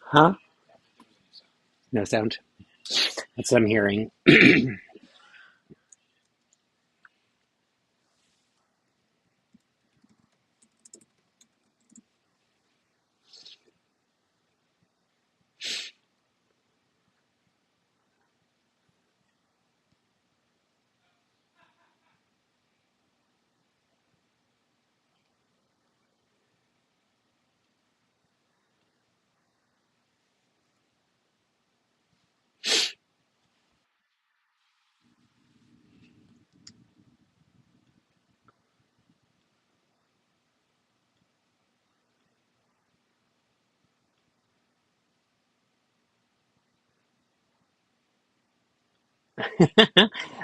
Huh? No sound. That's what I'm hearing.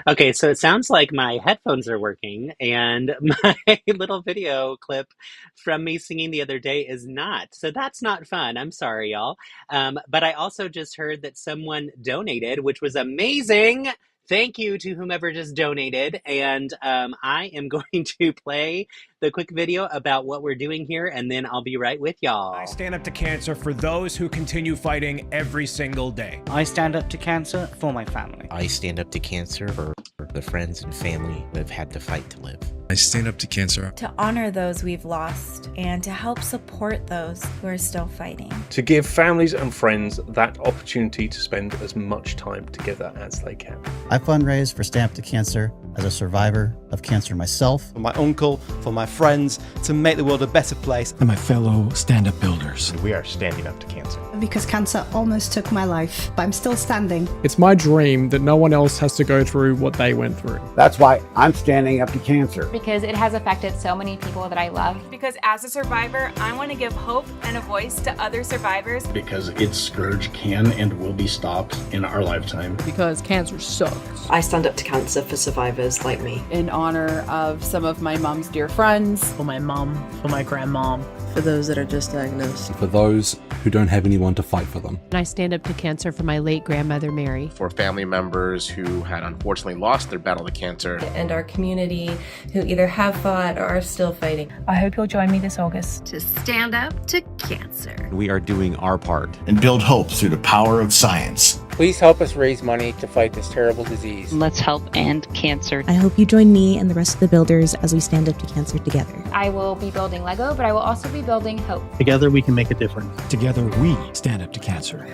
Okay, so it sounds like my headphones are working, and my little video clip from me singing the other day is not. So that's not fun. I'm sorry, y'all. But I also just heard that someone donated, which was amazing. Thank you to whomever just donated. And I am going to play the quick video about what we're doing here, and then I'll be right with I y'all. stand up to cancer for those who continue fighting every single day. I stand up to cancer for my family. I stand up to cancer for the friends and family that have had to fight to live. I stand up to cancer to honor those we've lost and to help support those who are still fighting. To give families and friends that opportunity to spend as much time together as they can. I fundraise for Stand Up to Cancer as a survivor of cancer myself. For my uncle, for my friends, to make the world a better place. And my fellow stand-up builders. We are standing up to cancer. Because cancer almost took my life, but I'm still standing. It's my dream that no one else has to go through what they went through. That's why I'm standing up to cancer. Because it has affected so many people that I love. Because as a survivor, I want to give hope and a voice to other survivors. Because its scourge can and will be stopped in our lifetime. Because cancer sucks. I stand up to cancer for survivors like me. In honor of some of my mom's dear friends. For my mom, for my grandmom. For those that are just diagnosed. For those who don't have anyone to fight for them. And I stand up to cancer for my late grandmother, Mary. For family members who had unfortunately lost their battle to cancer. And our community who either have fought or are still fighting. I hope you'll join me this August. To stand up to cancer. We are doing our part. And build hope through the power of science. Please help us raise money to fight this terrible disease. Let's help end cancer. I hope you join me and the rest of the builders as we stand up to cancer together. I will be building Lego, but I will also be building hope. Together we can make a difference. Together we stand up to cancer.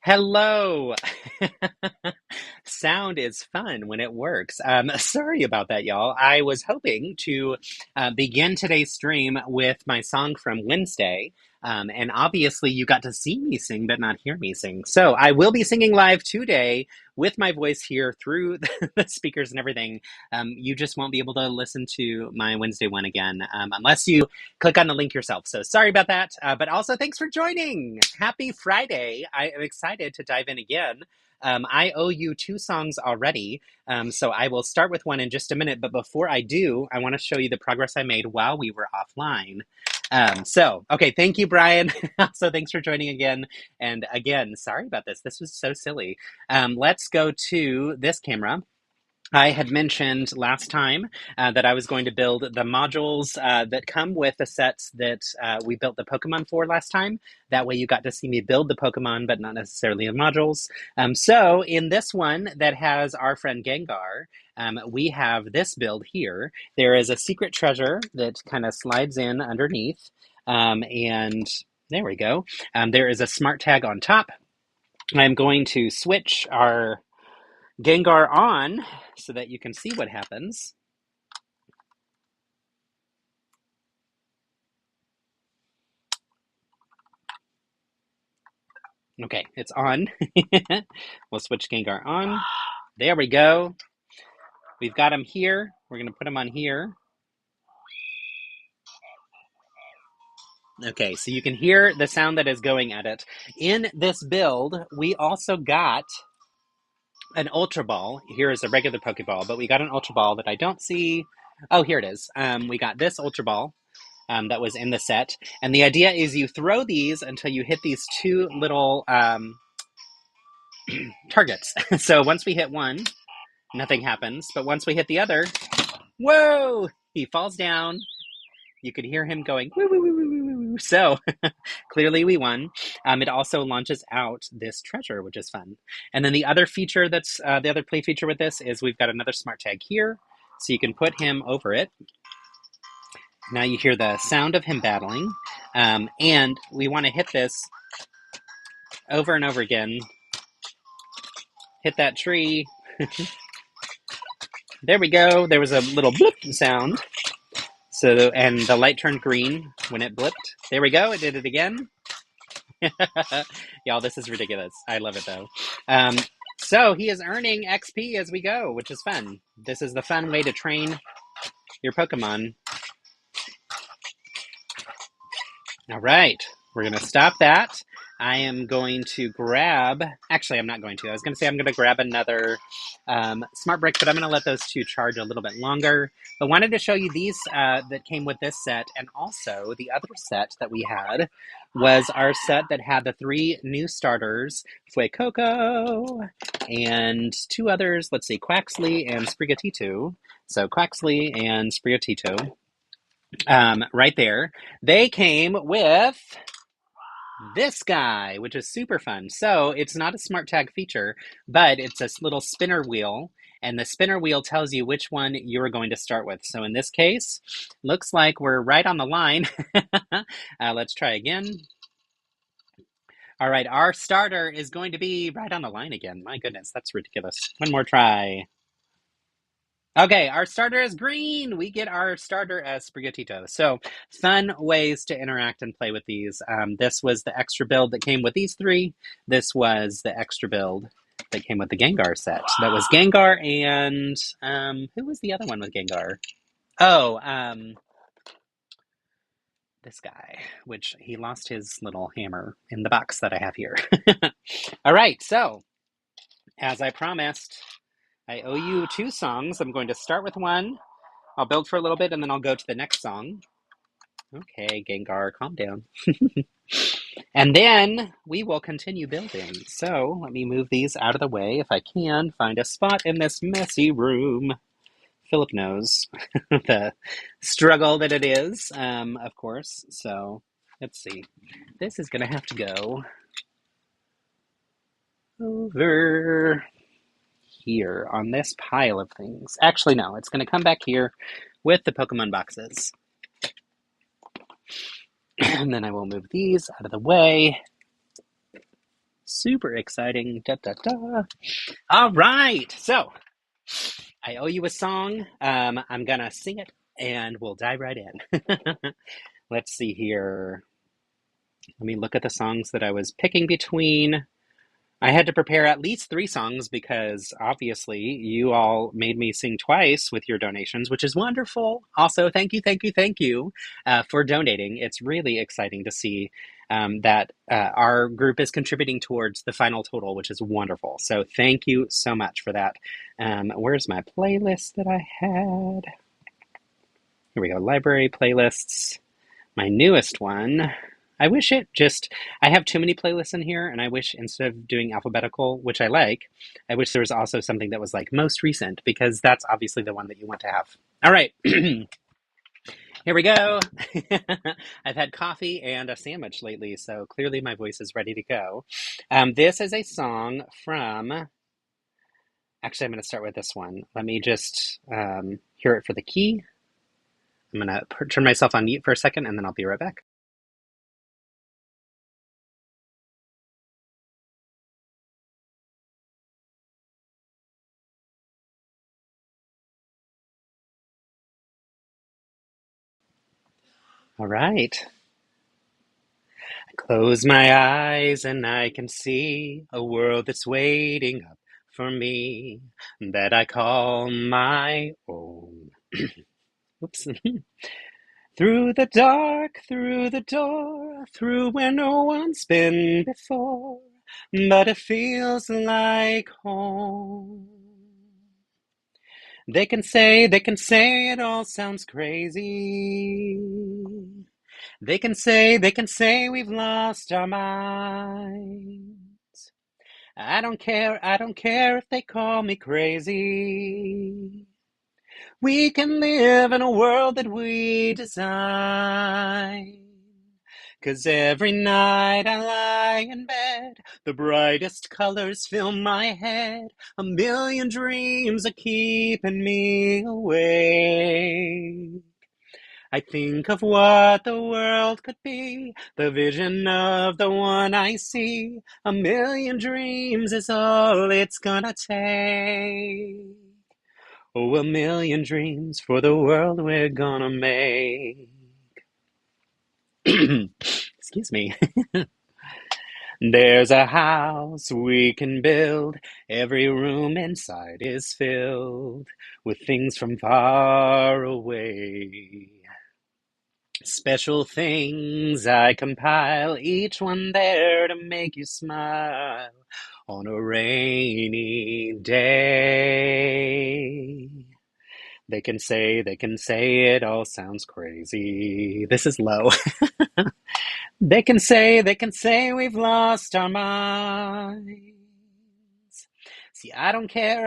Hello. Sound is fun when it works. Sorry about that, y'all. I was hoping to begin today's stream with my song from Wednesday. And obviously you got to see me sing, but not hear me sing. So I will be singing live today with my voice here through the speakers and everything. You just won't be able to listen to my Wednesday one again unless you click on the link yourself. So sorry about that. But also thanks for joining. Happy Friday. I am excited to dive in again. I owe you 2 songs already, so I will start with one in just a minute. But before I do, I want to show you the progress I made while we were offline. Okay, thank you, Brian. So thanks for joining again. And again, sorry about this. This was so silly. Let's go to this camera. I had mentioned last time that I was going to build the modules that come with the sets that we built the Pokemon for last time. That way you got to see me build the Pokemon, but not necessarily the modules. So in this one that has our friend Gengar, we have this build here. There is a secret treasure that kind of slides in underneath. And there we go. There is a smart tag on top. I'm going to switch our Gengar on so that you can see what happens. Okay, it's on. We'll switch Gengar on. There we go. We've got him here. We're going to put him on here. Okay, so you can hear the sound that is going at it. In this build, we also got an Ultra Ball. Here is a regular Pokeball, but we got an Ultra Ball that I don't see. Oh, here it is. We got this Ultra Ball that was in the set. And the idea is you throw these until you hit these two little targets. So once we hit one, nothing happens. But once we hit the other, whoa, he falls down. You could hear him going, woo, woo, woo, woo, woo, woo. So clearly we won. It also launches out this treasure, which is fun. And then the other feature that's the other play feature with this is we've got another smart tag here. So you can put him over it. Now you hear the sound of him battling. And we want to hit this over and over again. Hit that tree. There we go. There was a little blip sound. So, and the light turned green when it blipped. There we go. It did it again. Y'all, this is ridiculous. I love it though. So he is earning XP as we go, which is fun. This is the fun way to train your Pokemon. All right, we're going to stop that. I am going to grab, actually I'm not going to, I was going to say I'm going to grab another Smart Brick, but I'm going to let those two charge a little bit longer. But wanted to show you these that came with this set, and also the other set that we had was our set that had the 3 new starters, Fuecoco, and 2 others, let's see, Quaxley and Sprigatito. So Quaxley and Sprigatito, right there. They came with this guy, which is super fun. So it's not a smart tag feature, but it's a little spinner wheel, and the spinner wheel tells you which one you're going to start with. So in this case, looks like we're right on the line. Let's try again. All right, our starter is going to be right on the line again. My goodness, that's ridiculous. One more try. Okay, our starter is green. We get our starter as Sprigatito. So fun ways to interact and play with these. This was the extra build that came with these 3. This was the extra build that came with the Gengar set. That was Gengar and who was the other one with Gengar? Oh, this guy, which he lost his little hammer in the box that I have here. All right, so as I promised, I owe you 2 songs. I'm going to start with one. I'll build for a little bit and then I'll go to the next song. Okay, Gengar, calm down. And then we will continue building. So let me move these out of the way if I can. Find a spot in this messy room. Philip knows the struggle that it is, of course. So let's see. This is going to have to go over here on this pile of things. Actually, no, it's going to come back here with the Pokemon boxes. And then I will move these out of the way. Super exciting. Da, da, da. All right. So I owe you a song. I'm going to sing it and we'll dive right in. Let's see here. Let me look at the songs that I was picking between. I had to prepare at least 3 songs because obviously you all made me sing twice with your donations, which is wonderful. Also, thank you for donating. It's really exciting to see that our group is contributing towards the final total, which is wonderful. So thank you so much for that. Where's my playlist that I had? Here we go, library playlists. My newest one. I have too many playlists in here, and I wish instead of doing alphabetical, which I like, I wish there was also something that was like most recent, because that's obviously the one that you want to have. All right, here we go. I've had coffee and a sandwich lately, so clearly my voice is ready to go. This is a song from, actually I'm going to start with this one. Let me just hear it for the key. I'm going to turn myself on mute for a second, and then I'll be right back. All right. I close my eyes and I can see a world that's waiting up for me that I call my own. Oops. Through the dark, through the door, through where no one's been before, but it feels like home. They can say it all sounds crazy. They can say we've lost our minds. I don't care if they call me crazy. We can live in a world that we design. 'Cause every night I lie in bed, the brightest colors fill my head. A million dreams are keeping me awake. I think of what the world could be, the vision of the one I see. A million dreams is all it's gonna take. Oh, a million dreams for the world we're gonna make. Excuse me. There's a house we can build. Every room inside is filled with things from far away. Special things I compile, each one there to make you smile on a rainy day. They can say it all sounds crazy. This is low. They can say we've lost our minds. See, I don't care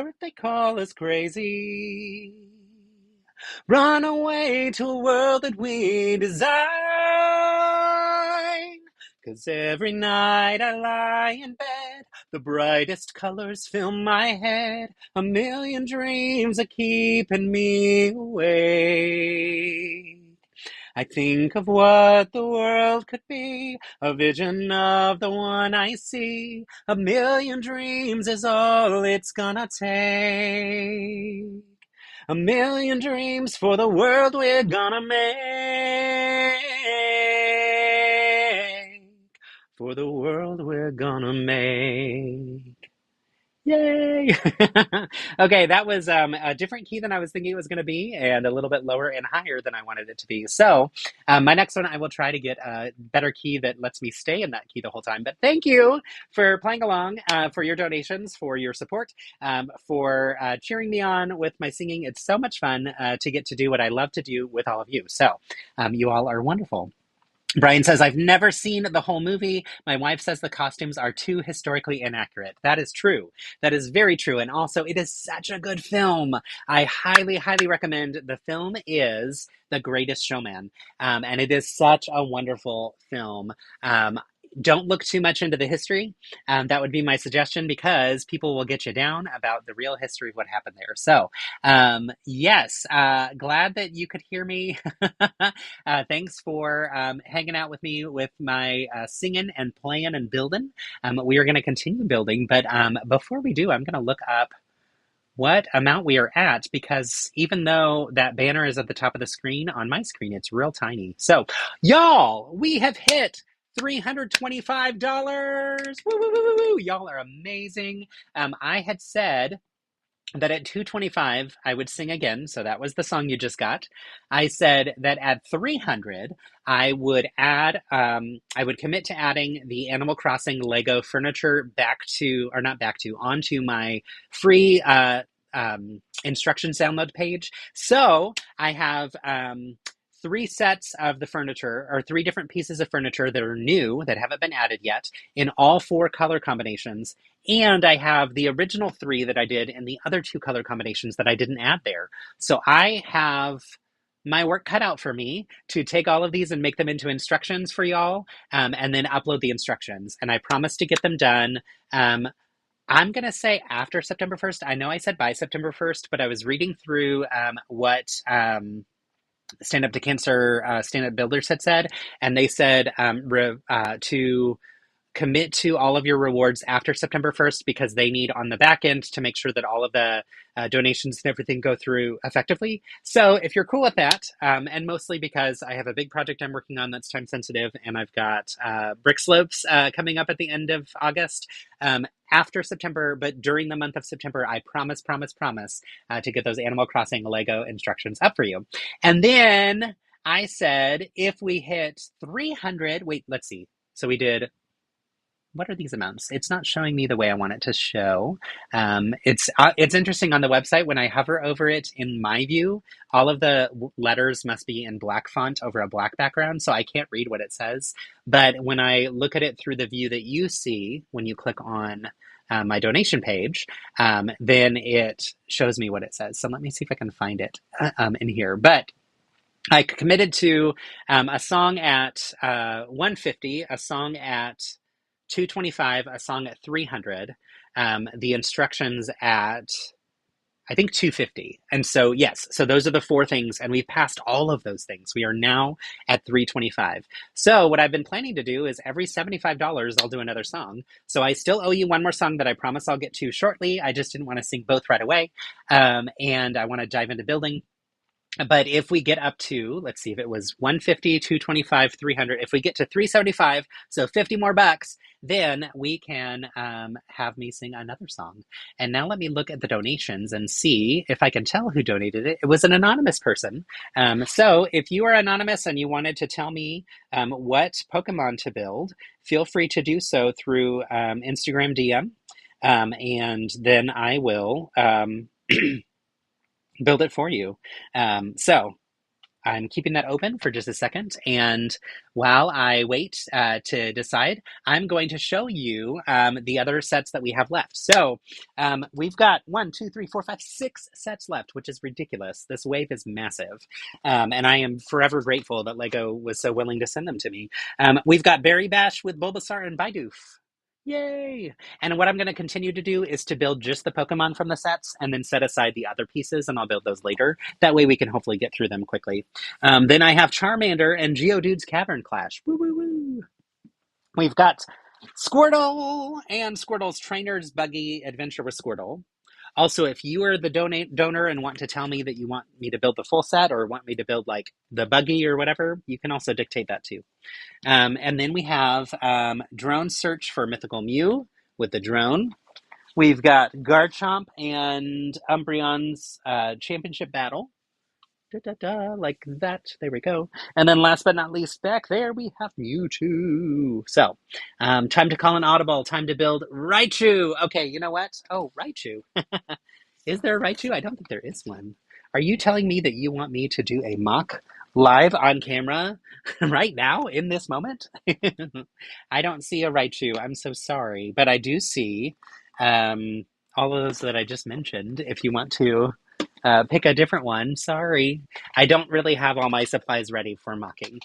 if they call us crazy. Run away to a world that we design. 'Cause every night I lie in bed, the brightest colors fill my head. A million dreams are keeping me awake. I think of what the world could be, a vision of the one I see. A million dreams is all it's gonna take. A million dreams for the world we're gonna make. For the world we're gonna make. Yay! Okay, that was a different key than I was thinking it was going to be, and a little bit lower and higher than I wanted it to be. So, my next one, I will try to get a better key that lets me stay in that key the whole time. But thank you for playing along, for your donations, for your support, for cheering me on with my singing. It's so much fun to get to do what I love to do with all of you. So, you all are wonderful. Brian says, I've never seen the whole movie. My wife says the costumes are too historically inaccurate. That is true. That is very true. And also, it is such a good film. I highly, highly recommend. The film is The Greatest Showman. And it is such a wonderful film. Don't look too much into the history. That would be my suggestion, because people will get you down about the real history of what happened there. So, yes, glad that you could hear me. Thanks for hanging out with me with my singing and playing and building. We are going to continue building, but before we do, I'm going to look up what amount we are at, because even though that banner is at the top of the screen, on my screen, it's real tiny. So, y'all, we have hit $325. Woo, woo, woo, woo, woo. Y'all are amazing. I had said that at 225 I would sing again, so that was the song you just got. I said that at 300 I would add, I would commit to adding the Animal Crossing Lego furniture onto my free instructions download page. So I have 3 sets of the furniture, or 3 different pieces of furniture that are new, that haven't been added yet, in all 4 color combinations. And I have the original 3 that I did in the other 2 color combinations that I didn't add there. So I have my work cut out for me to take all of these and make them into instructions for y'all, and then upload the instructions. And I promise to get them done. I'm going to say after September 1st. I know I said by September 1st, but I was reading through what Stand Up to Cancer stand-up builders had said, and they said to commit to all of your rewards after September 1st, because they need on the back end to make sure that all of the donations and everything go through effectively. So if you're cool with that, and mostly because I have a big project I'm working on that's time sensitive, and I've got brick slopes coming up at the end of August, after September, but during the month of September, I promise to get those Animal Crossing Lego instructions up for you. And then I said, if we hit 300, wait, let's see. So we did what are these amounts? It's not showing me the way I want it to show. It's interesting on the website when I hover over it in my view, all of the letters must be in black font over a black background, so I can't read what it says. But when I look at it through the view that you see when you click on my donation page, then it shows me what it says. So let me see if I can find it in here. But I committed to a song at 150, a song at 225, a song at 300, the instructions at, I think, 250. And so, yes, so those are the four things, and we've passed all of those things. We are now at 325. So what I've been planning to do is every $75, I'll do another song. So I still owe you one more song that I promise I'll get to shortly. I just didn't want to sing both right away. And I want to dive into building. But if we get up to, let's see, if it was 150, 225, 300, if we get to 375, so 50 more bucks, then we can have me sing another song. And now let me look at the donations and see if I can tell who donated it. It was an anonymous person. So if you are anonymous and you wanted to tell me what Pokemon to build, feel free to do so through Instagram DM. And then I will build it for you. So I'm keeping that open for just a second. And while I wait to decide, I'm going to show you the other sets that we have left. So we've got 1, 2, 3, 4, 5, 6 sets left, which is ridiculous. This wave is massive. And I am forever grateful that LEGO was so willing to send them to me. We've got Berry Bash with Bulbasaur and Bidoof. Yay! And what I'm going to continue to do is to build just the Pokemon from the sets and then set aside the other pieces, and I'll build those later. That way we can hopefully get through them quickly. Then I have Charmander and Geodude's Cavern Clash. Woo, woo, woo! We've got Squirtle and Squirtle's Trainer's Buggy Adventure with Squirtle. Also, if you are the donor and want to tell me that you want me to build the full set or want me to build like the buggy or whatever, you can also dictate that too. And then we have Drone Search for Mythical Mew with the drone. We've got Garchomp and Umbreon's Championship Battle. Like that. There we go. And then last but not least, back there we have Mewtwo. So, time to call an audible. Time to build Raichu. Okay, you know what? Oh, Raichu. Is there a Raichu? I don't think there is one. Are you telling me that you want me to do a mock live on camera right now in this moment? I don't see a Raichu. I'm so sorry. But I do see all of those that I just mentioned. If you want to pick a different one, sorry. I don't really have all my supplies ready for mocking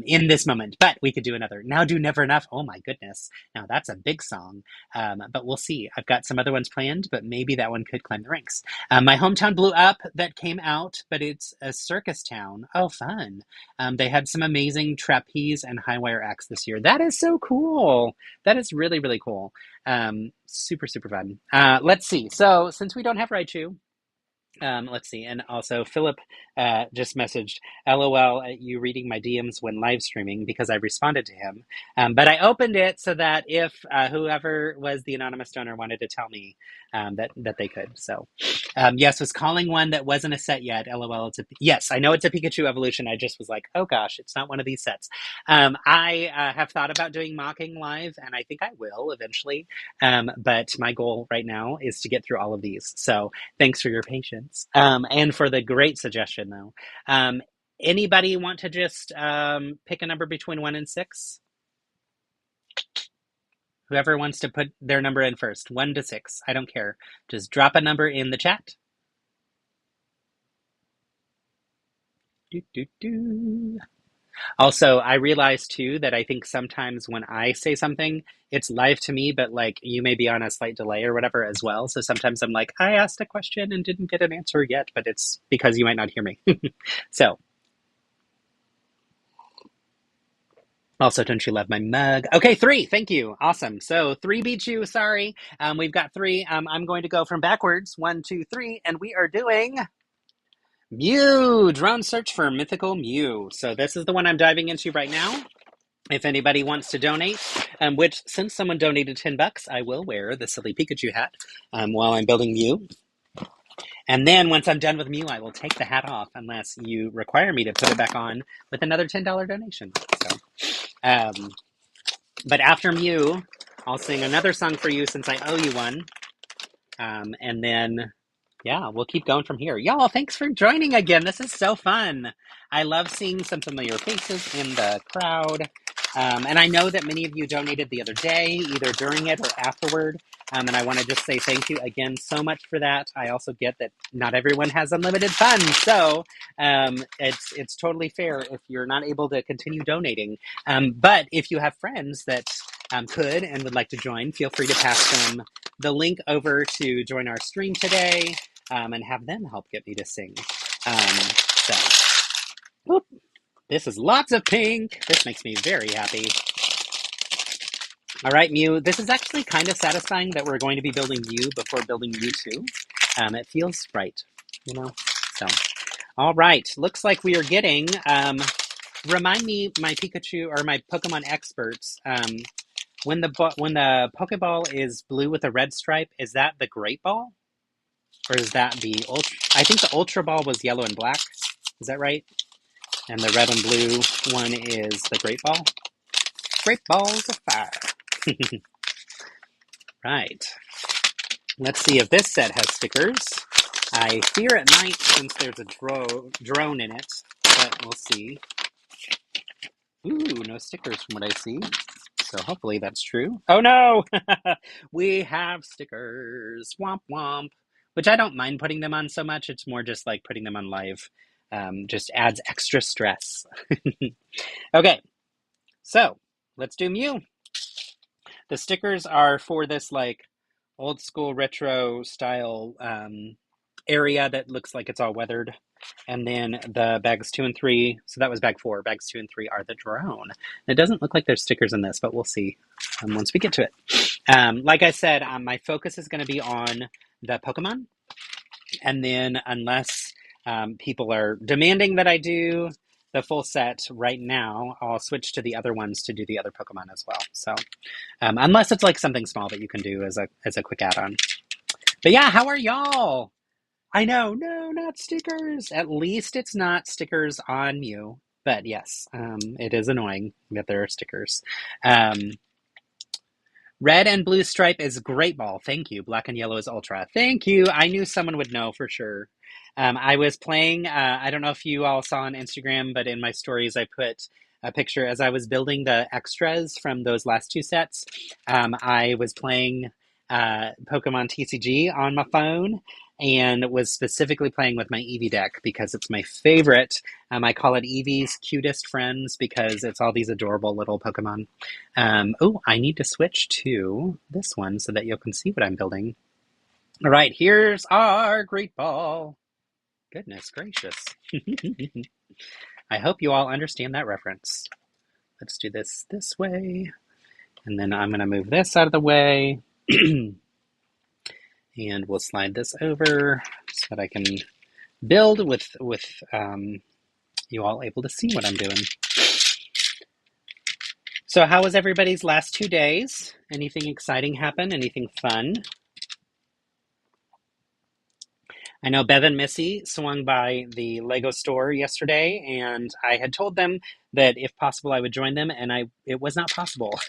in this moment, but we could do another. Now Do Never Enough. Oh my goodness. Now that's a big song, but we'll see. I've got some other ones planned, but maybe that one could climb the ranks. My hometown blew up that came out, but it's a circus town. Oh, fun. They had some amazing trapeze and high wire acts this year. That is so cool. That is really, really cool. Super, super fun. Let's see. So since we don't have Raichu, let's see. And also Philip just messaged, LOL at you reading my DMs when live streaming because I responded to him. But I opened it so that if whoever was the anonymous donor wanted to tell me that they could. So yes, was calling one that wasn't a set yet. LOL. Yes, I know it's a Pikachu evolution. I just was like, oh gosh, it's not one of these sets. I have thought about doing mocking live, and I think I will eventually. But my goal right now is to get through all of these. So thanks for your patience. And for the great suggestion, though. Anybody want to just pick a number between 1 and 6? Whoever wants to put their number in first, 1 to 6. I don't care. Just drop a number in the chat. Also, I realized too that I think sometimes when I say something, it's live to me, but like you may be on a slight delay or whatever as well. So sometimes I'm like, I asked a question and didn't get an answer yet, but it's because you might not hear me. So. Also, don't you love my mug? Okay, 3. Thank you. Awesome. So 3 beats you. Sorry. We've got 3. I'm going to go from backwards. 1, 2, 3. And we are doing Mew. Drone Search for Mythical Mew. So this is the one I'm diving into right now. If anybody wants to donate, which since someone donated $10, I will wear the silly Pikachu hat while I'm building Mew. And then once I'm done with Mew, I will take the hat off unless you require me to put it back on with another $10 donation. So, but after Mew, I'll sing another song for you since I owe you one. And then, yeah, we'll keep going from here. Y'all, thanks for joining again. This is so fun. I love seeing some familiar faces in the crowd. And I know that many of you donated the other day, either during it or afterward. And I want to just say thank you again so much for that. I also get that not everyone has unlimited funds, so it's totally fair if you're not able to continue donating. But if you have friends that could and would like to join, feel free to pass them the link over to join our stream today and have them help get me to sing. Whoop. This is lots of pink. This makes me very happy. All right, Mew, this is actually kind of satisfying that we're going to be building you before building Mewtwo. It feels right, you know? So, all right, looks like we are getting, remind me, my Pikachu, or my Pokemon experts, when the Pokeball is blue with a red stripe, is that the Great Ball? Or is that the Ultra? I think the Ultra Ball was yellow and black. Is that right? And the red and blue one is the Great Ball? Great Balls of Fire. Right. Let's see if this set has stickers. I fear it might since there's a drone in it, but we'll see. Ooh, no stickers from what I see. So hopefully that's true. Oh no! We have stickers. Womp womp. Which I don't mind putting them on so much. It's more just like putting them on live. Just adds extra stress. Okay. So, let's do Mew. The stickers are for this like old school retro style area that looks like it's all weathered. And then the bags 2 and 3, so that was bag 4. Bags 2 and 3 are the drone. It doesn't look like there's stickers in this, but we'll see once we get to it. Like I said, my focus is going to be on the Pokemon. And then unless people are demanding that I do the full set right now, I'll switch to the other ones to do the other Pokemon as well. So unless it's like something small that you can do as a quick add-on. But yeah, how are y'all? I know, no, not stickers. At least it's not stickers on you. But yes, it is annoying that there are stickers. Red and blue stripe is Great Ball. Thank you. Black and yellow is Ultra. Thank you. I knew someone would know for sure. I was playing, I don't know if you all saw on Instagram, but in my stories I put a picture as I was building the extras from those last 2 sets. I was playing Pokemon TCG on my phone and was specifically playing with my Eevee deck because it's my favorite. I call it Eevee's cutest friends because it's all these adorable little Pokemon. Oh, I need to switch to this one so that you can see what I'm building. All right, here's our Great Ball. Goodness gracious. I hope you all understand that reference. Let's do this way. And then I'm going to move this out of the way. And we'll slide this over so that I can build with you all able to see what I'm doing. So how was everybody's last 2 days? Anything exciting happen? Anything fun? I know Bev and Missy swung by the Lego store yesterday, and I had told them that if possible I would join them, and it was not possible.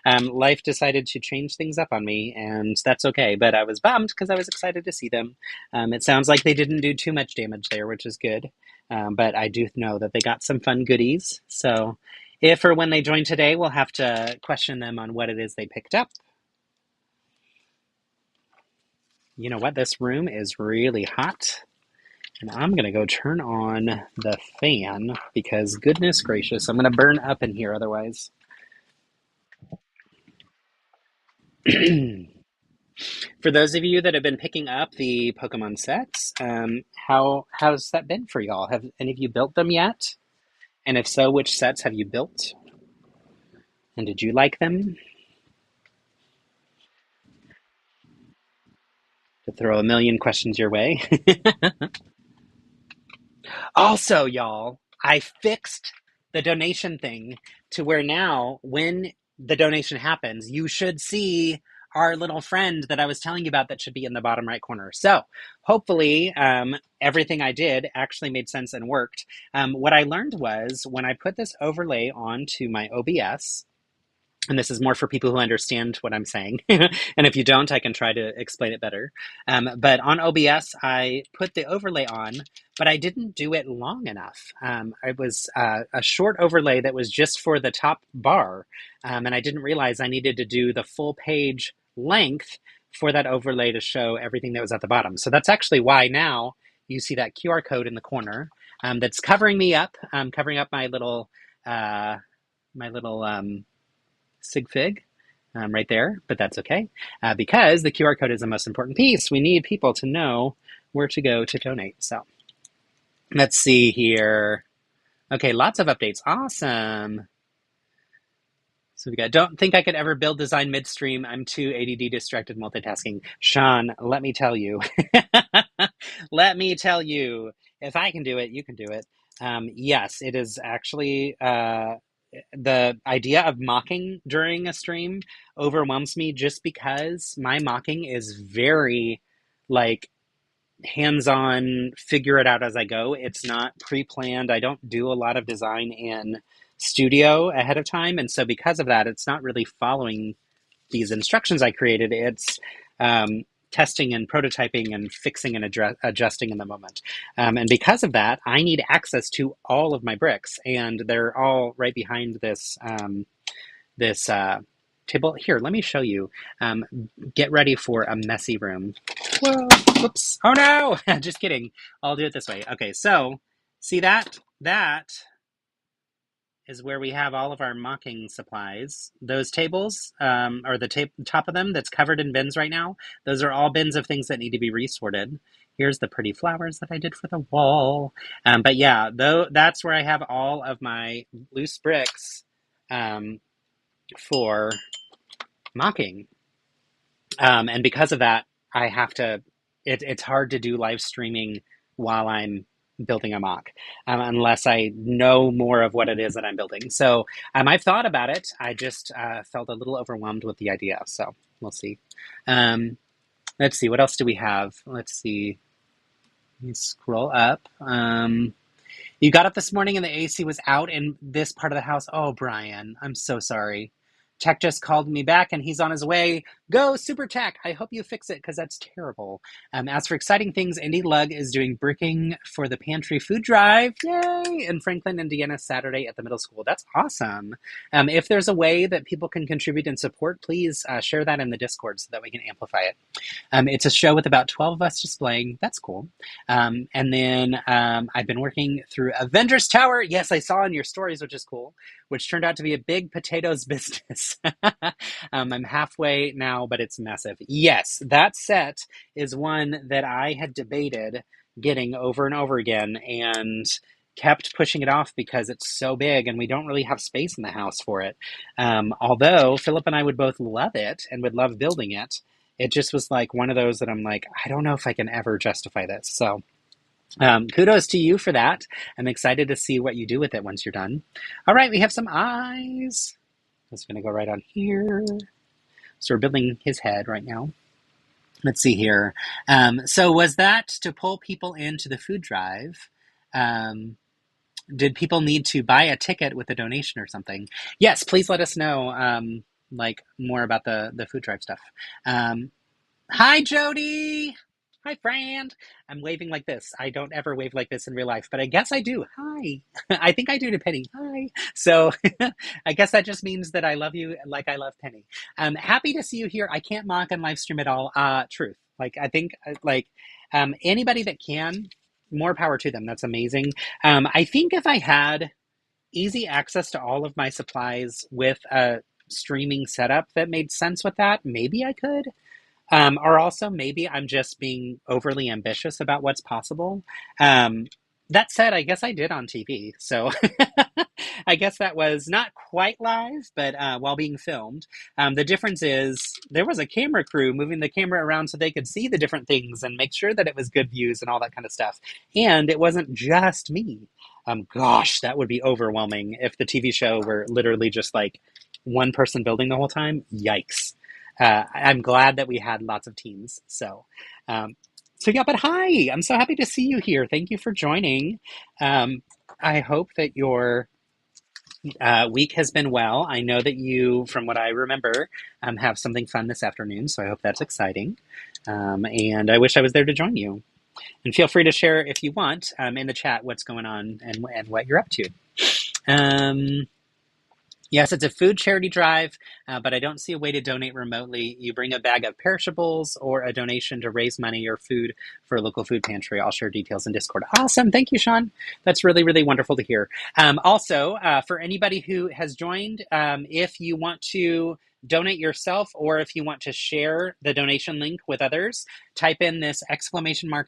Life decided to change things up on me, and that's okay, but I was bummed because I was excited to see them. It sounds like they didn't do too much damage there, which is good, but I do know that they got some fun goodies, so if or when they join today, we'll have to question them on what it is they picked up. You know what? This room is really hot. And I'm going to go turn on the fan because goodness gracious, I'm going to burn up in here otherwise. For those of you that have been picking up the Pokemon sets, how's that been for y'all? Have any of you built them yet? And if so, which sets have you built? And did you like them? To throw a million questions your way. Also, y'all, I fixed the donation thing to where now when the donation happens, you should see our little friend that I was telling you about that should be in the bottom right corner. So hopefully everything I did actually made sense and worked. What I learned was when I put this overlay onto my OBS, And this is more for people who understand what I'm saying. And if you don't, I can try to explain it better. But on OBS, I put the overlay on, but I didn't do it long enough. It was a short overlay that was just for the top bar. And I didn't realize I needed to do the full page length for that overlay to show everything that was at the bottom. So that's actually why now you see that QR code in the corner that's covering me up, covering up my little sig fig right there, but that's okay because the QR code is the most important piece. We need people to know where to go to donate. So let's see here. Okay, lots of updates. Awesome. So we got, don't think I could ever build design midstream. I'm too ADD distracted multitasking. Sean, let me tell you. Let me tell you. If I can do it, you can do it. Yes, it is actually the idea of mocking during a stream overwhelms me just because my mocking is very like hands-on, figure it out as I go. It's not pre-planned. I don't do a lot of design in studio ahead of time. And so because of that, it's not really following these instructions I created. It's testing and prototyping and fixing and adjusting in the moment. And because of that, I need access to all of my bricks, and they're all right behind this this table. Here, let me show you. Get ready for a messy room. Whoa, whoops. Oh no, just kidding. I'll do it this way. Okay, so see that? That is where we have all of our mocking supplies. Those tables, or the top of them that's covered in bins right now, those are all bins of things that need to be resorted. Here's the pretty flowers that I did for the wall. But yeah, that's where I have all of my loose bricks for mocking. And because of that, I have to, it's hard to do live streaming while I'm building a mock, unless I know more of what it is that I'm building. So I've thought about it. I just felt a little overwhelmed with the idea. So we'll see. Let's see. What else do we have? Let's see. Let me scroll up. You got up this morning and the AC was out in this part of the house. Oh, Brian, I'm so sorry. Tech just called me back and he's on his way. Go, Super Tech. I hope you fix it because that's terrible. As for exciting things, Indy Lug is doing bricking for the pantry food drive. Yay! In Franklin, Indiana, Saturday at the middle school. That's awesome. If there's a way that people can contribute and support, please share that in the Discord so that we can amplify it. It's a show with about 12 of us displaying. That's cool. And then I've been working through Avengers Tower. Yes, I saw in your stories, which is cool, which turned out to be a big potatoes business. I'm halfway now, but it's massive. Yes, that set is one that I had debated getting over and over again and kept pushing it off because it's so big and we don't really have space in the house for it. Although Philip and I would both love it and would love building it, it just was like one of those that I'm like, I don't know if I can ever justify this. So kudos to you for that. I'm excited to see what you do with it once you're done. All right, we have some eyes. That's going to go right on here. So we're building his head right now. Let's see here. So was that to pull people into the food drive? Did people need to buy a ticket with a donation or something? Yes, please let us know like more about the food drive stuff. Hi, Jody. Hi, friend. I'm waving like this. I don't ever wave like this in real life, but I guess I do. Hi. I think I do to Penny. Hi. So I guess that just means that I love you like I love Penny. Happy to see you here. I can't mock and live stream at all. Truth. Like, I think, anybody that can, more power to them. That's amazing. I think if I had easy access to all of my supplies with a streaming setup that made sense with that, maybe I could. Or also maybe I'm just being overly ambitious about what's possible. That said, I guess I did on TV. So I guess that was not quite live, but while being filmed. The difference is there was a camera crew moving the camera around so they could see the different things and make sure that it was good views and all that kind of stuff. And it wasn't just me. Gosh, that would be overwhelming if the TV show were literally just like one person building the whole time. Yikes. I'm glad that we had lots of teams. So yeah, but hi, I'm so happy to see you here. Thank you for joining. I hope that you're week has been well. I know that you, from what I remember, have something fun this afternoon, so I hope that's exciting. And I wish I was there to join you. And feel free to share if you want in the chat what's going on and what you're up to. Yes, it's a food charity drive, but I don't see a way to donate remotely. You bring a bag of perishables or a donation to raise money or food for a local food pantry. I'll share details in Discord. Awesome. Thank you, Sean. That's really, really wonderful to hear. Also, for anybody who has joined, if you want to donate yourself or if you want to share the donation link with others, type in this !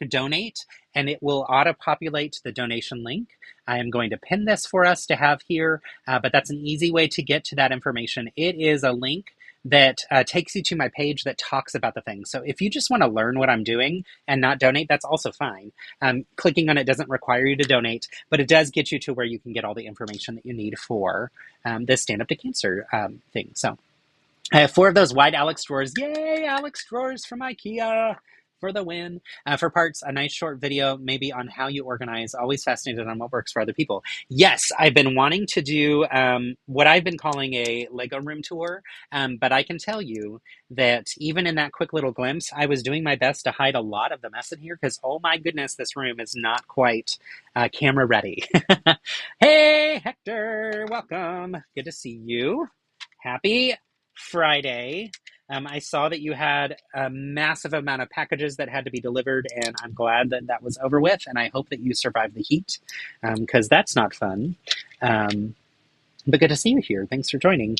donate and it will auto-populate the donation link. I am going to pin this for us to have here, but that's an easy way to get to that information. It is a link that takes you to my page that talks about the thing. So if you just want to learn what I'm doing and not donate, that's also fine. Clicking on it doesn't require you to donate, but it does get you to where you can get all the information that you need for this Stand Up to Cancer thing. So I have 4 of those wide Alex drawers. Yay, Alex drawers from IKEA for the win. For parts, a nice short video maybe on how you organize. Always fascinated on what works for other people. Yes, I've been wanting to do what I've been calling a Lego room tour, but I can tell you that even in that quick little glimpse, I was doing my best to hide a lot of the mess in here because, oh my goodness, this room is not quite camera ready. Hey, Hector, welcome. Good to see you. Happy Friday. I saw that you had a massive amount of packages that had to be delivered, and I'm glad that that was over with, and I hope that you survived the heat, because that's not fun. But good to see you here. Thanks for joining.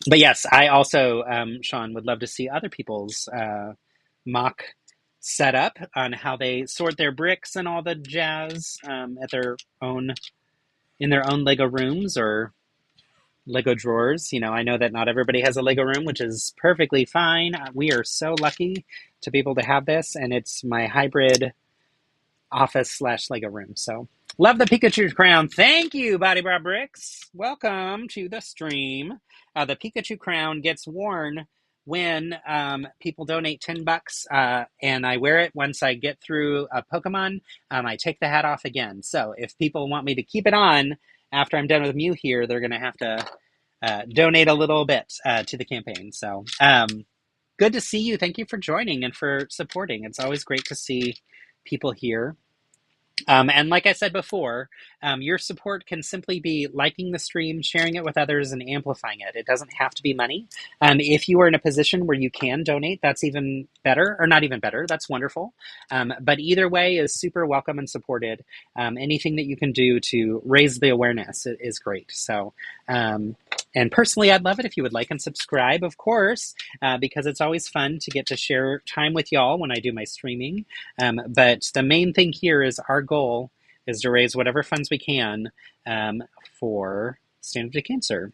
But yes, I also, Sean, would love to see other people's mock setup on how they sort their bricks and all the jazz at their own, in their own Lego rooms or Lego drawers. You know, I know that not everybody has a Lego room, which is perfectly fine. We are so lucky to be able to have this, and it's my hybrid office / Lego room. So love the Pikachu crown. Thank you, Body Bar Bricks. Welcome to the stream. The Pikachu crown gets worn when people donate $10, and I wear it once I get through a Pokemon. I take the hat off again. So if people want me to keep it on after I'm done with Mew here, they're going to have to donate a little bit to the campaign. So good to see you. Thank you for joining and for supporting. It's always great to see people here. And like I said before, your support can simply be liking the stream, sharing it with others, and amplifying it. It doesn't have to be money. If you are in a position where you can donate, that's even better, or not even better. That's wonderful. But either way is super welcome and supported. Anything that you can do to raise the awareness is great. So, and personally, I'd love it if you would like and subscribe, of course, because it's always fun to get to share time with y'all when I do my streaming. But the main thing here is our goal is to raise whatever funds we can for Stand Up to Cancer.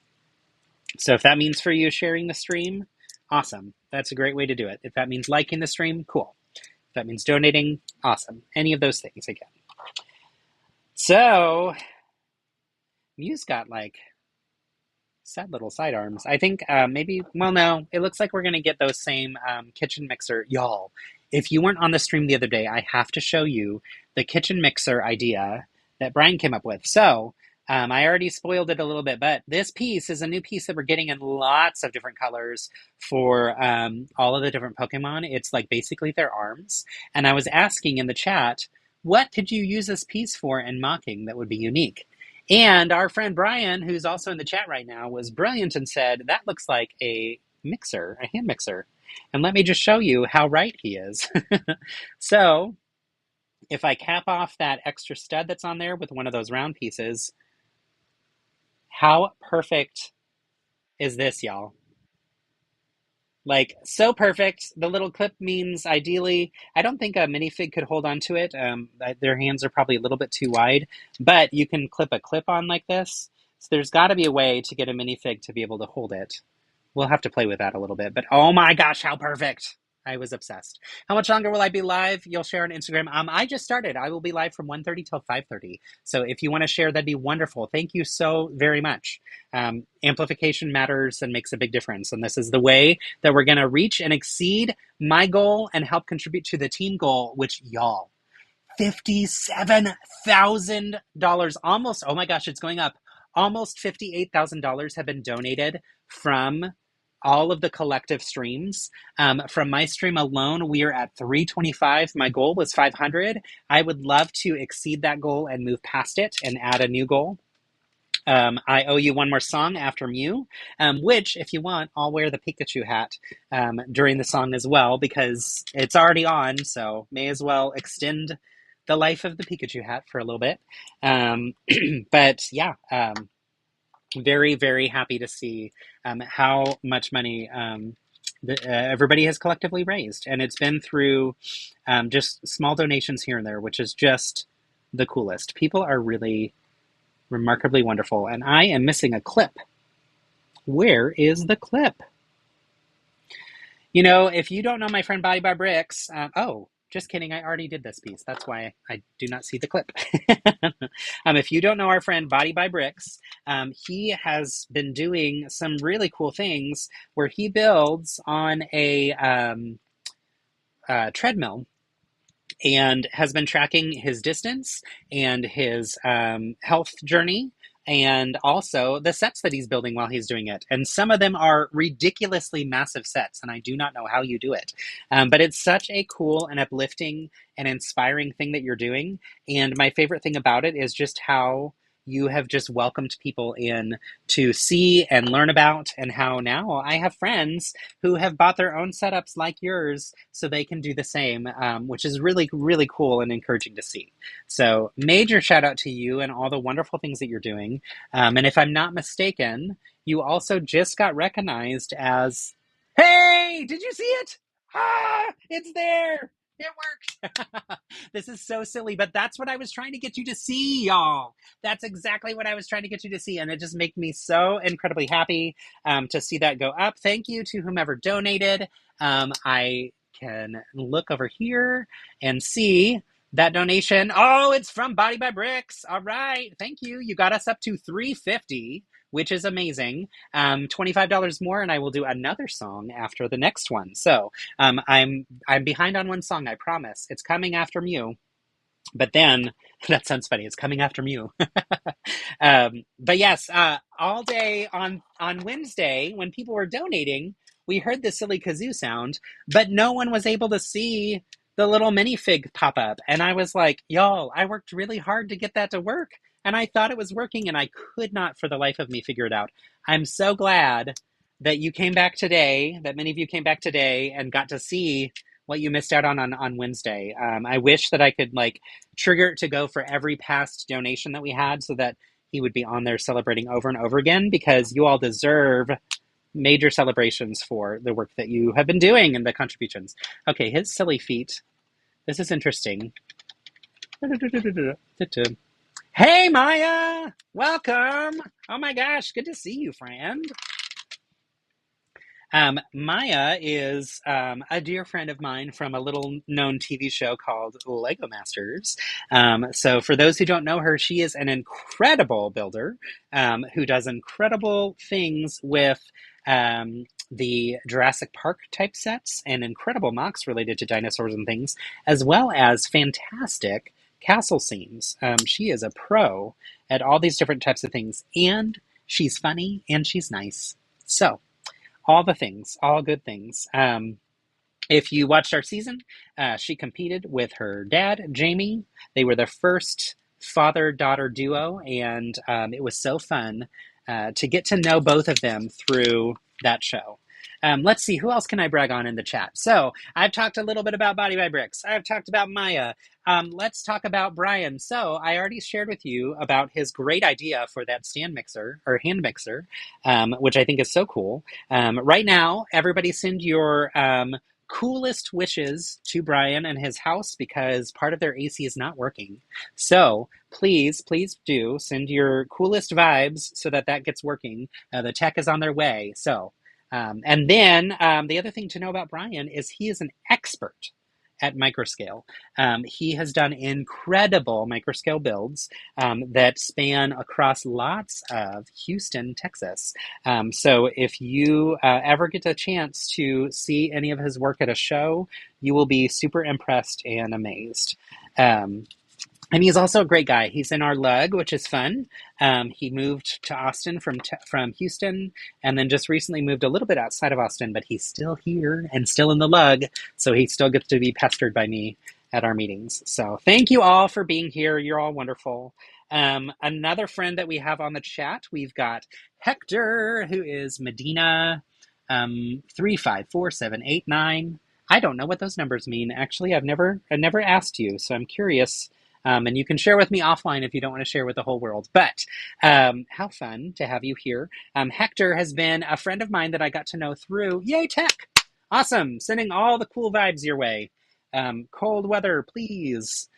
So if that means for you sharing the stream, awesome. That's a great way to do it. If that means liking the stream, cool. If that means donating, awesome. Any of those things again. So, Mew's got like sad little sidearms. I think maybe, well, no, it looks like we're going to get those same kitchen mixer. Y'all, if you weren't on the stream the other day, I have to show you the kitchen mixer idea that Brian came up with. So I already spoiled it a little bit, but this piece is a new piece that we're getting in lots of different colors for all of the different Pokemon. It's like basically their arms. And I was asking in the chat, what could you use this piece for in mocking that would be unique? And our friend Brian, who's also in the chat right now, was brilliant and said, that looks like a mixer, a hand mixer. And let me just show you how right he is. So if I cap off that extra stud that's on there with one of those round pieces, how perfect is this, y'all? Like, so perfect. The little clip means ideally, I don't think a minifig could hold on to it. Their hands are probably a little bit too wide, but you can clip a clip on like this. So there's got to be a way to get a minifig to be able to hold it. We'll have to play with that a little bit, but oh my gosh, how perfect. I was obsessed. How much longer will I be live? You'll share on Instagram. I just started. I will be live from 1:30 till 5:30. So if you want to share, that'd be wonderful. Thank you so very much. Amplification matters and makes a big difference. And this is the way that we're going to reach and exceed my goal and help contribute to the team goal, which y'all, $57,000, almost, oh my gosh, it's going up. Almost $58,000 have been donated from all of the collective streams. From my stream alone, we are at 325. My goal was 500. I would love to exceed that goal and move past it and add a new goal. I owe you one more song after Mew, which, if you want, I'll wear the Pikachu hat during the song as well, because it's already on, so may as well extend the life of the Pikachu hat for a little bit. But yeah, very, very happy to see how much money everybody has collectively raised. And it's been through just small donations here and there, which is just the coolest. People are really remarkably wonderful. And I am missing a clip. Where is the clip? You know, if you don't know my friend Body by Bricks, oh, just kidding. I already did this piece. That's why I do not see the clip. If you don't know our friend Body by Bricks, he has been doing some really cool things where he builds on a treadmill and has been tracking his distance and his health journey, and also the sets that he's building while he's doing it. And some of them are ridiculously massive sets, and I do not know how you do it. But it's such a cool and uplifting and inspiring thing that you're doing. And my favorite thing about it is just how you have just welcomed people in to see and learn about, and how now I have friends who have bought their own setups like yours so they can do the same, which is really, really cool and encouraging to see. So major shout out to you and all the wonderful things that you're doing. And if I'm not mistaken, you also just got recognized as, hey, did you see it? Ah, it's there. It worked. This is so silly, but that's what I was trying to get you to see, y'all. That's exactly what I was trying to get you to see, and it just makes me so incredibly happy to see that go up. Thank you to whomever donated. I can look over here and see that donation. Oh, it's from Body by Bricks. All right, thank you. You got us up to $350, which is amazing. $25 more, and I will do another song after the next one. So I'm behind on one song, I promise. It's coming after Mew. But then, that sounds funny, it's coming after Mew. But yes, all day on Wednesday, when people were donating, we heard the silly kazoo sound, but no one was able to see the little minifig pop up. And I was like, y'all, I worked really hard to get that to work. And I thought it was working, and I could not for the life of me figure it out. I'm so glad that you came back today, that many of you came back today and got to see what you missed out on Wednesday. I wish that I could trigger it to go for every past donation that we had so that he would be on there celebrating over and over again, because you all deserve major celebrations for the work that you have been doing and the contributions. Okay, his silly feet. This is interesting. Hey, Maya! Welcome! Oh my gosh, good to see you, friend. Maya is a dear friend of mine from a little-known TV show called Lego Masters. So for those who don't know her, she is an incredible builder who does incredible things with the Jurassic Park type sets and incredible mocks related to dinosaurs and things, as well as fantastic castle scenes. She is a pro at all these different types of things, and she's funny and she's nice. So all the things, all good things. If you watched our season, she competed with her dad, Jamie. They were the first father-daughter duo, and it was so fun to get to know both of them through that show. Let's see, who else can I brag on in the chat? So I've talked a little bit about Body by Bricks. I've talked about Maya. Let's talk about Brian. So I already shared with you about his great idea for that stand mixer or hand mixer, which I think is so cool. Right now, everybody send your coolest wishes to Brian and his house, because part of their AC is not working. So please do send your coolest vibes so that gets working. The tech is on their way. So and then the other thing to know about Brian is he is an expert at microscale. He has done incredible microscale builds that span across lots of Houston, Texas. So if you ever get a chance to see any of his work at a show, you will be super impressed and amazed. And he's also a great guy. He's in our lug, which is fun. He moved to Austin from Houston, and then just recently moved a little bit outside of Austin, but he's still here and still in the lug, so he still gets to be pestered by me at our meetings. So thank you all for being here. You're all wonderful. Another friend that we have on the chat, we've got Hector, who is Medina 354789. I don't know what those numbers mean. Actually, I've never asked you, so I'm curious. And you can share with me offline if you don't want to share with the whole world. But how fun to have you here. Hector has been a friend of mine that I got to know through Yay Tech. Awesome. Sending all the cool vibes your way. Cold weather, please.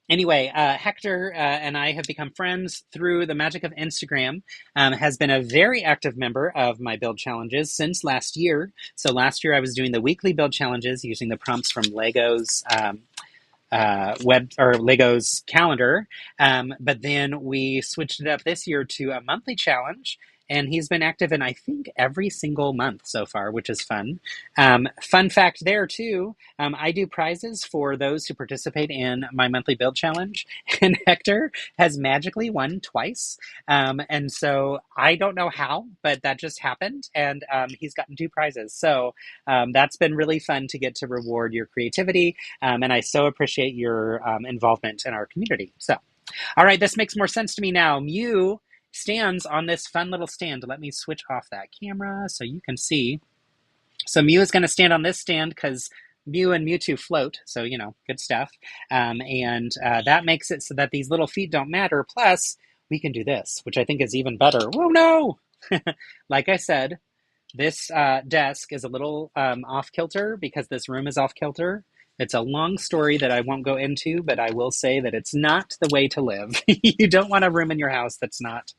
Anyway, Hector and I have become friends through the magic of Instagram, has been a very active member of my build challenges since last year. So last year I was doing the weekly build challenges using the prompts from Lego's Lego's calendar. But then we switched it up this year to a monthly challenge. And he's been active in, I think, every single month so far, which is fun. Fun fact there, too, I do prizes for those who participate in my monthly build challenge. And Hector has magically won twice. And so I don't know how, but that just happened. And he's gotten 2 prizes. So that's been really fun to get to reward your creativity. And I so appreciate your involvement in our community. So, all right, this makes more sense to me now. Mew stands on this fun little stand. Let me switch off that camera so you can see. So Mew is going to stand on this stand because Mew and Mewtwo float, so, you know, good stuff. And that makes it so that these little feet don't matter. Plus, we can do this, which I think is even better. Oh, no! Like I said, this desk is a little off-kilter because this room is off-kilter. It's a long story that I won't go into, but I will say that it's not the way to live. You don't want a room in your house that's not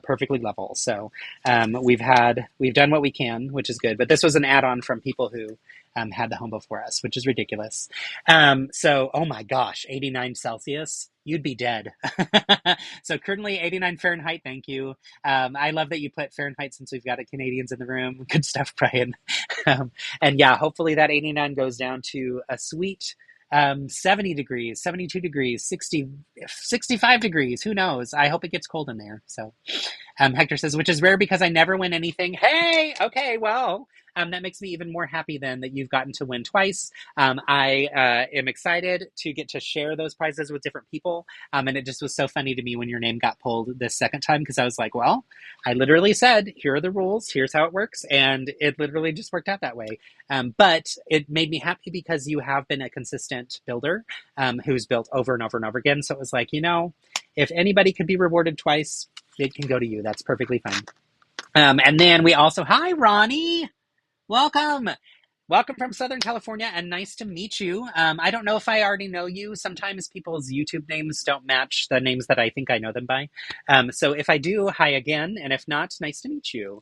perfectly level. So we've done what we can, which is good. But this was an add-on from people who had the home before us, which is ridiculous. So, oh my gosh, 89 Celsius. You'd be dead. So currently 89 Fahrenheit, thank you. I love that you put Fahrenheit since we've got Canadians in the room. Good stuff, Brian. And yeah, hopefully that 89 goes down to a sweet 70 degrees, 72 degrees, 60, 65 degrees. Who knows? I hope it gets cold in there. So Hector says, which is rare because I never win anything. Hey, okay, well, that makes me even more happy then that you've gotten to win twice. I am excited to get to share those prizes with different people. And it just was so funny to me when your name got pulled this second time because I was like, well, I literally said, here are the rules, here's how it works. And it literally just worked out that way. But it made me happy because you have been a consistent builder who's built over and over and over again. So it was like, you know, if anybody could be rewarded twice, it can go to you. That's perfectly fine. And then we also, hi, Ronnie. Welcome. Welcome from Southern California, and nice to meet you. I don't know if I already know you. Sometimes people's YouTube names don't match the names that I think I know them by. So if I do, hi again, and if not, nice to meet you.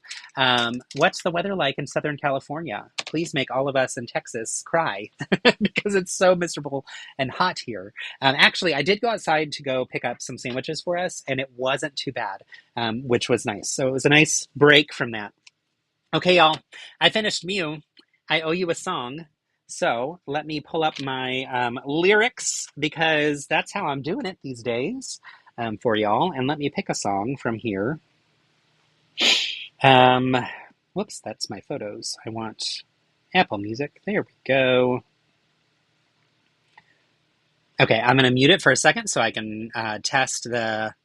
What's the weather like in Southern California? Please make all of us in Texas cry because it's so miserable and hot here. Actually, I did go outside to go pick up some sandwiches for us, and it wasn't too bad, which was nice. So it was a nice break from that. Okay, y'all, I finished Mew. I owe you a song. So let me pull up my lyrics because that's how I'm doing it these days for y'all. And let me pick a song from here. Whoops, that's my photos. I want Apple Music. There we go. Okay, I'm going to mute it for a second so I can test the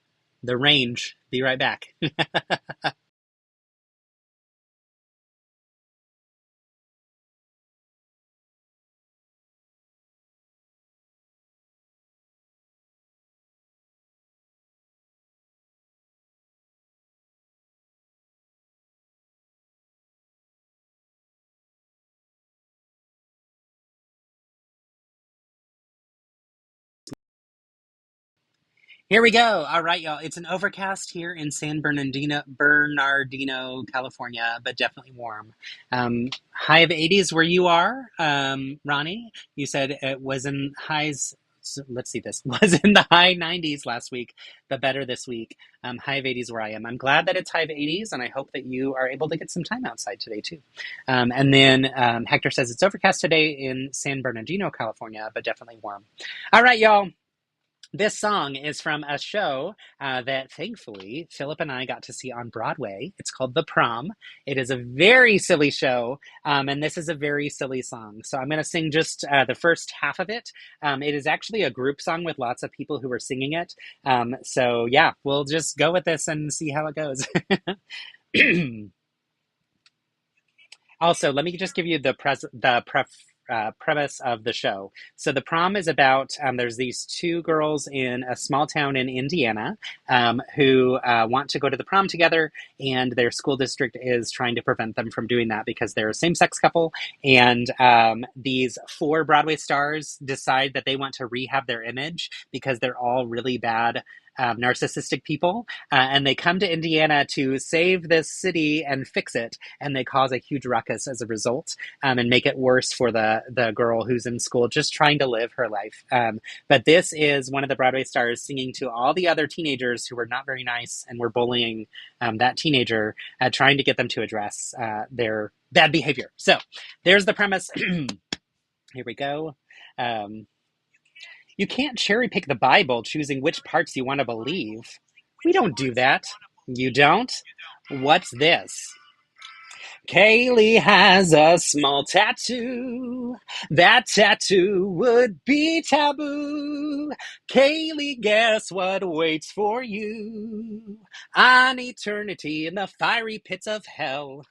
range. Be right back. Here we go. All right, y'all. It's an overcast here in San Bernardino, California, but definitely warm. High of 80s where you are, Ronnie. You said it was in highs let's see, this was in the high 90s last week, but better this week. High of 80s where I am. I'm glad that it's high of 80s, and I hope that you are able to get some time outside today too. And then Hector says it's overcast today in San Bernardino, California, but definitely warm. All right, y'all. This song is from a show that thankfully Philip and I got to see on Broadway. It's called The Prom. It is a very silly show, and this is a very silly song. So I'm going to sing just the first half of it. It is actually a group song with lots of people who are singing it. So yeah, we'll just go with this and see how it goes. Also, let me just give you the premise of the show. So the prom is about, there's these two girls in a small town in Indiana who want to go to the prom together, and their school district is trying to prevent them from doing that because they're a same-sex couple. And these 4 Broadway stars decide that they want to rehab their image because they're all really bad narcissistic people, and they come to Indiana to save this city and fix it, and they cause a huge ruckus as a result, and make it worse for the girl who's in school just trying to live her life. But this is one of the Broadway stars singing to all the other teenagers who were not very nice and were bullying that teenager, trying to get them to address their bad behavior. So there's the premise. Here we go. You can't cherry pick the Bible, choosing which parts you want to believe. We don't do that. You don't? What's this? Kaylee has a small tattoo. That tattoo would be taboo. Kaylee, guess what waits for you? An eternity in the fiery pits of hell.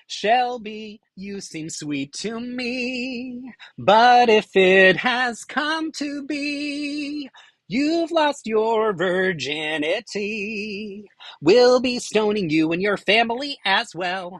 Shelby, you seem sweet to me, but if it has come to be, you've lost your virginity. We'll be stoning you and your family as well.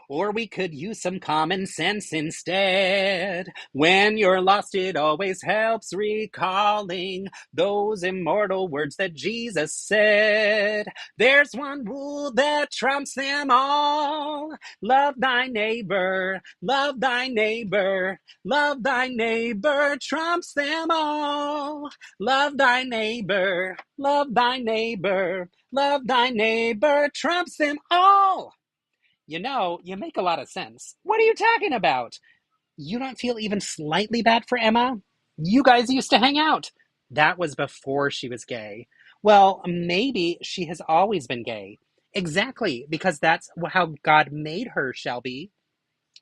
Or we could use some common sense instead. When you're lost, it always helps recalling those immortal words that Jesus said. There's one rule that trumps them all. Love thy neighbor, love thy neighbor, love thy neighbor trumps them all. Love thy neighbor, love thy neighbor, love thy neighbor trumps them all. You know, you make a lot of sense. What are you talking about? You don't feel even slightly bad for Emma? You guys used to hang out. That was before she was gay. Well, maybe she has always been gay. Exactly, because that's how God made her, Shelby.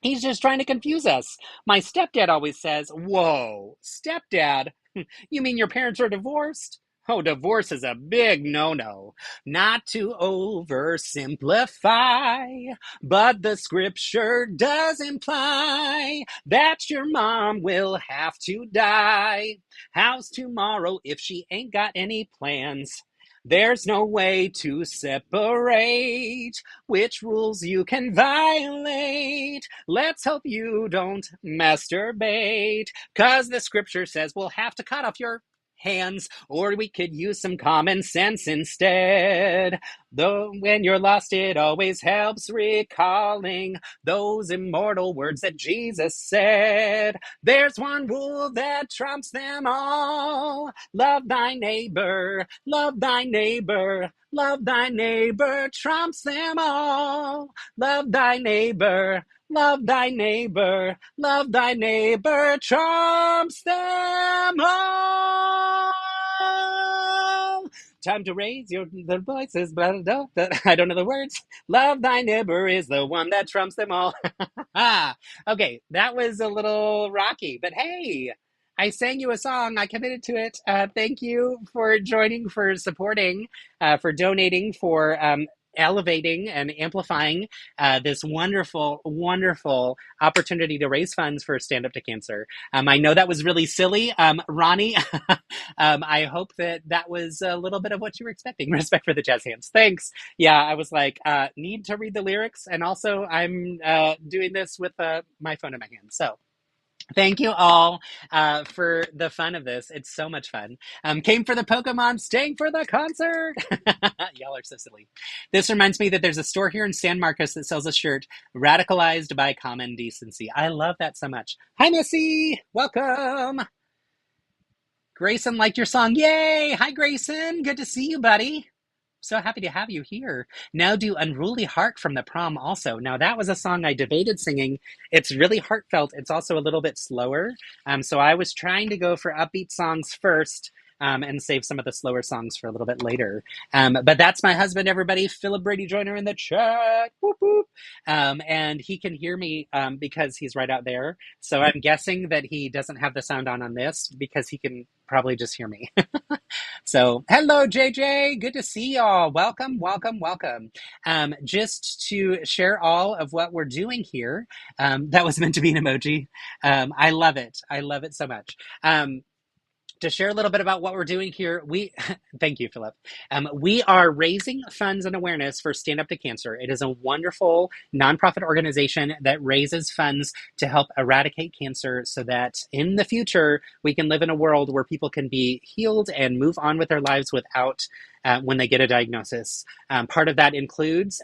He's just trying to confuse us. My stepdad always says, whoa, stepdad? You mean your parents are divorced? Oh, divorce is a big no-no. Not to oversimplify, but the scripture does imply that your mom will have to die. How's tomorrow if she ain't got any plans? There's no way to separate which rules you can violate. Let's hope you don't masturbate, 'cause the scripture says we'll have to cut off your hands, or we could use some common sense instead. Though when you're lost, it always helps recalling those immortal words that Jesus said. There's one rule that trumps them all. Love thy neighbor, love thy neighbor, love thy neighbor trumps them all. Love thy neighbor, love thy neighbor, love thy neighbor trumps them all. Time to raise your the voices, blah, blah, blah. I don't know the words. Love thy neighbor is the one that trumps them all. Okay, that was a little rocky, but hey, I sang you a song. I committed to it. Thank you for joining, for supporting, for donating, for elevating and amplifying this wonderful, wonderful opportunity to raise funds for Stand Up to Cancer. I know that was really silly. Ronnie, I hope that that was a little bit of what you were expecting. Respect for the jazz hands. Thanks. Yeah, I was like, need to read the lyrics. And also I'm doing this with my phone in my hand. So thank you all for the fun of this. It's so much fun. Came for the Pokemon, staying for the concert. Y'all are so silly. This reminds me that there's a store here in San Marcos that sells a shirt, radicalized by common decency. I love that so much. Hi, Missy. Welcome. Grayson liked your song. Yay! Hi, Grayson. Good to see you, buddy. So happy to have you here. Now do Unruly Heart from the Prom also. Now that was a song I debated singing. It's really heartfelt. It's also a little bit slower. So I was trying to go for upbeat songs first, and save some of the slower songs for a little bit later. But that's my husband, everybody. Philip Brady Joyner in the chat. Whoop, whoop. And he can hear me because he's right out there. So I'm guessing that he doesn't have the sound on this because he can probably just hear me. So, hello, JJ. Good to see y'all. Welcome, welcome, welcome. Just to share all of what we're doing here, that was meant to be an emoji. I love it. I love it so much. To share a little bit about what we're doing here, thank you, Philip. We are raising funds and awareness for Stand Up to Cancer. It is a wonderful nonprofit organization that raises funds to help eradicate cancer so that in the future, we can live in a world where people can be healed and move on with their lives without when they get a diagnosis. Part of that includes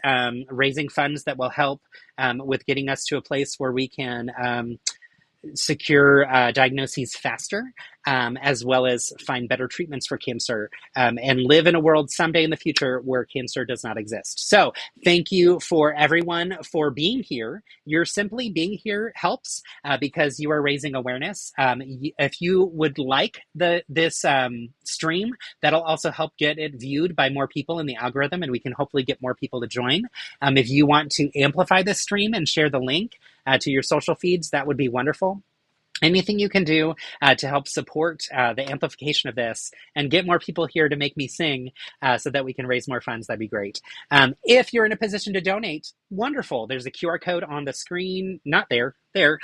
raising funds that will help with getting us to a place where we can secure diagnoses faster, as well as find better treatments for cancer, and live in a world someday in the future where cancer does not exist. So thank you for everyone for being here. You're simply being here helps because you are raising awareness. If you would like this stream, that'll also help get it viewed by more people in the algorithm, and we can hopefully get more people to join. If you want to amplify this stream and share the link to your social feeds, that would be wonderful. Anything you can do to help support the amplification of this and get more people here to make me sing so that we can raise more funds, that'd be great. If you're in a position to donate, wonderful. There's a QR code on the screen. Not there, there.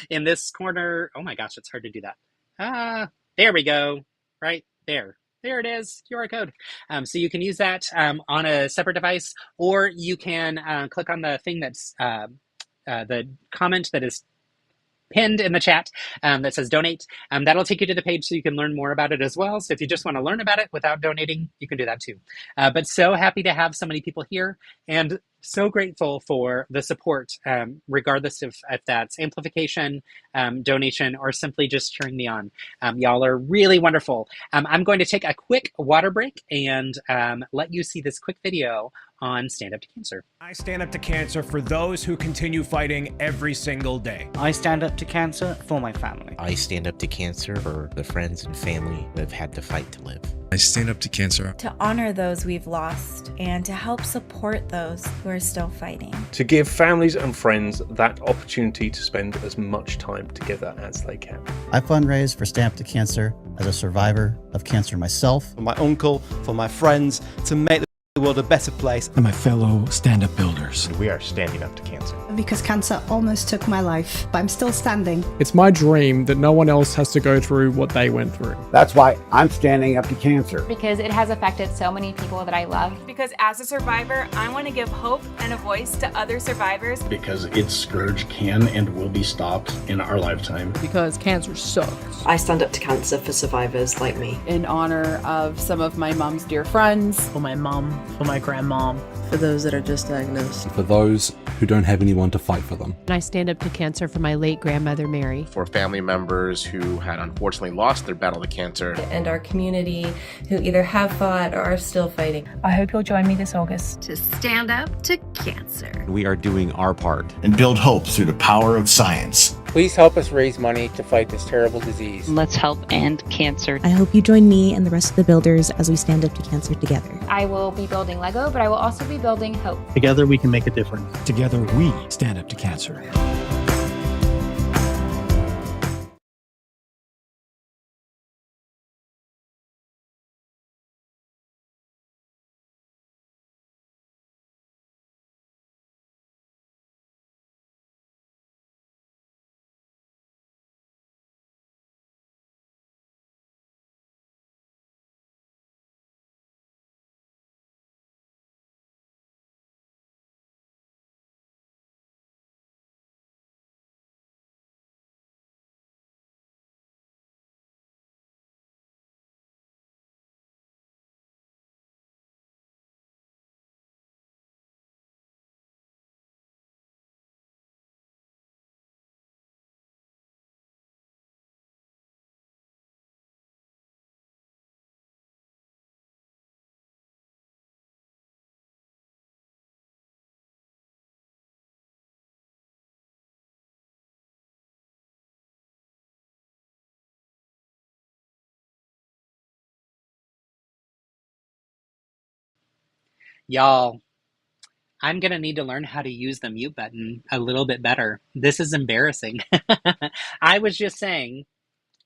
In this corner. Oh my gosh, it's hard to do that. There we go. Right there. There it is, QR code. So you can use that on a separate device, or you can click on the thing that's the comment that is pinned in the chat that says donate. That'll take you to the page so you can learn more about it as well. So if you just want to learn about it without donating, you can do that too. But so happy to have so many people here and so grateful for the support, regardless if that's amplification, donation, or simply just cheering me on. Y'all are really wonderful. I'm going to take a quick water break and let you see this quick video on Stand Up to Cancer. I stand up to cancer for those who continue fighting every single day. I stand up to cancer for my family. I stand up to cancer for the friends and family that have had to fight to live. I stand up to cancer. To honor those we've lost and to help support those who are still fighting. To give families and friends that opportunity to spend as much time together as they can. I fundraise for Stand Up to Cancer as a survivor of cancer myself. For my uncle, for my friends, to make the world a better place. And my fellow stand-up builders. We are standing up to cancer. Because cancer almost took my life, but I'm still standing. It's my dream that no one else has to go through what they went through. That's why I'm standing up to cancer. Because it has affected so many people that I love. Because as a survivor, I want to give hope and a voice to other survivors. Because its scourge can and will be stopped in our lifetime. Because cancer sucks. I stand up to cancer for survivors like me. In honor of some of my mom's dear friends. For my mom, for my grandmom. For those that are just diagnosed. For those who don't have anyone to fight for them. And I stand up to cancer for my late grandmother, Mary. For family members who had unfortunately lost their battle to cancer. And our community who either have fought or are still fighting. I hope you'll join me this August. To stand up to cancer. We are doing our part. And build hope through the power of science. Please help us raise money to fight this terrible disease. Let's help end cancer. I hope you join me and the rest of the builders as we stand up to cancer together. I will be building Lego, but I will also be building hope. Together we can make a difference. Together we stand up to cancer. Y'all, I'm going to need to learn how to use the mute button a little bit better. This is embarrassing. I was just saying,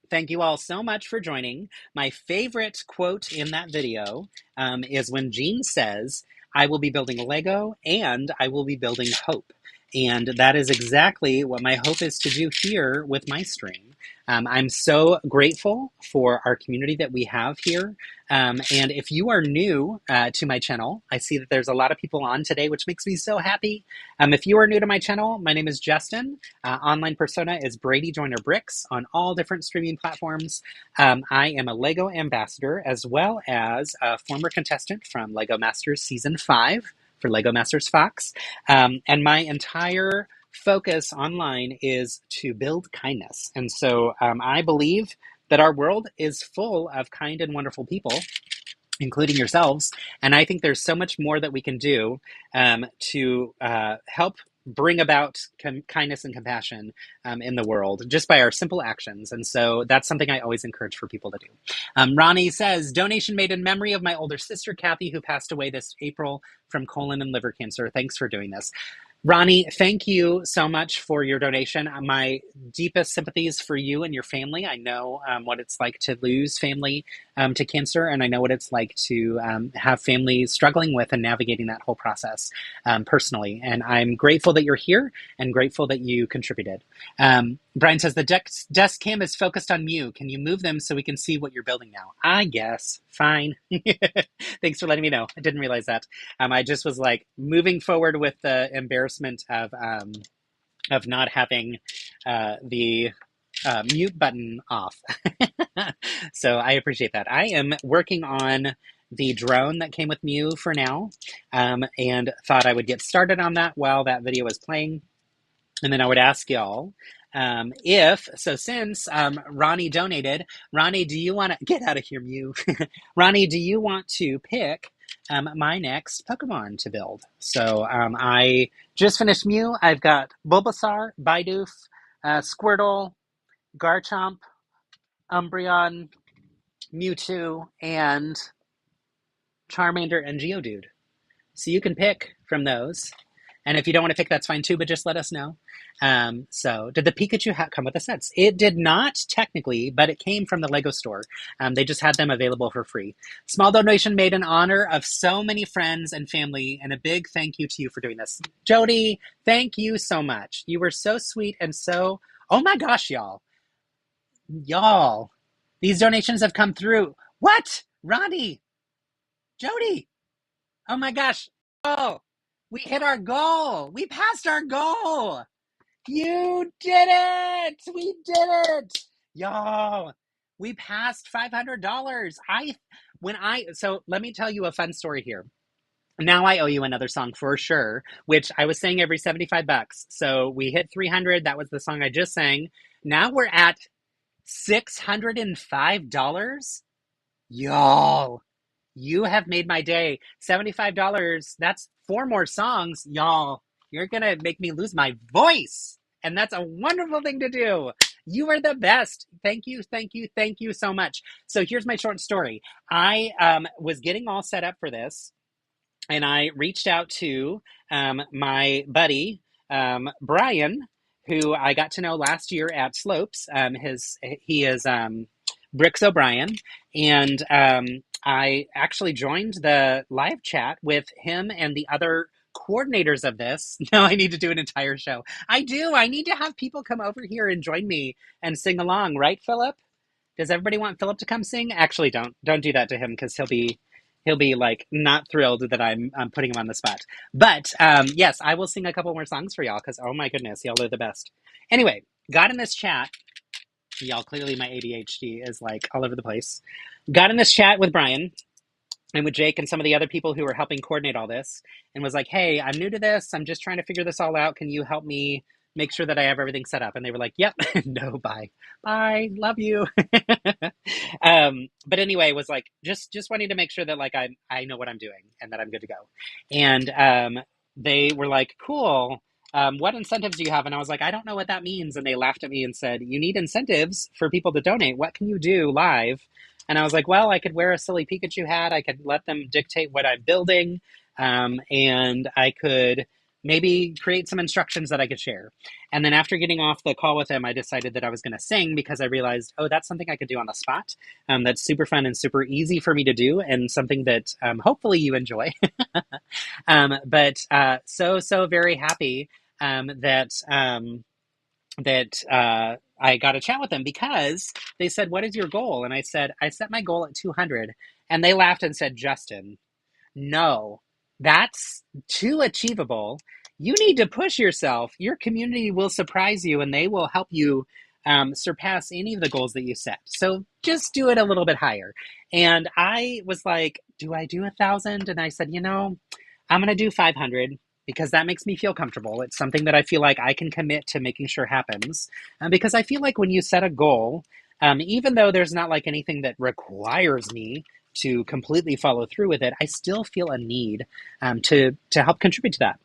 thank you all so much for joining. My favorite quote in that video is when Jean says, I will be building Lego and I will be building hope. And that is exactly what my hope is to do here with my stream. I'm so grateful for our community that we have here. And if you are new to my channel, I see that there's a lot of people on today, which makes me so happy. If you are new to my channel, my name is Justin. Online persona is Brady Joyner Bricks on all different streaming platforms. I am a Lego ambassador as well as a former contestant from Lego Masters Season 5 for Lego Masters Fox. And my entire focus online is to build kindness. And so I believe that our world is full of kind and wonderful people, including yourselves. And I think there's so much more that we can do to help bring about kindness and compassion in the world just by our simple actions. And so that's something I always encourage for people to do. Ronnie says, donation made in memory of my older sister, Kathy, who passed away this April from colon and liver cancer. Thanks for doing this. Ronnie, thank you so much for your donation. My deepest sympathies for you and your family. I know what it's like to lose family to cancer, and I know what it's like to have family struggling with and navigating that whole process personally. And I'm grateful that you're here and grateful that you contributed. Brian says, the desk cam is focused on you. Can you move them so we can see what you're building now? I guess. Fine. Thanks for letting me know. I didn't realize that. I just was like moving forward with the embarrassment of not having the mute button off. So I appreciate that. I am working on the drone that came with Mew for now, and thought I would get started on that while that video was playing. And then I would ask y'all since Ronnie donated, Ronnie, do you want to get out of here, Mew? Ronnie, do you want to pick my next Pokemon to build? So I just finished Mew. I've got Bulbasaur, Bidoof, Squirtle, Garchomp, Umbreon, Mewtwo, and Charmander and Geodude. So you can pick from those. And if you don't want to pick, that's fine too, but just let us know. So did the Pikachu hat come with the sets? It did not technically, but it came from the Lego store. They just had them available for free. Small donation made in honor of so many friends and family, and a big thank you to you for doing this. Jody, thank you so much. You were so sweet and so, oh my gosh, y'all. Y'all, these donations have come through. What? Ronnie, Jody, oh my gosh. Oh, we hit our goal. We passed our goal. You did it! We did it! Y'all, we passed $500. So let me tell you a fun story here. Now I owe you another song for sure, which I was saying every $75. So we hit 300. That was the song I just sang. Now we're at $605. Y'all, you have made my day. $75. That's 4 more songs. Y'all, you're going to make me lose my voice. And that's a wonderful thing to do. You are the best. Thank you, thank you, thank you so much. So here's my short story. I was getting all set up for this, and I reached out to my buddy, Brian, who I got to know last year at Slopes. He is Bricks O'Brien, and I actually joined the live chat with him and the other coordinators of this. Now I need to do an entire show. I do. I need to have people come over here and join me and sing along, right, Philip? Does everybody want Philip to come sing? Actually, don't do that to him, because he'll be like not thrilled that I'm putting him on the spot. But yes, I will sing a couple more songs for y'all, because oh my goodness, y'all are the best. Anyway, got in this chat. Y'all, clearly my ADHD is like all over the place. Got in this chat with Brian and with Jake and some of the other people who were helping coordinate all this, and was like, hey, I'm new to this. I'm just trying to figure this all out. Can you help me make sure that I have everything set up? And they were like, yep. No, bye. Love you. But anyway, was like, just wanting to make sure that like I know what I'm doing and that I'm good to go. And they were like, cool. What incentives do you have? And I was like, I don't know what that means. And they laughed at me and said, you need incentives for people to donate. What can you do live? And I was like, well, I could wear a silly Pikachu hat. I could let them dictate what I'm building. and I could maybe create some instructions that I could share. And then after getting off the call with him, I decided that I was going to sing because I realized, oh, that's something I could do on the spot. That's super fun and super easy for me to do, and something that hopefully you enjoy. But so very happy that I got a chat with them because they said, what is your goal? And I said, I set my goal at 200. And they laughed and said, Justin, no, that's too achievable. You need to push yourself. Your community will surprise you and they will help you surpass any of the goals that you set. So just do it a little bit higher. And I was like, do I do 1,000? And I said, I'm going to do 500 because that makes me feel comfortable. It's something that I feel like I can commit to making sure happens. Because I feel like when you set a goal, even though there's not like anything that requires me to completely follow through with it, I still feel a need to help contribute to that.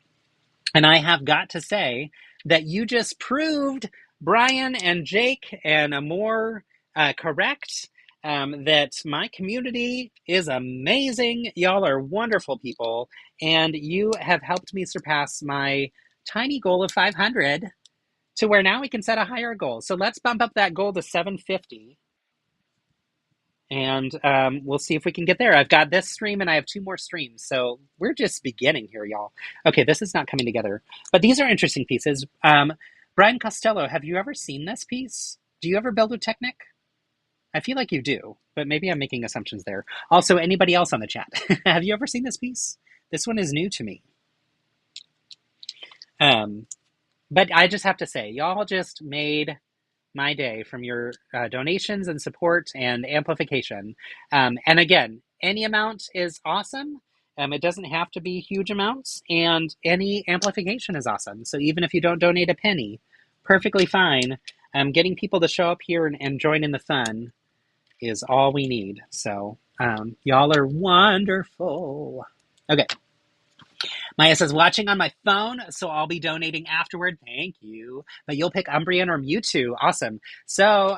And I have got to say that you just proved, Brian and Jake and Amor, correct. That my community is amazing. Y'all are wonderful people, and you have helped me surpass my tiny goal of 500 to where now we can set a higher goal. So let's bump up that goal to 750, and we'll see if we can get there. I've got this stream, and I have 2 more streams, so we're just beginning here, y'all. Okay, this is not coming together, but these are interesting pieces. Brian Costello, have you ever seen this piece? Do you ever build with Technic? I feel like you do, but maybe I'm making assumptions there. Also, anybody else on the chat, have you ever seen this piece? This one is new to me. But I just have to say, y'all just made my day from your donations and support and amplification. And again, any amount is awesome. It doesn't have to be huge amounts, and any amplification is awesome. So even if you don't donate a penny, perfectly fine. Getting people to show up here and join in the fun is all we need. So y'all are wonderful. Okay. Maya says, watching on my phone, so I'll be donating afterward. Thank you. But you'll pick Umbreon or Mewtwo. Awesome. So,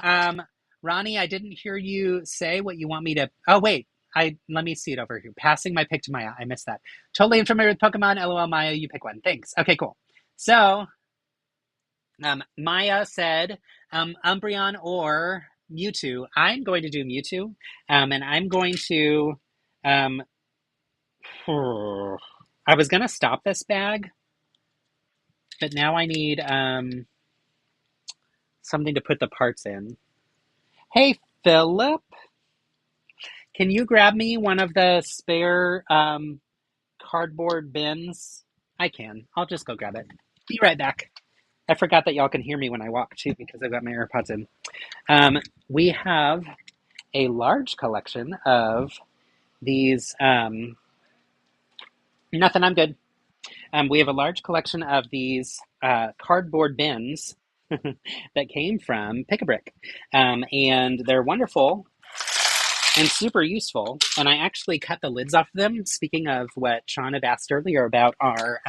Ronnie, I didn't hear you say what you want me to... Oh, wait. Let me see it over here. Passing my pick to Maya. I missed that. Totally unfamiliar with Pokemon. LOL, Maya, you pick one. Thanks. Okay, cool. So, Maya said Umbreon or Mewtwo. I'm going to do Mewtwo. And I'm going to... I was going to stop this bag, but now I need something to put the parts in. Hey, Philip, can you grab me one of the spare cardboard bins? I can. I'll just go grab it. Be right back. I forgot that y'all can hear me when I walk, too, because I've got my AirPods in. We have a large collection of these... Nothing, I'm good. We have a large collection of these cardboard bins that came from Pick-a-Brick. And they're wonderful and super useful. And I actually cut the lids off of them. Speaking of what Sean had asked earlier about our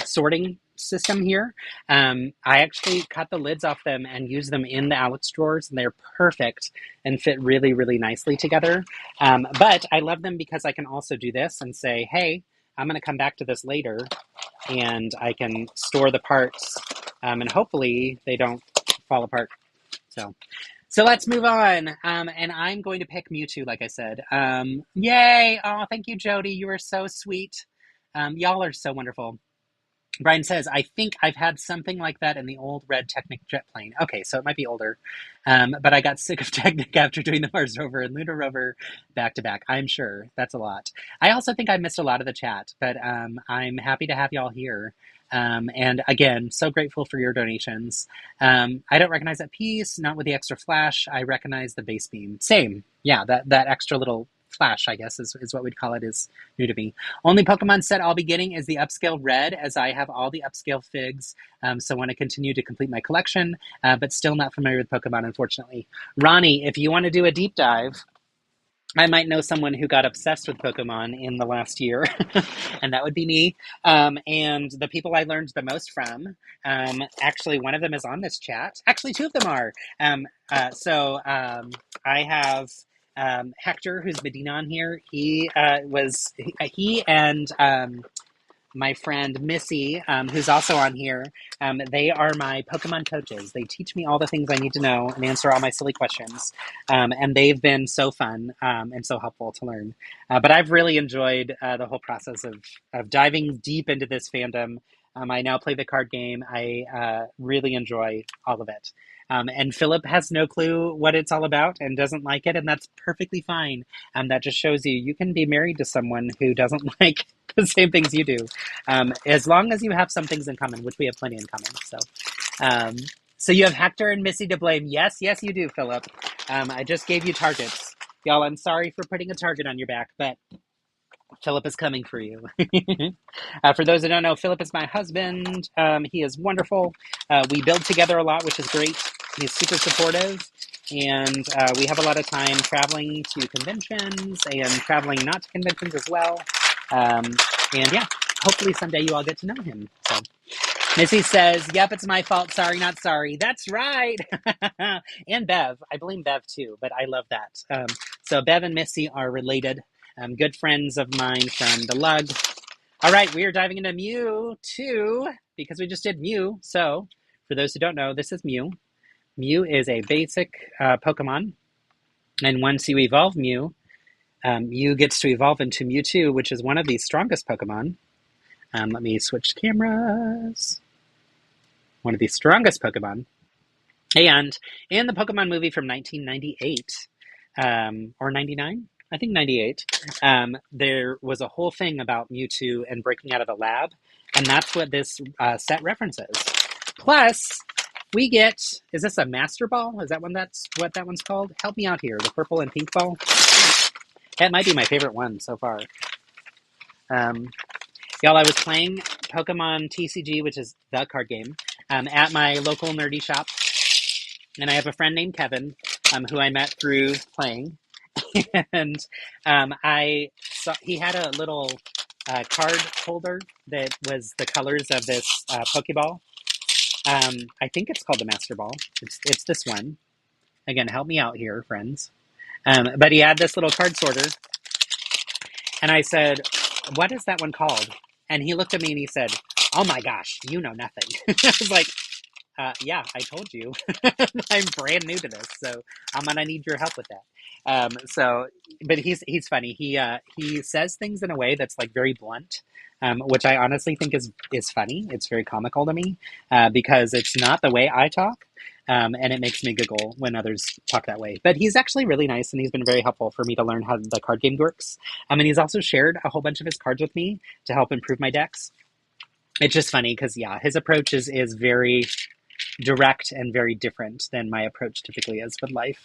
sorting system here, I actually cut the lids off them and used them in the Alex drawers, and they're perfect and fit really, really nicely together. But I love them because I can also do this and say, hey, I'm going to come back to this later, and I can store the parts, and hopefully they don't fall apart. So let's move on. And I'm going to pick Mewtwo, like I said. Yay! Oh, thank you, Jody. You are so sweet. Y'all are so wonderful. Brian says, I think I've had something like that in the old red Technic jet plane. Okay, so it might be older. But I got sick of Technic after doing the Mars rover and Lunar rover back to back. I'm sure that's a lot. I also think I missed a lot of the chat, but I'm happy to have y'all here. And again, so grateful for your donations. I don't recognize that piece, not with the extra flash. I recognize the base beam. Same. Yeah, that extra little flash, I guess, is what we'd call it, is new to me. Only Pokemon set I'll be getting is the upscale red, as I have all the upscale figs, so I want to continue to complete my collection, but still not familiar with Pokemon, unfortunately. Ronnie, if you want to do a deep dive, I might know someone who got obsessed with Pokemon in the last year, and that would be me. And the people I learned the most from, actually, one of them is on this chat. Actually, 2 of them are. I have Hector, who's Medina on here, he and my friend Missy, who's also on here, they are my Pokemon coaches. They teach me all the things I need to know and answer all my silly questions. And they've been so fun and so helpful to learn. But I've really enjoyed the whole process of diving deep into this fandom. I now play the card game. I really enjoy all of it. And Philip has no clue what it's all about and doesn't like it, and that's perfectly fine. That just shows you can be married to someone who doesn't like the same things you do, as long as you have some things in common, which we have plenty in common. So you have Hector and Missy to blame. Yes, you do, Philip. I just gave you targets. Y'all, I'm sorry for putting a target on your back, but Philip is coming for you. For those who don't know, Philip is my husband. He is wonderful. We build together a lot, which is great. He's super supportive. And we have a lot of time traveling to conventions and traveling not to conventions as well. And yeah, hopefully someday you all get to know him. So Missy says, yep, it's my fault. Sorry, not sorry. That's right. And Bev. I blame Bev too, but I love that. So Bev and Missy are related. Good friends of mine from the Lug. All right, we are diving into Mew 2 because we just did Mew. So for those who don't know, this is Mew. Mew is a basic Pokemon. And once you evolve Mew, Mew gets to evolve into Mewtwo, which is one of the strongest Pokemon. Let me switch cameras. One of the strongest Pokemon. And in the Pokemon movie from 1998, or 99? I think 98, there was a whole thing about Mewtwo and breaking out of the lab, and that's what this set references. Plus, we get, is this a Master Ball? Is that what that one's called? Help me out here, the purple and pink ball? That might be my favorite one so far. Y'all, I was playing Pokemon TCG, which is the card game, at my local nerdy shop, and I have a friend named Kevin, who I met through playing. And I saw he had a little card holder that was the colors of this Pokeball. I think it's called the Master Ball. It's this one. Again, help me out here, friends. But he had this little card sorter, and I said, "What is that one called?" And he looked at me and he said, "Oh my gosh, you know nothing." I was like, yeah, I told you. I'm brand new to this, so I'm gonna need your help with that. But he's funny. He says things in a way that's like very blunt, which I honestly think is funny. It's very comical to me because it's not the way I talk, and it makes me giggle when others talk that way. But he's actually really nice, and he's been very helpful for me to learn how the card game works. And he's also shared a whole bunch of his cards with me to help improve my decks. It's just funny because his approach is very direct and very different than my approach typically is with life.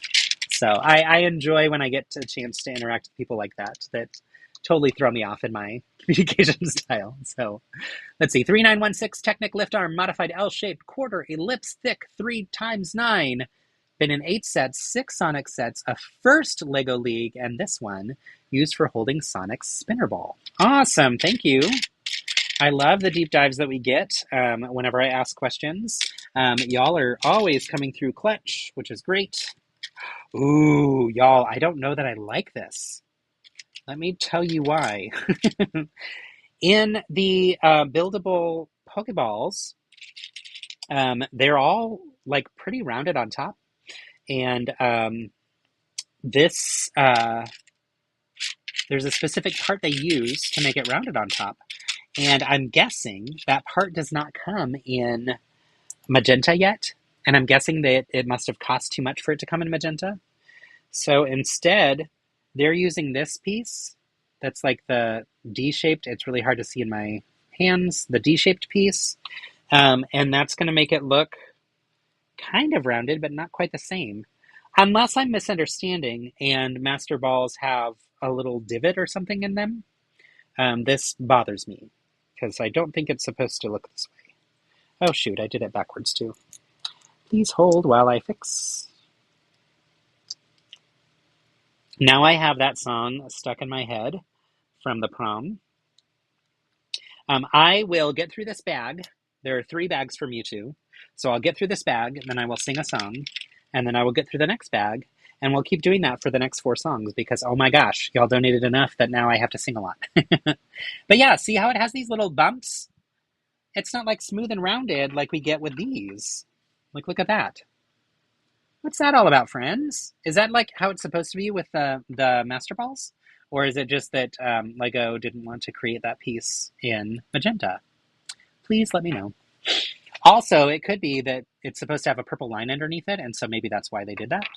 So I enjoy when I get a chance to interact with people like that totally throw me off in my communication style. So let's see, 3916 Technic Lift Arm, modified L-shaped quarter ellipse thick 3x9. Been in 8 sets, 6 Sonic sets, a first Lego League, and this one used for holding Sonic's spinner ball. Awesome, thank you. I love the deep dives that we get whenever I ask questions. Y'all are always coming through clutch, which is great. Ooh, y'all, I don't know that I like this. Let me tell you why. In the buildable Pokeballs, they're all like pretty rounded on top. And there's a specific part they use to make it rounded on top. And I'm guessing that part does not come in magenta yet. And I'm guessing that it must have cost too much for it to come in magenta. So instead, they're using this piece that's like the D-shaped. It's really hard to see in my hands, the D-shaped piece. And that's going to make it look kind of rounded, but not quite the same. Unless I'm misunderstanding and Master Balls have a little divot or something in them. This bothers me because I don't think it's supposed to look this way. Oh shoot, I did it backwards too. Please hold while I fix. Now I have that song stuck in my head from the prom. I will get through this bag. There are 3 bags for Mewtwo. So I'll get through this bag, then I will sing a song, and then I will get through the next bag, And we'll keep doing that for the next 4 songs because, oh my gosh, y'all donated enough that now I have to sing a lot. But yeah, see how it has these little bumps? It's not like smooth and rounded like we get with these. Like, look at that. What's that all about, friends? Is that like how it's supposed to be with the Master Balls? Or is it just that Lego didn't want to create that piece in magenta? Please let me know. Also, it could be that it's supposed to have a purple line underneath it, and so maybe that's why they did that.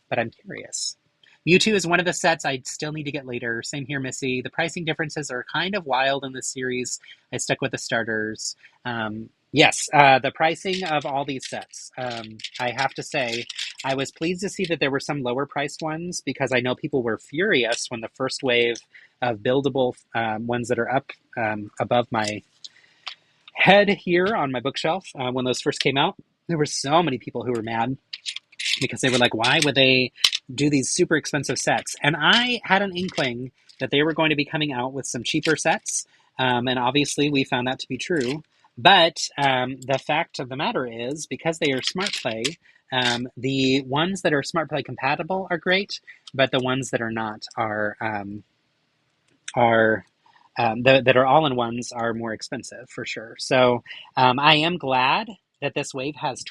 But I'm curious. Mewtwo is one of the sets I still need to get later. Same here, Missy. The pricing differences are kind of wild in this series. I stuck with the starters. Yes, the pricing of all these sets. I have to say, I was pleased to see that there were some lower priced ones because I know people were furious when the first wave of buildable ones that are up above my head here on my bookshelf, when those first came out, there were so many people who were mad because they were like, why would they do these super expensive sets? And I had an inkling that they were going to be coming out with some cheaper sets. And obviously we found that to be true. But the fact of the matter is, because they are Smart Play, the ones that are Smart Play compatible are great, but the ones that are not that are all-in-ones are more expensive for sure. So I am glad that this wave has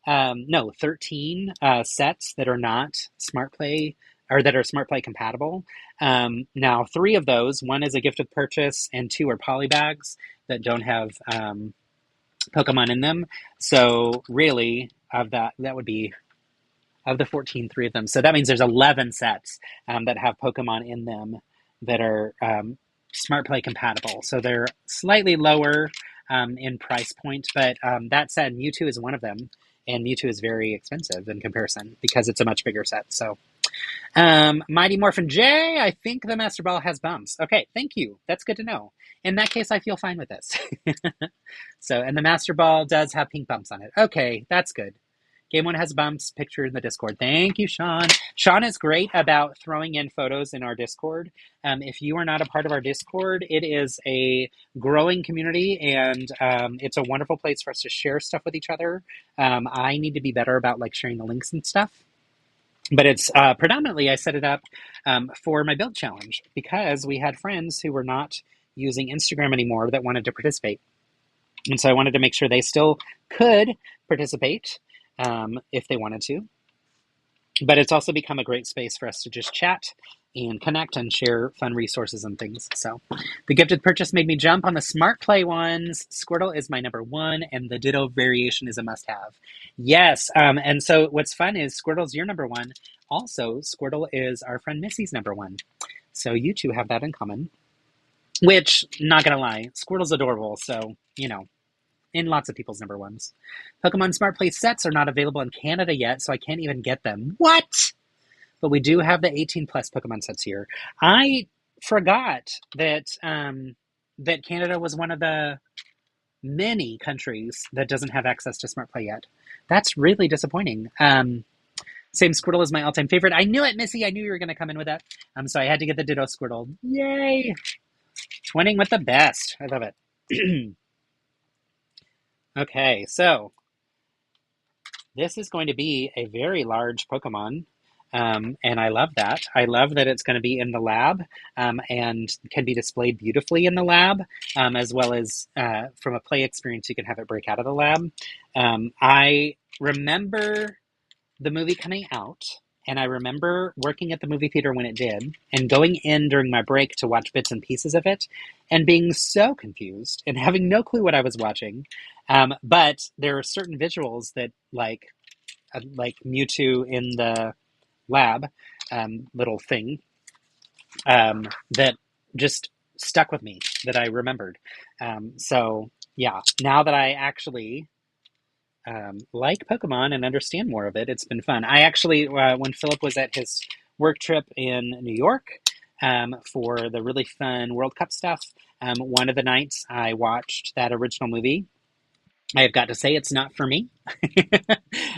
13 sets that are not Smart Play or that are Smart Play compatible. Now, 3 of those, 1 is a gifted purchase and 2 are polybags that don't have Pokemon in them. So really, of that would be, of the 14, 3 of them. So that means there's 11 sets that have Pokemon in them that are Smart Play compatible. So they're slightly lower in price point, but that said, Mewtwo is one of them, and Mewtwo is very expensive in comparison because it's a much bigger set. So, Mighty Morphin J, I think the Master Ball has bumps. Okay, thank you. That's good to know. In that case, I feel fine with this. So, and the Master Ball does have pink bumps on it. Okay, that's good. Game 1 has bumps, picture in the Discord. Thank you, Sean. Sean is great about throwing in photos in our Discord. If you are not a part of our Discord, it is a growing community, and it's a wonderful place for us to share stuff with each other. I need to be better about like sharing the links and stuff. But it's predominantly, I set it up for my build challenge because we had friends who were not using Instagram anymore that wanted to participate. And so I wanted to make sure they still could participate if they wanted to. But it's also become a great space for us to just chat and connect and share fun resources and things. So the gifted purchase made me jump on the Smart Play ones. Squirtle is my number 1, and the Ditto variation is a must-have. Yes, and so what's fun is Squirtle's your number 1. Also, Squirtle is our friend Missy's number 1. So you two have that in common. Which, not gonna lie, Squirtle's adorable, so, you know, in lots of people's number 1s. Pokemon Smart Play sets are not available in Canada yet, so I can't even get them. What? But we do have the 18 plus Pokemon sets here. I forgot that that Canada was one of the many countries that doesn't have access to Smart Play yet. That's really disappointing. Same Squirtle is my all-time favorite. I knew it, Missy. I knew you were going to come in with that. So I had to get the Ditto Squirtle. Yay! Twinning with the best. I love it. Okay, so this is going to be a very large Pokemon, and I love that. I love that it's going to be in the lab and can be displayed beautifully in the lab, as well as from a play experience, you can have it break out of the lab. I remember the movie coming out, and I remember working at the movie theater when it did, and going in during my break to watch bits and pieces of it, and being so confused and having no clue what I was watching. But there are certain visuals that, like Mewtwo in the lab little thing, that just stuck with me, that I remembered. So yeah, now that I actually like Pokemon and understand more of it, it's been fun. I actually, when Philip was at his work trip in New York for the really fun World Cup stuff, one of the nights I watched that original movie. I have got to say, it's not for me.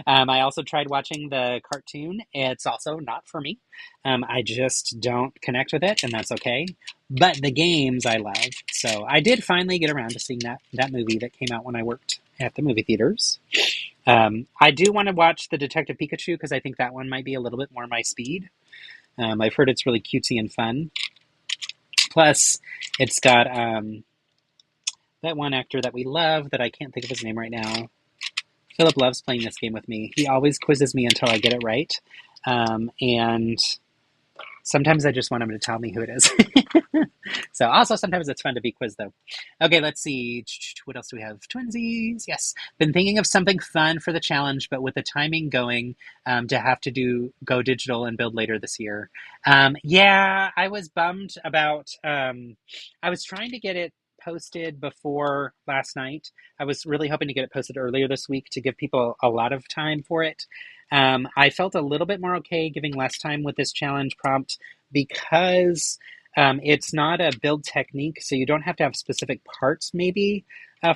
I also tried watching the cartoon. It's also not for me. I just don't connect with it, and that's okay. But the games I love. So I did finally get around to seeing that movie that came out when I worked at the movie theaters. I do want to watch the Detective Pikachu because I think that one might be a little bit more my speed. I've heard it's really cutesy and fun. Plus, it's got that one actor that we love that I can't think of his name right now. Philip loves playing this game with me. He always quizzes me until I get it right. And sometimes I just want him to tell me who it is. So also sometimes it's fun to be quizzed though. Okay, let's see. What else do we have? Twinsies. Yes. Been thinking of something fun for the challenge, but with the timing going to have to go digital and build later this year. Yeah, I was bummed about, I was trying to get it posted before last night. I was really hoping to get it posted earlier this week to give people a lot of time for it. I felt a little bit more okay giving less time with this challenge prompt because it's not a build technique, so you don't have to have specific parts maybe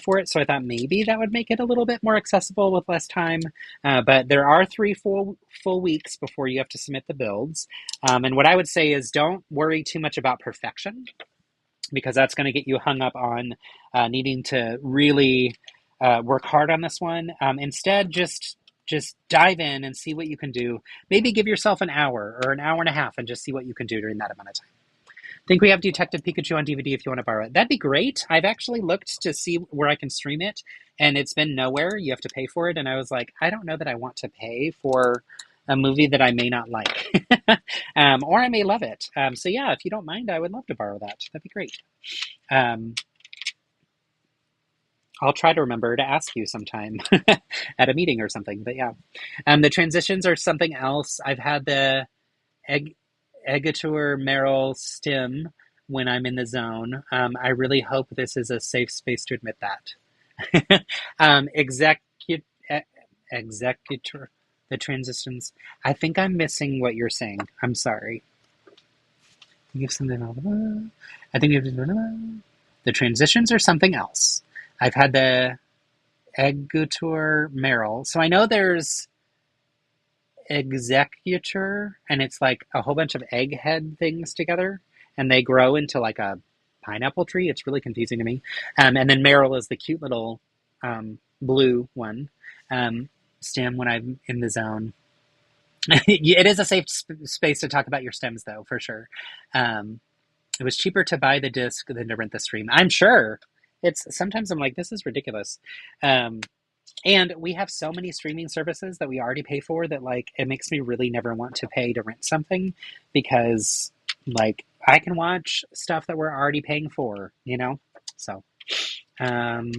for it. So I thought maybe that would make it a little bit more accessible with less time. But there are 3 full weeks before you have to submit the builds. And what I would say is don't worry too much about perfection, because that's going to get you hung up on needing to really work hard on this one. Instead, just dive in and see what you can do. Maybe give yourself an hour or an hour and a half and just see what you can do during that amount of time. I think we have Detective Pikachu on DVD if you want to borrow it. That'd be great. I've actually looked to see where I can stream it, and it's been nowhere. You have to pay for it. And I was like, I don't know that I want to pay for a movie that I may not like. Or I may love it. So yeah, if you don't mind, I would love to borrow that. That'd be great. I'll try to remember to ask you sometime at a meeting or something. But yeah, the transitions are something else. I've had the Egatur Meryl stim when I'm in the zone. I really hope this is a safe space to admit that. Executor, the transitions. I think I'm missing what you're saying. I'm sorry. You have something. I think you have to. The transitions are something else. I've had the Egatur Meryl. So I know there's Executor, and it's like a whole bunch of egghead things together, and they grow into like a pineapple tree. It's really confusing to me. And then Meryl is the cute little blue one. Stem when I'm in the zone. It is a safe space to talk about your stems, though, for sure. It was cheaper to buy the disc than to rent the stream. I'm sure. Sometimes I'm like, this is ridiculous. And we have so many streaming services that we already pay for that, like, it makes me really never want to pay to rent something because, like, I can watch stuff that we're already paying for, you know? So, let's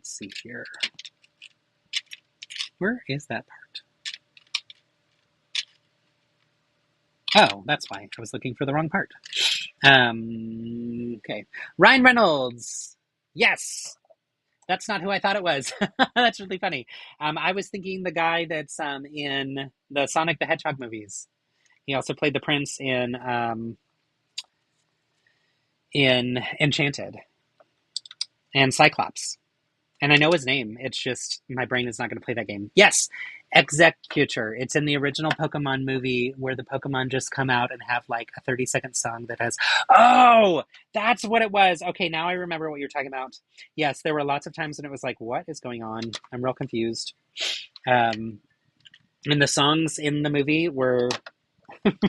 see here. Where is that part? Oh, that's why. I was looking for the wrong part. Okay. Ryan Reynolds. Yes. That's not who I thought it was. That's really funny. I was thinking the guy that's in the Sonic the Hedgehog movies. He also played the prince in Enchanted and Cyclops. And I know his name. It's just my brain is not going to play that game. Yes, Executor. It's in the original Pokemon movie where the Pokemon just come out and have like a 30-second song that has, oh, that's what it was. Okay, now I remember what you're talking about. Yes, there were lots of times when it was like, what is going on? I'm real confused. And the songs in the movie were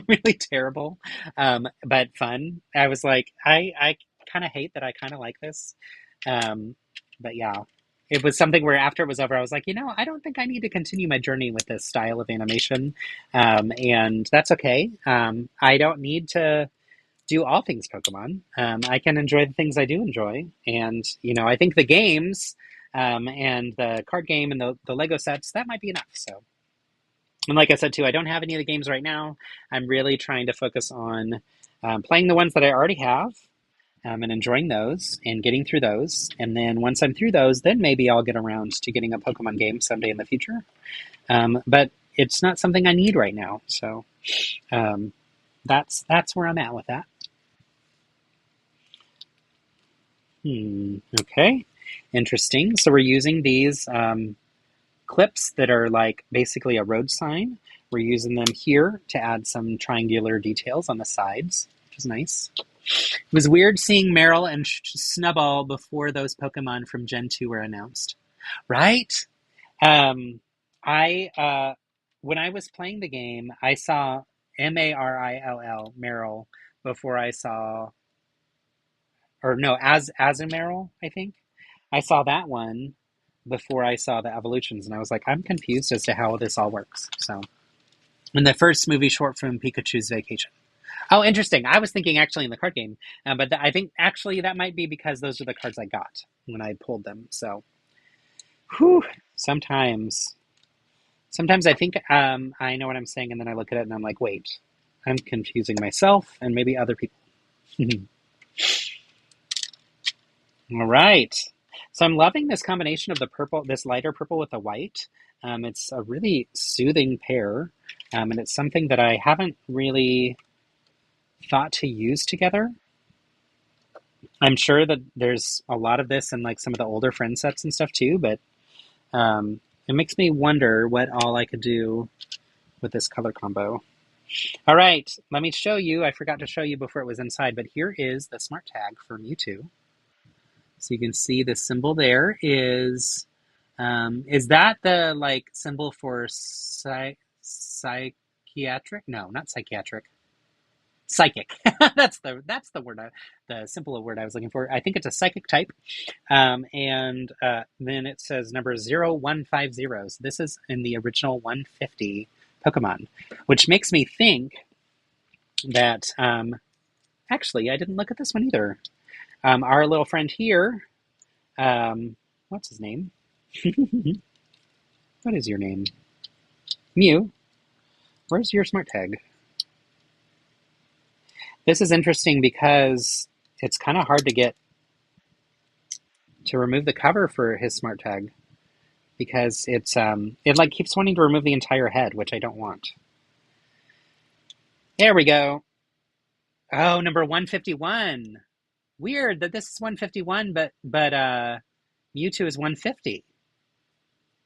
really terrible, but fun. I was like, I kind of hate that I kind of like this. But yeah. It was something where after it was over, I was like, I don't think I need to continue my journey with this style of animation. And that's okay. I don't need to do all things Pokemon. I can enjoy the things I do enjoy. And, I think the games and the card game and the Lego sets, that might be enough. So, and like I said, too, I don't have any of the games right now. I'm really trying to focus on playing the ones that I already have. And enjoying those and getting through those. And then once I'm through those, then maybe I'll get around to getting a Pokemon game someday in the future. But it's not something I need right now. So that's where I'm at with that. Okay. Interesting. So we're using these clips that are like basically a road sign. We're using them here to add some triangular details on the sides, which is nice. It was weird seeing Meryl and Snubbull before those Pokemon from Gen 2 were announced. Right? When I was playing the game, I saw Marill, Meryl, before I saw, or no, Azumarill, I think. I saw that one before I saw the evolutions, and I was like, I'm confused as to how this all works. So, in the first movie short film, Pikachu's Vacation. Oh, interesting. I was thinking actually in the card game, but I think actually that might be because those are the cards I got when I pulled them. So, whew, sometimes I think I know what I'm saying, and then I look at it and I'm like, wait, I'm confusing myself and maybe other people. All right. So I'm loving this combination of the purple, this lighter purple with the white. It's a really soothing pair, and it's something that I haven't really thought to use together. I'm sure that there's a lot of this in like some of the older friend sets and stuff too, but it makes me wonder what all I could do with this color combo. All right, let me show you. I forgot to show you before it was inside, but here is the smart tag for Mewtwo. So you can see the symbol there is that the like symbol for psychiatric? No, not psychiatric. Psychic. That's the word, the simple word I was looking for. I think it's a psychic type. And then it says number 0150. So this is in the original 150 Pokemon, which makes me think that, actually, I didn't look at this one either. Our little friend here, what's his name? What is your name? Mew. Where's your smart tag? This is interesting because it's kind of hard to get to remove the cover for his smart tag because it's it like keeps wanting to remove the entire head, which I don't want. There we go. Oh, number 151. Weird that this is 151, but Mewtwo is 150.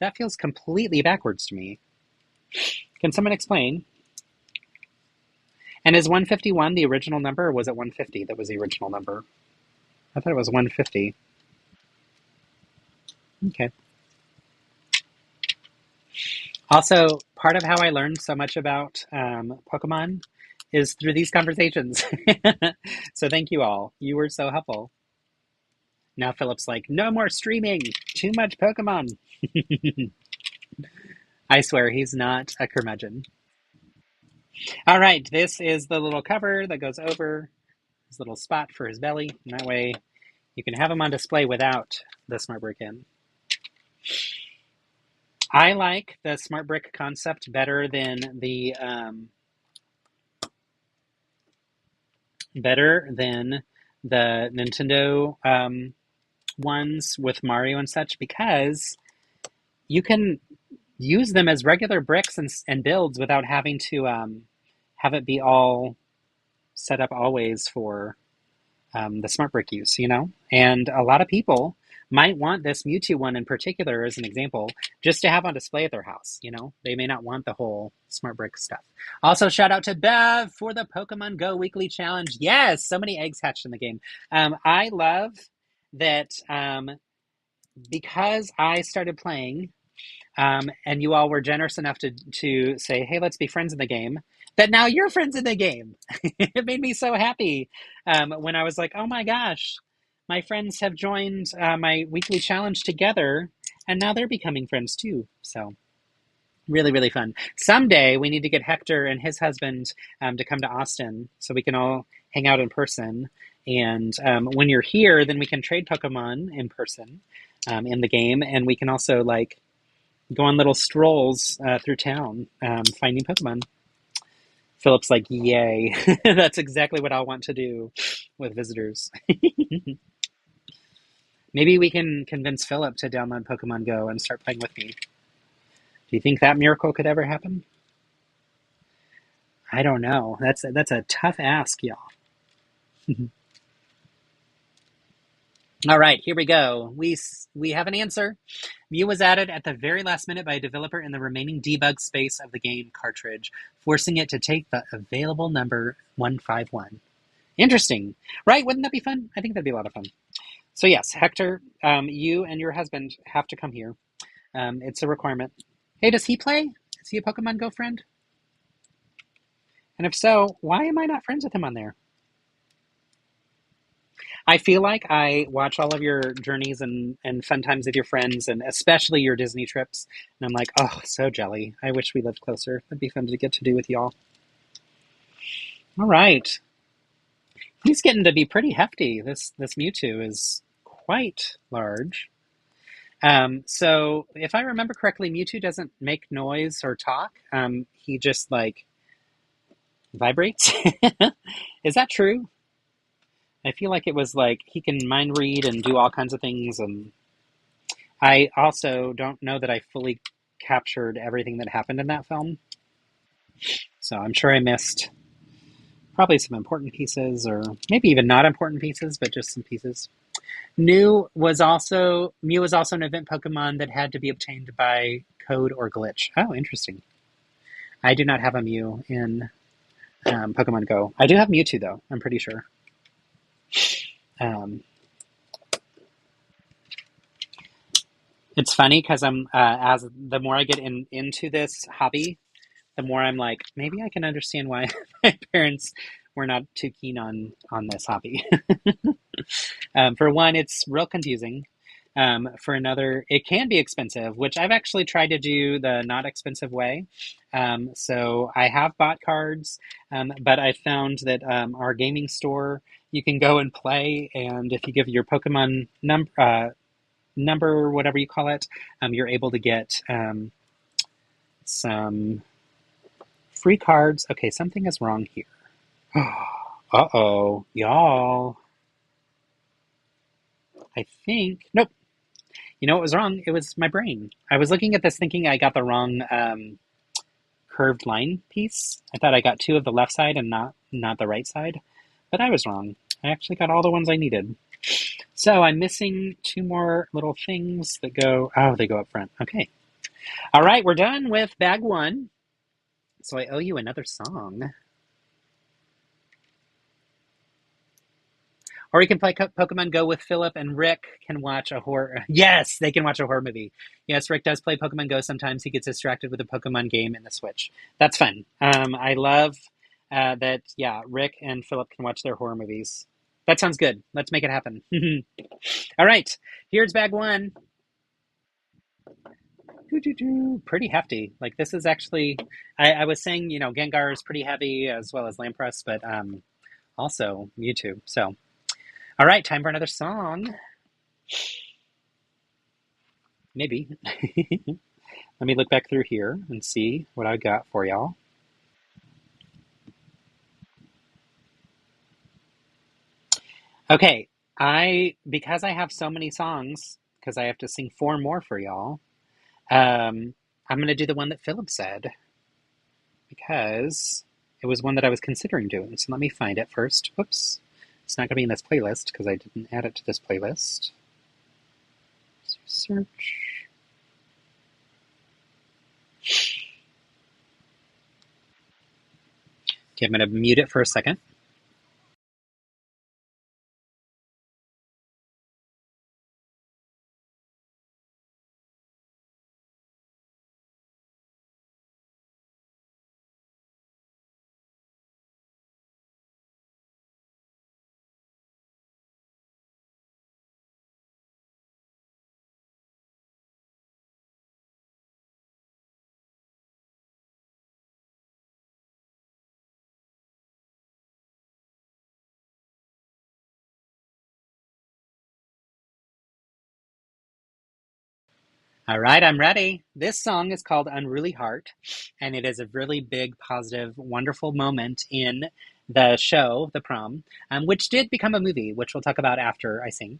That feels completely backwards to me. Can someone explain? And is 151 the original number, or was it 150 that was the original number? I thought it was 150. Okay. Also, part of how I learned so much about Pokemon is through these conversations. So thank you all. You were so helpful. Now Philip's like, no more streaming. Too much Pokemon. I swear he's not a curmudgeon. All right, this is the little cover that goes over his little spot for his belly. And that way you can have him on display without the smart brick in. I like the smart brick concept better than the Nintendo ones with Mario and such, because you can use them as regular bricks and builds without having to have it be all set up always for the smart brick use, you know? And a lot of people might want this Mewtwo one in particular, as an example, just to have on display at their house, you know? They may not want the whole smart brick stuff. Also, shout out to Bev for the Pokemon Go weekly challenge. Yes, so many eggs hatched in the game. I love that because I started playing, and you all were generous enough to say, hey, let's be friends in the game, that now you're friends in the game. It made me so happy when I was like, oh my gosh, my friends have joined my weekly challenge together, and now they're becoming friends too. So really, really fun. Someday we need to get Hector and his husband to come to Austin so we can all hang out in person. And when you're here, then we can trade Pokemon in person in the game, and we can also like go on little strolls through town finding Pokemon. Philip's like, yay. That's exactly what I want to do with visitors. Maybe we can convince Philip to download Pokemon Go and start playing with me. Do you think that miracle could ever happen? I don't know. That's a tough ask, y'all. All right, here we go. We have an answer. Mew was added at the very last minute by a developer in the remaining debug space of the game cartridge, forcing it to take the available number 151. Interesting. Right? Wouldn't that be fun? I think that'd be a lot of fun. So yes, Hector, you and your husband have to come here. It's a requirement. Hey, does he play? Is he a Pokemon Go friend? And if so, why am I not friends with him on there? I feel like I watch all of your journeys and fun times with your friends, and especially your Disney trips. And I'm like, oh, so jelly. I wish we lived closer. That'd be fun to get to do with y'all. All right. He's getting to be pretty hefty. This Mewtwo is quite large. So if I remember correctly, Mewtwo doesn't make noise or talk. He just like vibrates. Is that true? I feel like it was like he can mind read and do all kinds of things, and I also don't know that I fully captured everything that happened in that film. So I'm sure I missed probably some important pieces, or maybe even not important pieces, but just some pieces. Mew was also an event Pokemon that had to be obtained by code or glitch. Oh, interesting. I do not have a Mew in Pokemon Go. I do have Mewtwo though. I'm pretty sure. It's funny because I'm as the more I get into this hobby, the more I'm like, maybe I can understand why my parents were not too keen on this hobby. For one, it's real confusing. For another, it can be expensive, which I've actually tried to do the not expensive way. So I have bought cards, but I found that our gaming store, you can go and play, and if you give your Pokemon number, whatever you call it, you're able to get some free cards. Okay, something is wrong here. Uh-oh, y'all. I think, nope. You know what was wrong? It was my brain. I was looking at this thinking I got the wrong curved line piece. I thought I got two of the left side and not the right side, but I was wrong. I actually got all the ones I needed. So I'm missing two more little things that go, oh, they go up front. Okay. All right, we're done with bag one. So I owe you another song. Or you can play Pokemon Go with Philip, and Rick can watch a horror. Yes, they can watch a horror movie. Yes, Rick does play Pokemon Go. Sometimes he gets distracted with a Pokemon game in the Switch. That's fun. I love that, yeah, Rick and Philip can watch their horror movies. That sounds good. Let's make it happen. All right, here's bag one. Pretty hefty. Like, this is actually, I was saying, you know, Gengar is pretty heavy, as well as Lampress, but also Mewtwo. So, all right, time for another song. Maybe. Let me look back through here and see what I got for y'all. Okay, because I have so many songs, because I have to sing 4 more for y'all, I'm going to do the one that Philip said, because it was one that I was considering doing. So let me find it first. Whoops. It's not going to be in this playlist, because I didn't add it to this playlist. Search. Okay, I'm going to mute it for a second. All right, I'm ready. This song is called Unruly Heart, and it is a really big, positive, wonderful moment in the show, The Prom, which did become a movie, which we'll talk about after I sing.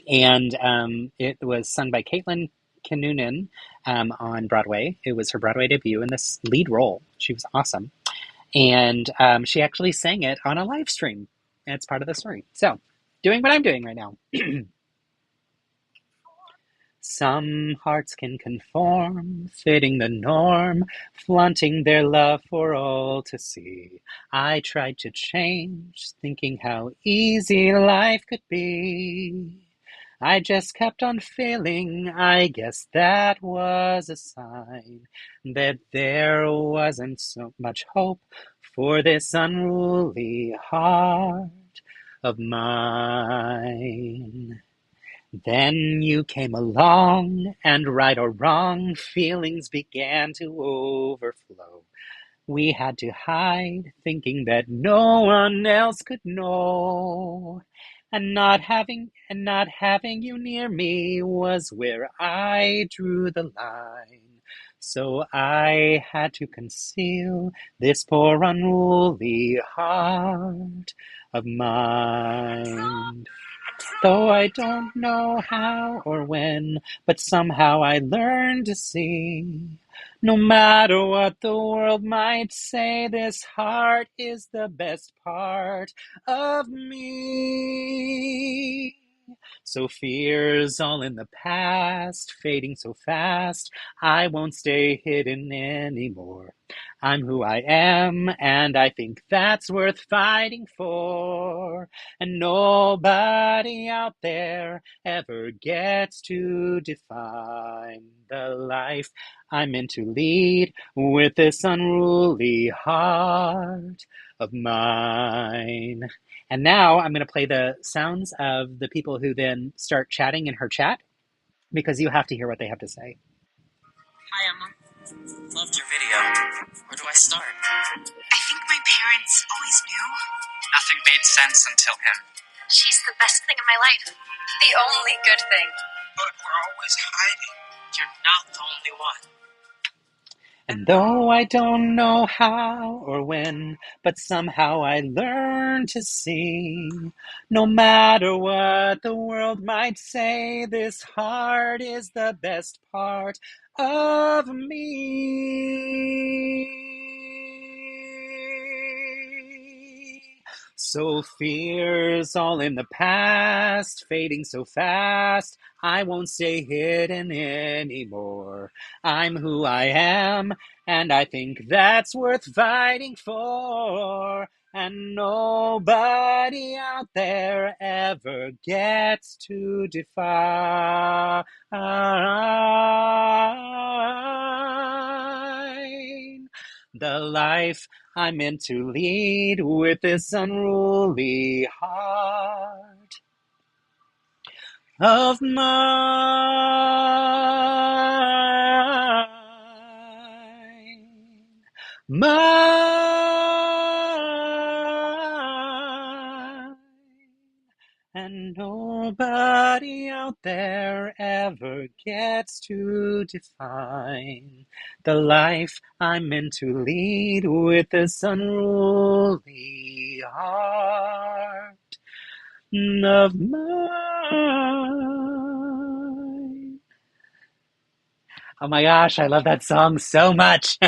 And it was sung by Caitlin Kinnunen on Broadway. It was her Broadway debut in this lead role. She was awesome. And she actually sang it on a live stream. And it's part of the story. So, doing what I'm doing right now. Some hearts can conform, fitting the norm, flaunting their love for all to see. I tried to change, thinking how easy life could be. I just kept on failing, I guess that was a sign that there wasn't so much hope for this unruly heart of mine. Then you came along, and right or wrong, feelings began to overflow. We had to hide, thinking that no one else could know. And not having you near me was where I drew the line. So I had to conceal this poor unruly heart of mine. Though I don't know how or when, but somehow I learned to see. No matter what the world might say, this heart is the best part of me. So fear's all in the past, fading so fast, I won't stay hidden anymore. I'm who I am, and I think that's worth fighting for. And nobody out there ever gets to define the life I'm meant to lead with this unruly heart of mine. And now I'm going to play the sounds of the people who then start chatting in her chat, because you have to hear what they have to say. Hi, Emma. Loved your video. Where do I start? I think my parents always knew. Nothing made sense until him. She's the best thing in my life. The only good thing. But we're always hiding. You're not the only one. And though I don't know how or when, but somehow I learned to see. No matter what the world might say, this heart is the best part of me. So fear's all in the past, fading so fast, I won't stay hidden anymore. I'm who I am, and I think that's worth fighting for. And nobody out there ever gets to define the life I'm meant to lead with this unruly heart of mine. And nobody out there ever gets to define the life I'm meant to lead with this unruly heart of mine. Oh my gosh, I love that song so much.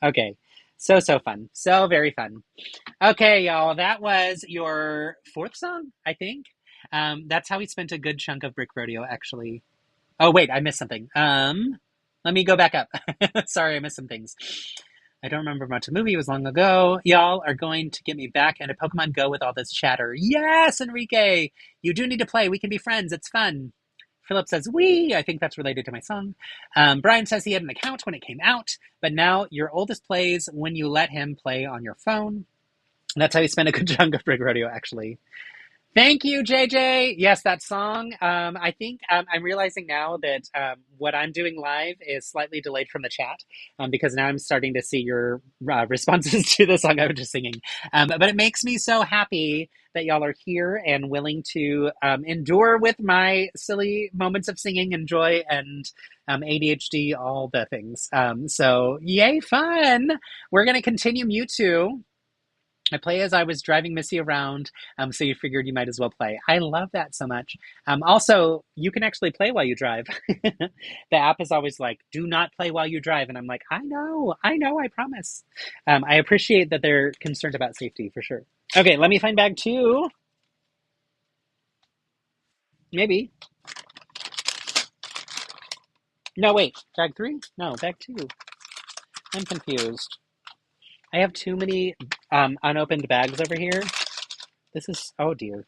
Okay, so fun. So very fun. Okay, y'all, that was your fourth song, I think. That's how we spent a good chunk of Brick Rodeo, actually. Oh, wait, I missed something. Let me go back up. Sorry, I missed some things. I don't remember much of the movie. It was long ago. Y'all are going to get me back into Pokemon Go with all this chatter. Yes, Enrique! You do need to play. We can be friends. It's fun. Philip says, "Wee." I think that's related to my song. Brian says he had an account when it came out, but now your oldest plays when you let him play on your phone. That's how he spent a good chunk of Brick Rodeo, actually. Thank you, JJ. Yes, that song. I think I'm realizing now that what I'm doing live is slightly delayed from the chat because now I'm starting to see your responses to the song I was just singing. But it makes me so happy that y'all are here and willing to endure with my silly moments of singing and joy and ADHD, all the things. So yay, fun. We're going to continue Mewtwo. I play as I was driving Missy around, so you figured you might as well play. I love that so much. Also, you can actually play while you drive. The app is always like, do not play while you drive. And I'm like, I know, I promise. I appreciate that they're concerned about safety, for sure. Okay, let me find bag 2. Maybe. No, wait. Bag 3? No, bag 2. I'm confused. I have too many unopened bags over here. This is... Oh, dear.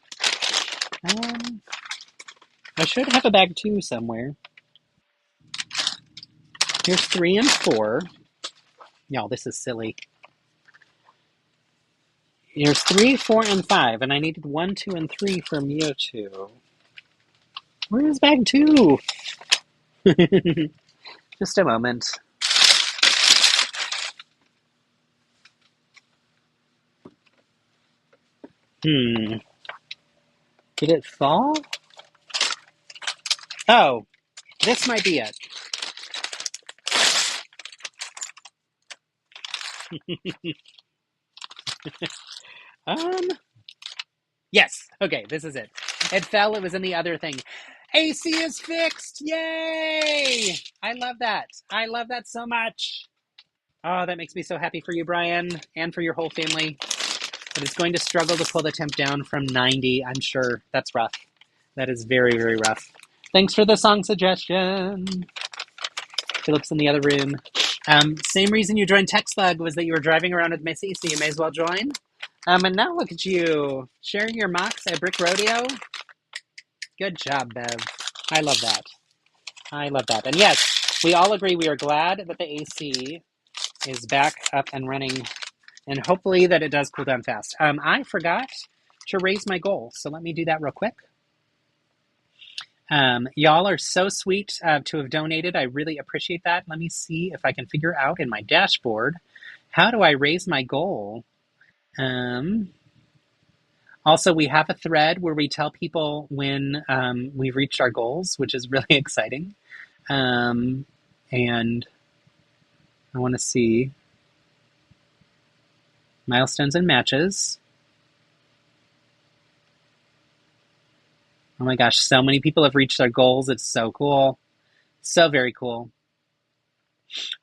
I should have a bag 2 somewhere. Here's 3 and 4. No, this is silly. Here's 3, 4, and 5, and I needed 1, 2, and 3 for Mewtwo. Where is bag 2? Just a moment. Did it fall? Oh, this might be it. Yes. Okay, this is it. It fell. It was in the other thing. AC is fixed. Yay! I love that. I love that so much. Oh, that makes me so happy for you, Brian, and for your whole family. But it's going to struggle to pull the temp down from 90, I'm sure. That's rough. That is very, very rough. Thanks for the song suggestion. Philip's in the other room. Same reason you joined TextBug was that you were driving around with Missy, so you may as well join. And now look at you, sharing your mocks at Brick Rodeo. Good job, Bev. I love that. I love that. And yes, we all agree we are glad that the AC is back up and running, and hopefully that it does cool down fast. I forgot to raise my goal, so let me do that real quick. Y'all are so sweet to have donated. I really appreciate that. Let me see if I can figure out in my dashboard, how do I raise my goal? Also, we have a thread where we tell people when we've reached our goals, which is really exciting. And I want to see milestones and matches. Oh my gosh, so many people have reached their goals. It's so cool. So very cool.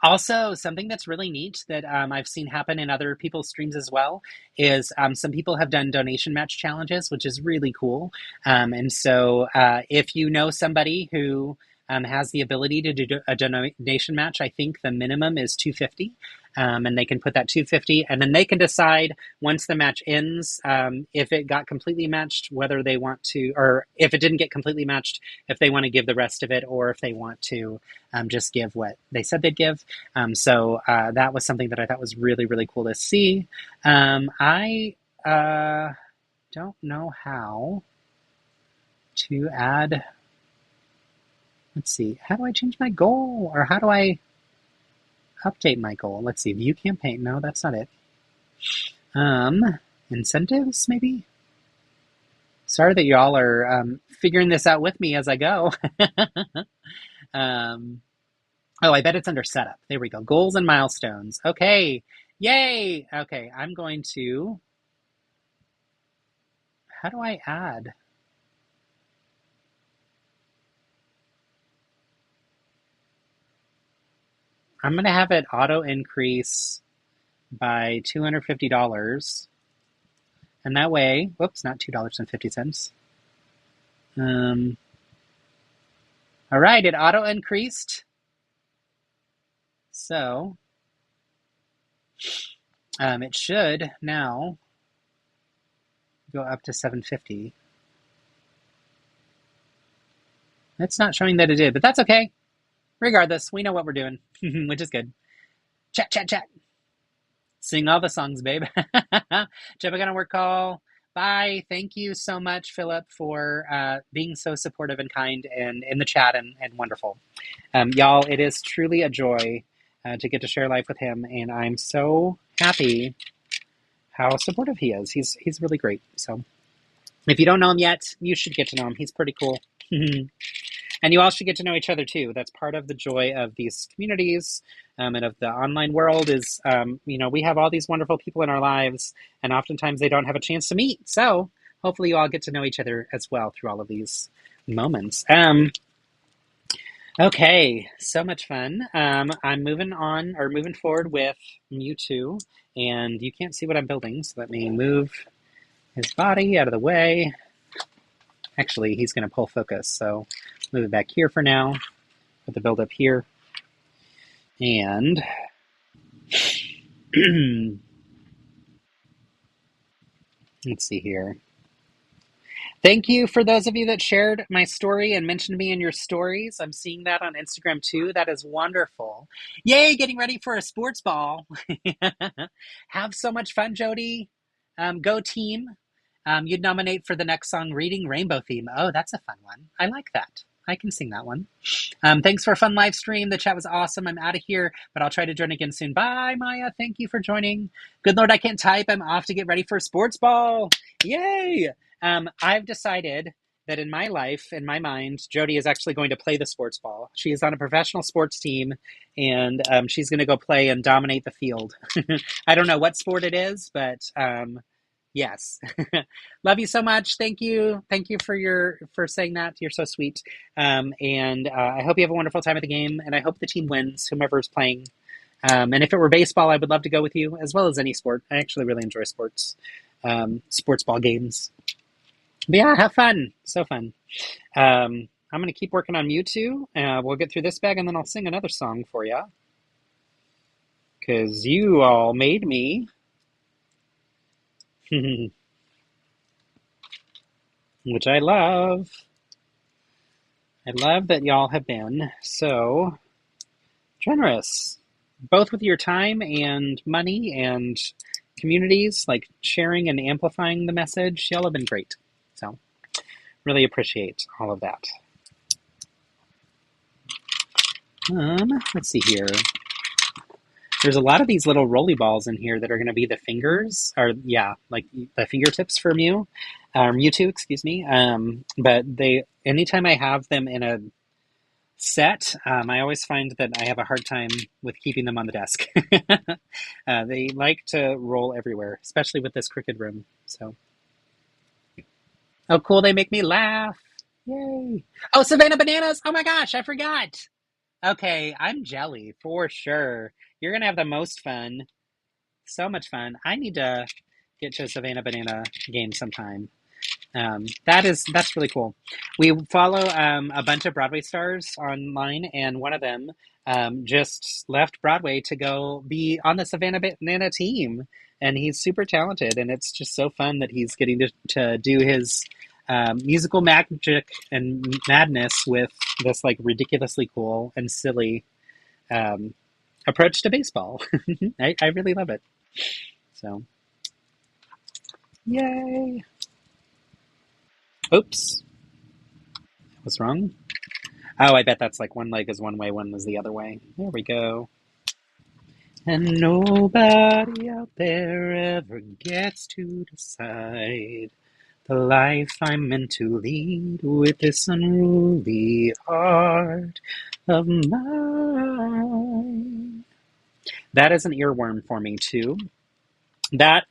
Also, something that's really neat that I've seen happen in other people's streams as well is some people have done donation match challenges, which is really cool. And so if you know somebody who has the ability to do a donation match, I think the minimum is $250. And they can put that $250, and then they can decide once the match ends if it got completely matched, whether they want to, or if it didn't get completely matched, if they want to give the rest of it, or if they want to just give what they said they'd give. So that was something that I thought was really, really cool to see. I don't know how to add, let's see, how do I change my goal, or how do I update my goal? Let's see, view campaign. No, that's not it. Incentives, maybe? Sorry that y'all are figuring this out with me as I go. Oh, I bet it's under setup. There we go. Goals and milestones. Okay. Yay! Okay, I'm going to... How do I add? I'm going to have it auto increase by $250. And that way, whoops, not $2.50. All right, it auto increased. So it should now go up to $750. It's not showing that it did, but that's okay. Regardless, we know what we're doing, which is good. Chat, chat, chat. Sing all the songs, babe. Jump on a work call. Bye. Thank you so much, Philip, for being so supportive and kind and in the chat and wonderful. Y'all, it is truly a joy to get to share life with him, and I'm so happy how supportive he is. He's really great. So if you don't know him yet, you should get to know him. He's pretty cool. And you all should get to know each other too. That's part of the joy of these communities and of the online world is, we have all these wonderful people in our lives, and oftentimes they don't have a chance to meet. So hopefully you all get to know each other as well through all of these moments. Okay, so much fun. I'm moving forward with Mewtwo, and you can't see what I'm building, so let me move his body out of the way. Actually, he's going to pull focus, so move it back here for now. Put the build up here. And let's see here. Thank you for those of you that shared my story and mentioned me in your stories. I'm seeing that on Instagram too. That is wonderful. Yay, getting ready for a sports ball. Have so much fun, Jody. Go team. You'd nominate for the next song, Reading Rainbow Theme. Oh, that's a fun one. I like that. I can sing that one. Thanks for a fun live stream. The chat was awesome. I'm out of here, but I'll try to join again soon. Bye, Maya. Thank you for joining. Good Lord, I can't type. I'm off to get ready for sports ball. Yay! I've decided that in my life, in my mind, Jody is actually going to play the sports ball. She is on a professional sports team, and she's going to go play and dominate the field. I don't know what sport it is, but yes. Love you so much. Thank you. Thank you for saying that. You're so sweet. And I hope you have a wonderful time at the game, and I hope the team wins, whomever is playing. And if it were baseball, I would love to go with you, as well as any sport. I actually really enjoy sports ball games. But yeah, have fun. So fun. I'm going to keep working on Mewtwo. We'll get through this bag, and then I'll sing another song for you. Because you all made me. Which I love. I love that y'all have been so generous. Both with your time and money and communities, like sharing and amplifying the message. Y'all have been great. So, really appreciate all of that. Let's see here. There's a lot of these little rolly balls in here that are going to be the fingers, or yeah, like the fingertips for Mewtwo, excuse me. But anytime I have them in a set, I always find that I have a hard time with keeping them on the desk. They like to roll everywhere, especially with this crooked room. So, oh, cool! They make me laugh. Yay! Oh, Savannah Bananas! Oh my gosh, I forgot. Okay, I'm jelly for sure. You're gonna have the most fun. So much fun. I need to get to a Savannah Banana game sometime. That's really cool. We follow a bunch of Broadway stars online, and one of them just left Broadway to go be on the Savannah Banana team, and he's super talented, and it's just so fun that he's getting to do his musical magic and madness with this like ridiculously cool and silly approach to baseball. I really love it. So, yay! Oops. What's wrong? Oh, I bet that's like one leg is one way, one is the other way. There we go. And nobody out there ever gets to decide the life I'm meant to lead with this unruly heart of mine. That is an earworm for me, too. That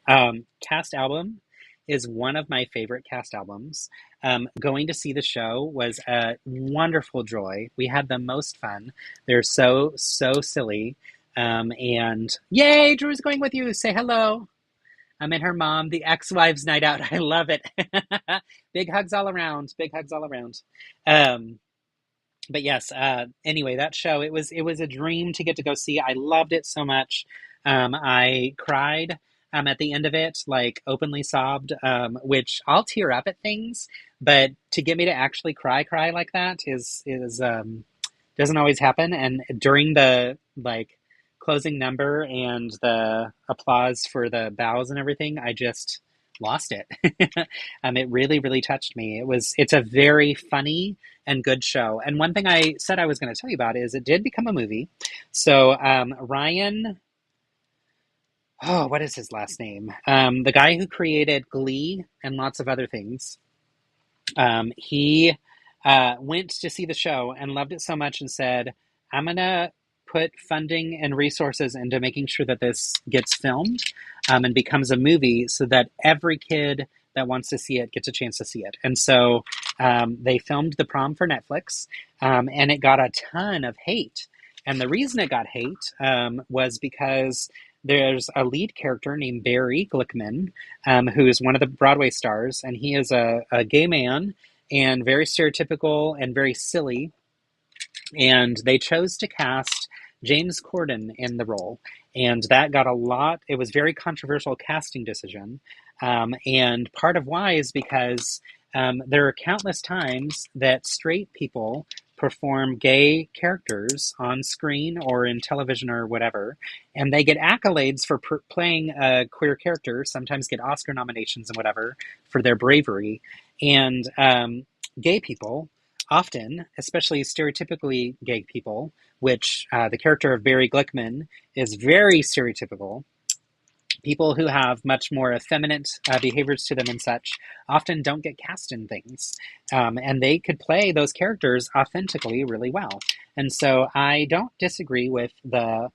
cast album is one of my favorite cast albums. Going to see the show was a wonderful joy. We had the most fun. They're so silly. And yay, Drew's going with you. Say hello. I'm and her mom, the ex-wives night out. I love it. Big hugs all around. Big hugs all around. But yes, anyway, that show, it was a dream to get to go see. I loved it so much. I cried at the end of it, like openly sobbed, which I'll tear up at things, but to get me to actually cry like that is doesn't always happen. And during the like closing number and the applause for the bows and everything, I just lost it. It really touched me. It's a very funny and good show. And one thing I said I was going to tell you about is it did become a movie. So Ryan, what is his last name? The guy who created Glee and lots of other things. He went to see the show and loved it so much and said, I'm going to put funding and resources into making sure that this gets filmed and becomes a movie so that every kid that wants to see it gets a chance to see it. And so they filmed The Prom for Netflix, and it got a ton of hate. And the reason it got hate was because there's a lead character named Barry Glickman, who is one of the Broadway stars, and he is a gay man, and very stereotypical and very silly. And they chose to cast James Corden in the role. And that got a lot, it was a very controversial casting decision. And part of why is because there are countless times that straight people perform gay characters on screen or in television or whatever, and they get accolades for playing a queer character, sometimes get Oscar nominations and whatever for their bravery. And gay people often, especially stereotypically gay people, which the character of Barry Glickman is very stereotypical, people who have much more effeminate behaviors to them and such often don't get cast in things. And they could play those characters authentically really well. And so I don't disagree with the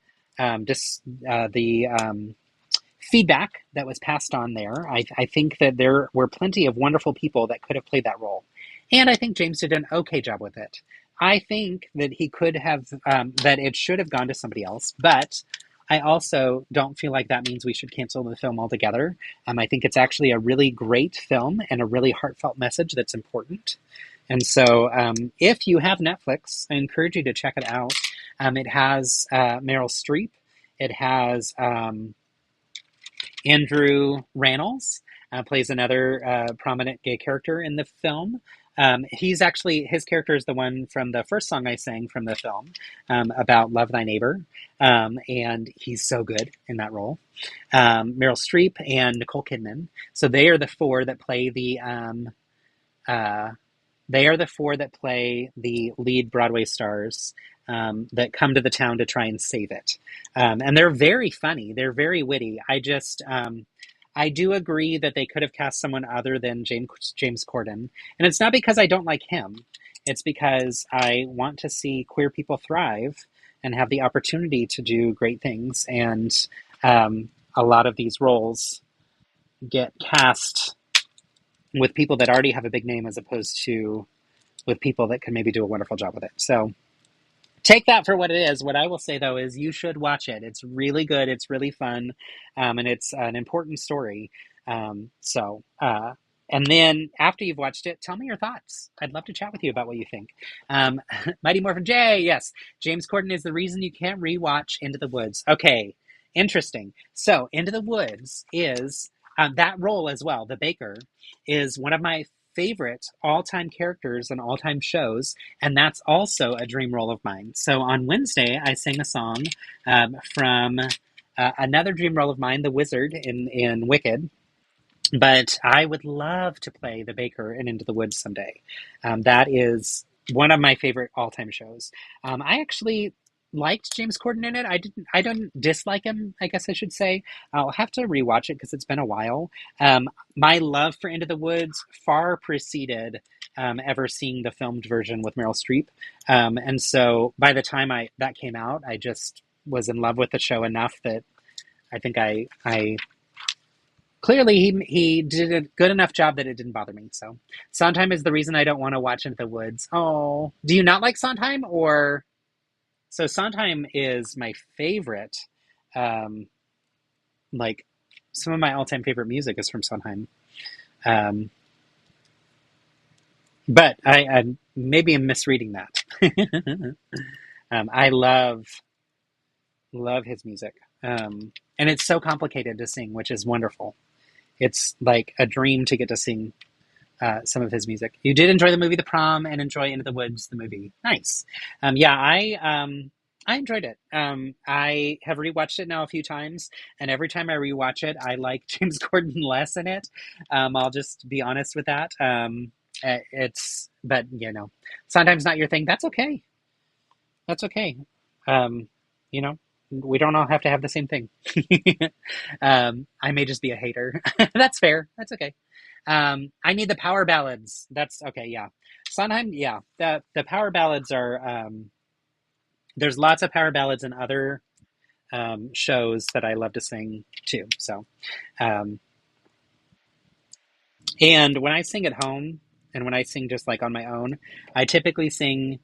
feedback that was passed on there. I think that there were plenty of wonderful people that could have played that role. And I think James did an okay job with it. I think that he could have, that it should have gone to somebody else, but I also don't feel like that means we should cancel the film altogether. I think it's actually a really great film and a really heartfelt message that's important. And so if you have Netflix, I encourage you to check it out. It has Meryl Streep. It has Andrew Rannells, plays another prominent gay character in the film. He's actually, his character is the one from the first song I sang from the film about Love Thy Neighbor. And he's so good in that role. Meryl Streep and Nicole Kidman. So they are the four that play the lead Broadway stars that come to the town to try and save it. And they're very funny. They're very witty. I do agree that they could have cast someone other than James Corden. And it's not because I don't like him. It's because I want to see queer people thrive and have the opportunity to do great things. And a lot of these roles get cast with people that already have a big name as opposed to with people that can maybe do a wonderful job with it. So take that for what it is. What I will say, though, is you should watch it. It's really good. It's really fun. And it's an important story. And then after you've watched it, tell me your thoughts. I'd love to chat with you about what you think. Mighty Morphin J, yes. James Corden is the reason you can't rewatch Into the Woods. Okay, interesting. So Into the Woods is that role as well. The baker is one of my favorite all-time characters and all-time shows, and that's also a dream role of mine. So on Wednesday, I sang a song from another dream role of mine, the wizard in Wicked. But I would love to play the baker in Into the Woods someday. That is one of my favorite all-time shows. I actually liked James Corden in it. I don't dislike him, I guess I should say. I'll have to rewatch it because it's been a while. My love for Into the Woods far preceded ever seeing the filmed version with Meryl Streep. And so by the time that came out, I just was in love with the show enough that I think I clearly he did a good enough job that it didn't bother me. So Sondheim is the reason I don't want to watch Into the Woods. Oh, do you not like Sondheim or... So Sondheim is my favorite. Like some of my all-time favorite music is from Sondheim. But I maybe I'm misreading that. I love his music. And it's so complicated to sing, which is wonderful. It's like a dream to get to sing some of his music. You did enjoy the movie The Prom and enjoy Into the Woods, the movie. Nice. Yeah, I enjoyed it. I have rewatched it now a few times, and every time I rewatch it, I like James Corden less in it. I'll just be honest with that. But you know, sometimes not your thing. That's okay. That's okay. You know, we don't all have to have the same thing. I may just be a hater. That's fair. That's okay. I need the power ballads. That's okay. Yeah. Sondheim. Yeah. The power ballads are, there's lots of power ballads in other, shows that I love to sing too. So, and when I sing at home and when I sing just like on my own, I typically sing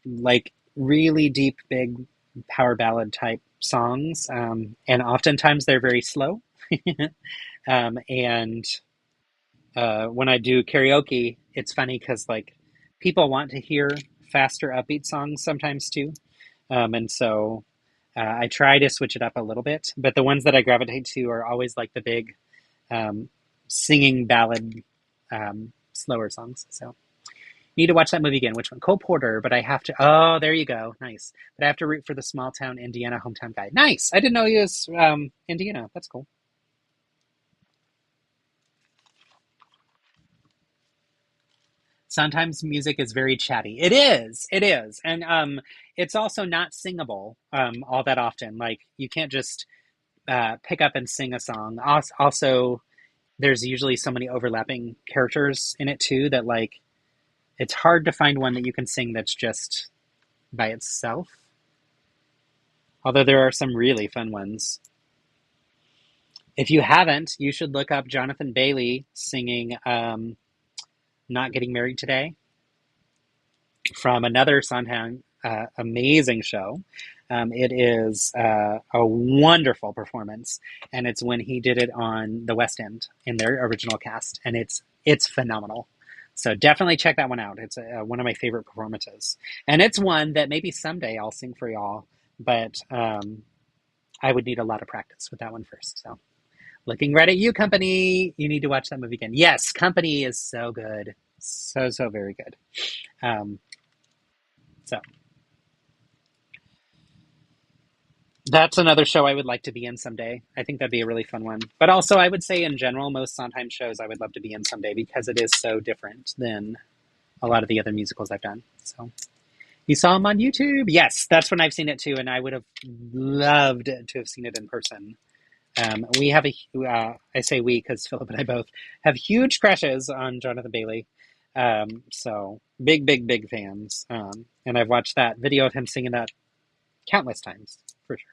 like really deep, big power ballad type songs. And oftentimes they're very slow. And when I do karaoke, it's funny because like people want to hear faster, upbeat songs sometimes too, and so I try to switch it up a little bit. But the ones that I gravitate to are always like the big um, singing ballad, slower songs. So need to watch that movie again. Which one? Cole Porter. But I have to. Oh, there you go. Nice. But I have to root for the small town Indiana hometown guy. Nice. I didn't know he was Indiana. That's cool. Sometimes music is very chatty. It is, and it's also not singable all that often. Like you can't just pick up and sing a song. Also, there's usually so many overlapping characters in it too that like it's hard to find one that you can sing that's just by itself. Although there are some really fun ones. If you haven't, you should look up Jonathan Bailey singing "Not Getting Married Today" from another Sondheim amazing show. It is a wonderful performance, and it's when he did it on the West End in their original cast, and it's phenomenal. So definitely check that one out. It's one of my favorite performances, and it's one that maybe someday I'll sing for y'all, but I would need a lot of practice with that one first. So looking right at you, Company. You need to watch that movie again. Yes, Company is so good. So very good. So that's another show I would like to be in someday. I think that'd be a really fun one. But also, I would say in general, most Sondheim shows I would love to be in someday because it is so different than a lot of the other musicals I've done. So you saw them on YouTube? Yes, that's when I've seen it too, and I would have loved to have seen it in person. We have I say we because Philip and I both have huge crushes on Jonathan Bailey. So big fans. And I've watched that video of him singing that countless times, for sure.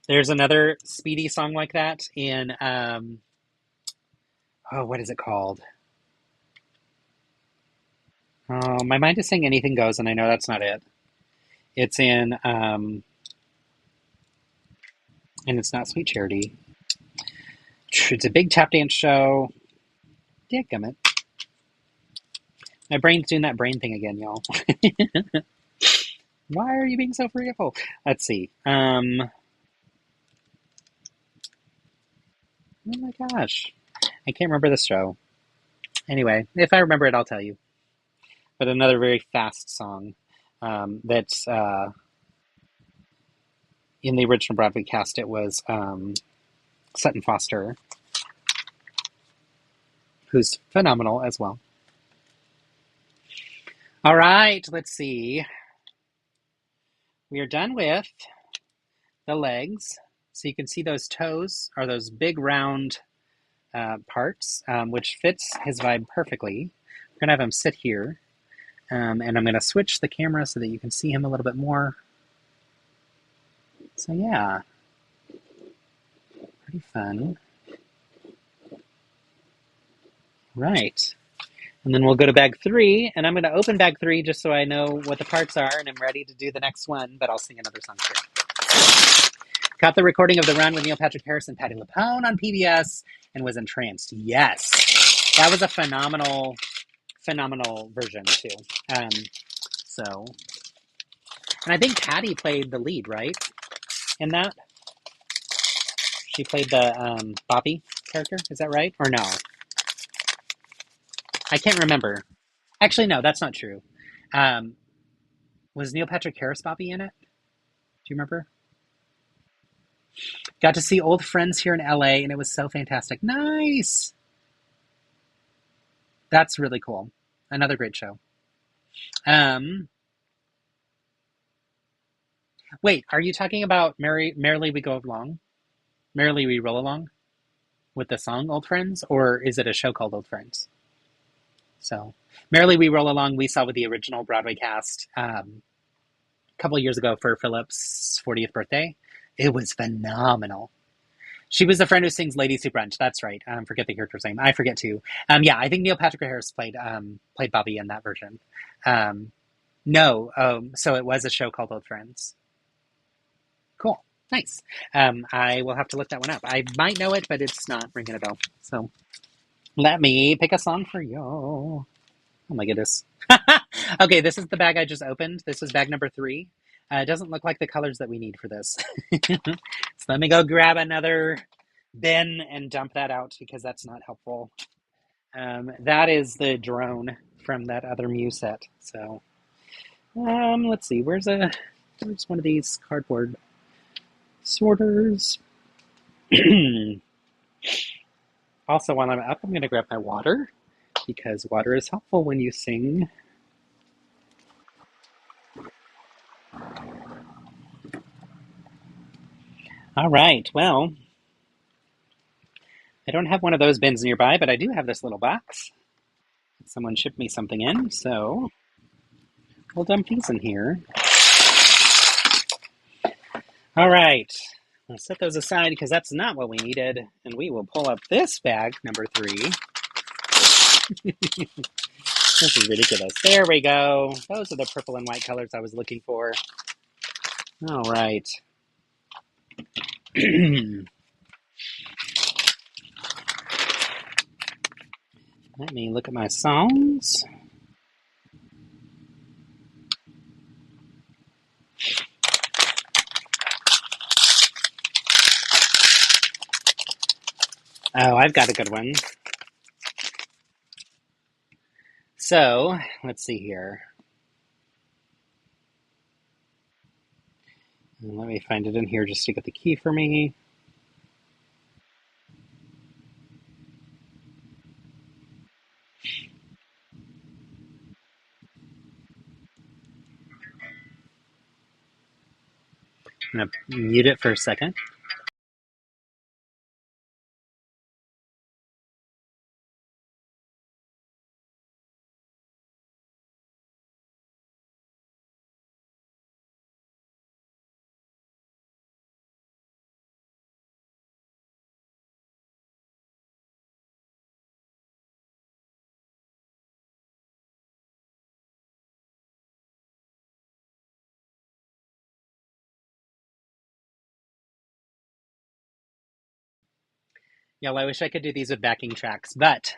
There's another Speedy song like that in, what is it called? Oh, my mind is saying Anything Goes, and I know that's not it. It's in, and it's not Sweet Charity. It's a big tap dance show. Dadgummit. My brain's doing that brain thing again, y'all. Why are you being so forgetful? Let's see. Oh my gosh. I can't remember the show. Anyway, if I remember it, I'll tell you. But another very fast song that's in the original Broadway cast, it was Sutton Foster, who's phenomenal as well. All right, let's see. We are done with the legs. So you can see those toes are those big round parts, which fits his vibe perfectly. We're going to have him sit here. And I'm going to switch the camera so that you can see him a little bit more. So yeah, pretty fun. Right. And then we'll go to bag 3, and I'm going to open bag 3 just so I know what the parts are, and I'm ready to do the next one, but I'll sing another song here. Caught the recording of The Run with Neil Patrick Harris and Patti LuPone on PBS and was entranced. Yes. That was a phenomenal version, too. And I think Patti played the lead, right? In that? She played the Bobby character, is that right? Or no? I can't remember. Actually, no, that's not true. Was Neil Patrick Harris Bobby in it? Do you remember? Got to see old friends here in LA, and it was so fantastic. Nice! That's really cool. Another great show. Wait, are you talking about Merrily We Go Along? Merrily We Roll Along? With the song Old Friends? Or is it a show called Old Friends? So, Merrily We Roll Along, we saw with the original Broadway cast a couple of years ago for Philip's 40th birthday. It was phenomenal. She was the friend who sings Ladies Who Brunch. That's right. Forget the character's name. I forget too. Yeah, I think Neil Patrick Harris played Bobby in that version. So it was a show called Old Friends. Cool. Nice. I will have to look that one up. I might know it, but it's not ringing a bell. So let me pick a song for you. Oh my goodness. Okay, this is the bag I just opened. This is bag number 3. It doesn't look like the colors that we need for this. So let me go grab another bin and dump that out because that's not helpful. That is the drone from that other Mew set. So let's see. Where's one of these cardboard sorters? Also, while I'm up, I'm going to grab my water because water is helpful when you sing. All right, well, I don't have one of those bins nearby, but I do have this little box. Someone shipped me something in, so we'll dump these in here. All right, I'll set those aside because that's not what we needed, and we will pull up this bag, number 3. This is ridiculous. There we go. Those are the purple and white colors I was looking for. All right. Let me look at my songs. Oh, I've got a good one. So, let's see here. Let me find it in here just to get the key for me. I'm going to mute it for a second. Y'all, I wish I could do these with backing tracks, but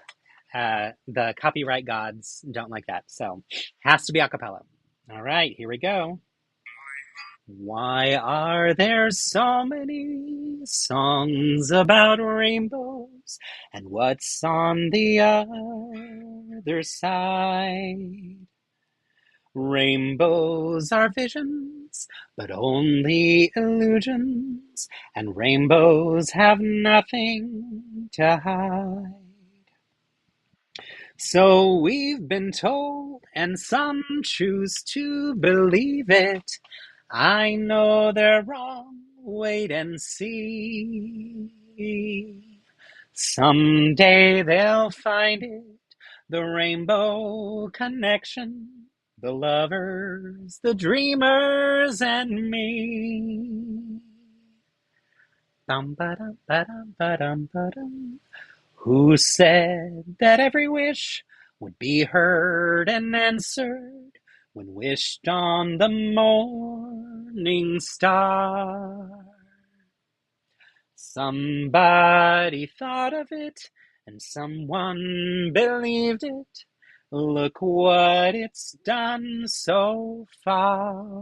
the copyright gods don't like that, so has to be a cappella. All right, here we go. Why are there so many songs about rainbows? And what's on the other side? Rainbows are visions, but only illusions, and rainbows have nothing to hide. So we've been told, and some choose to believe it. I know they're wrong, wait and see. Someday they'll find it, the rainbow connection, the lovers, the dreamers, and me. Bum ba dum ba dum ba dum ba dum. Who said that every wish would be heard and answered when wished on the morning star? Somebody thought of it and someone believed it. Look what it's done so far.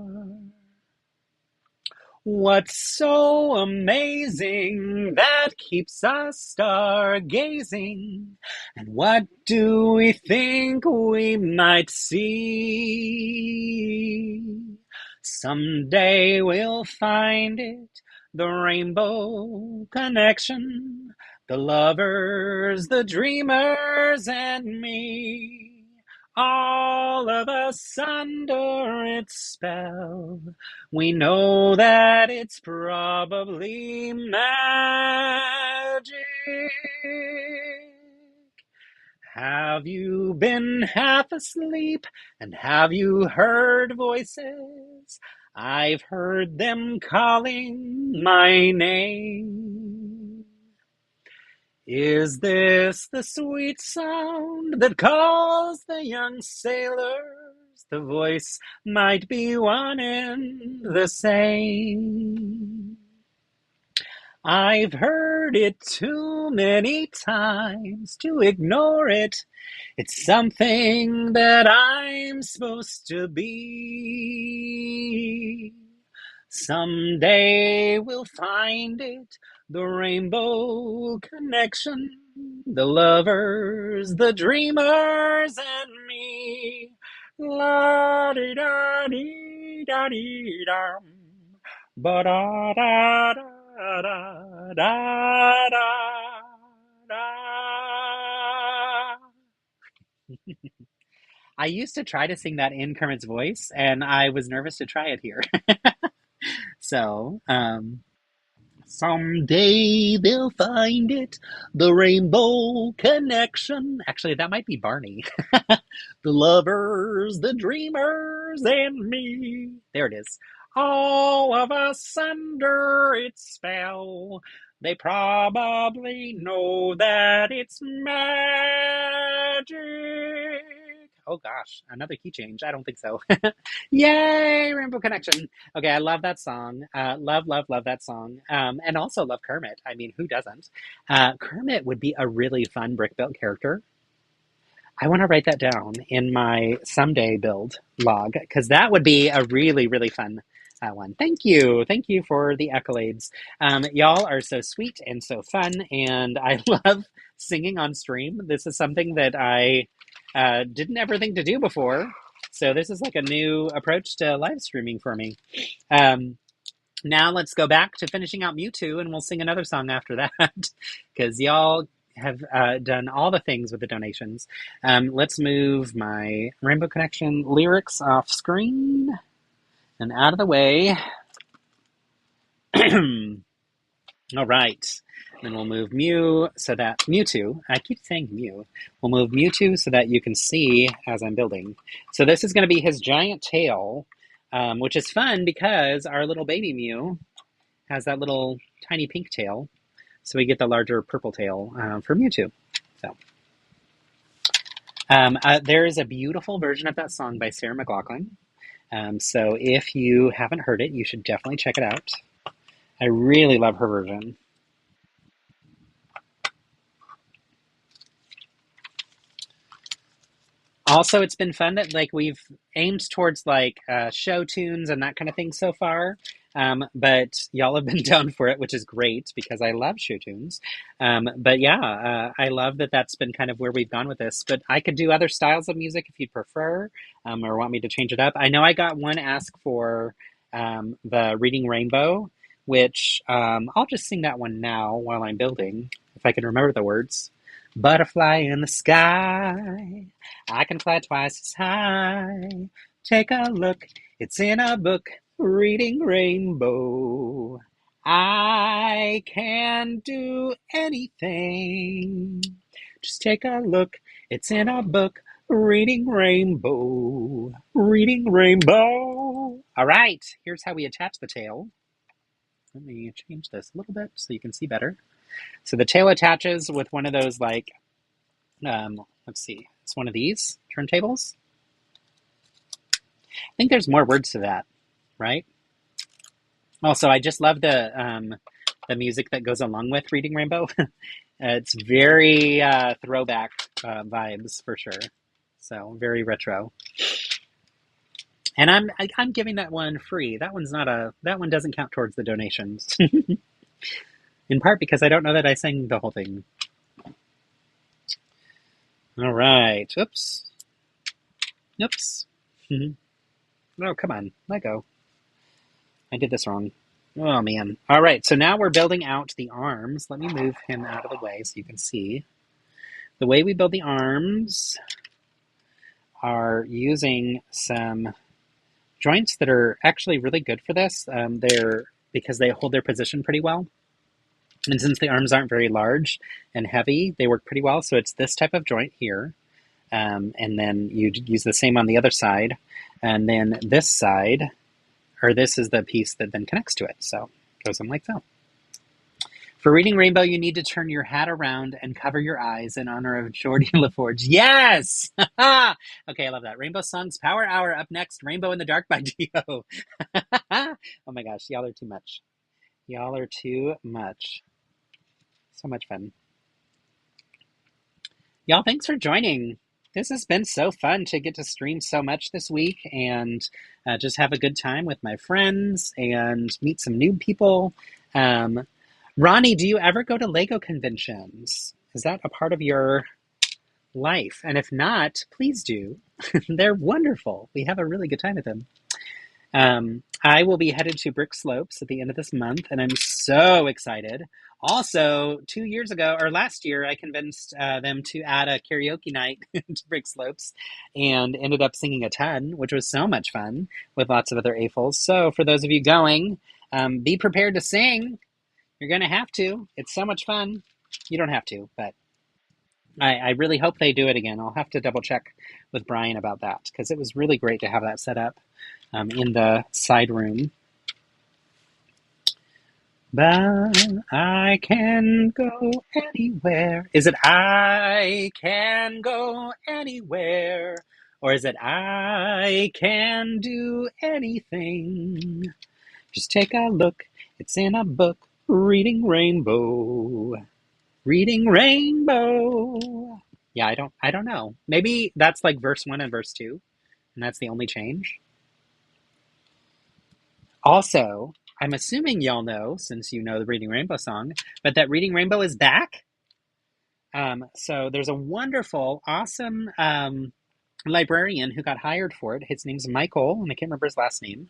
What's so amazing that keeps us stargazing? And what do we think we might see? Someday we'll find it, the rainbow connection, the lovers, the dreamers, and me. All of us under its spell. We know that it's probably magic. Have you been half asleep and have you heard voices? I've heard them calling my name. Is this the sweet sound that calls the young sailors? The voice might be one and the same. I've heard it too many times to ignore it. It's something that I'm supposed to be. Someday we'll find it, the rainbow connection, the lovers, the dreamers, and me. La di da di da di dum. Ba da da da da da da da. I used to try to sing that in Kermit's voice, and I was nervous to try it here. So, someday they'll find it, the rainbow connection. Actually, that might be Barney. The lovers, the dreamers, and me. There it is. All of us under its spell. They probably know that it's magic. Oh gosh, another key change. I don't think so. Yay, Rainbow Connection. Okay, I love that song. Love, love, love that song. And also love Kermit. I mean, who doesn't? Kermit would be a really fun brick built character. I want to write that down in my someday build log because that would be a really, really fun one. Thank you. Thank you for the accolades. Y'all are so sweet and so fun, and I love singing on stream. This is something that I didn't ever think to do before. So this is like a new approach to live streaming for me. Now let's go back to finishing out Mewtwo, and we'll sing another song after that because y'all have done all the things with the donations. Let's move my Rainbow Connection lyrics off screen and out of the way. All right. Then we'll move Mewtwo. I keep saying Mew. We'll move Mewtwo so that you can see as I'm building. So this is going to be his giant tail, which is fun because our little baby Mew has that little tiny pink tail. So we get the larger purple tail for Mewtwo. So there is a beautiful version of that song by Sarah McLachlan. So if you haven't heard it, you should definitely check it out. I really love her version. Also, it's been fun that we've aimed towards show tunes and that kind of thing so far. But y'all have been down for it, which is great because I love show tunes. But yeah, I love that that's been kind of where we've gone with this. But I could do other styles of music if you'd prefer or want me to change it up. I know I got one ask for the Reading Rainbow, which I'll just sing that one now while I'm building, if I can remember the words. Butterfly in the sky, I can fly twice as high. Take a look, it's in a book, Reading Rainbow. I can do anything. Just take a look, it's in a book, Reading Rainbow. Reading Rainbow. All right, here's how we attach the tail. Let me change this a little bit so you can see better. So the tail attaches with one of those let's see, it's one of these turntables. I think there's more words to that, right? Also, I just love the music that goes along with Reading Rainbow. It's very throwback vibes for sure. So very retro. And I'm giving that one free. That one doesn't count towards the donations. In part because I don't know that I sang the whole thing. All right. Oops. Oops. Oh, come on. Let go. I did this wrong. Oh, man. All right. So now we're building out the arms. Let me move him out of the way so you can see. The way we build the arms are using some joints that are actually really good for this. Because they hold their position pretty well. And since the arms aren't very large and heavy, they work pretty well. So it's this type of joint here. And then you use the same on the other side. And then this side, or this is the piece that then connects to it. So it goes in like so. For Reading Rainbow, you need to turn your hat around and cover your eyes in honor of Geordie LaForge. Yes! Okay, I love that. Rainbow Songs Power Hour up next. Rainbow in the Dark by Dio. Oh my gosh, y'all are too much. Y'all are too much. So much fun. Y'all, thanks for joining. This has been so fun to get to stream so much this week and just have a good time with my friends and meet some new people. Ronnie, do you ever go to Lego conventions? Is that a part of your life? And if not, please do. They're wonderful. We have a really good time with them. I will be headed to Brick Slopes at the end of this month, and I'm so excited. Also, 2 years ago, or last year, I convinced them to add a karaoke night to Brick Slopes and ended up singing a ton, which was so much fun with lots of other AFOLs. So for those of you going, be prepared to sing. You're going to have to. It's so much fun. You don't have to, but I really hope they do it again. I'll have to double check with Brian about that because it was really great to have that set up in the side room. But I can go anywhere. Is it I can go anywhere? Or is it I can do anything? Just take a look. It's in a book. Reading Rainbow. Reading Rainbow. Yeah, I don't know. Maybe that's like verse 1 and verse 2, and that's the only change. Also, I'm assuming y'all know, since you know the Reading Rainbow song, but that Reading Rainbow is back. So there's a wonderful, awesome librarian who got hired for it. His name's Michael, and I can't remember his last name.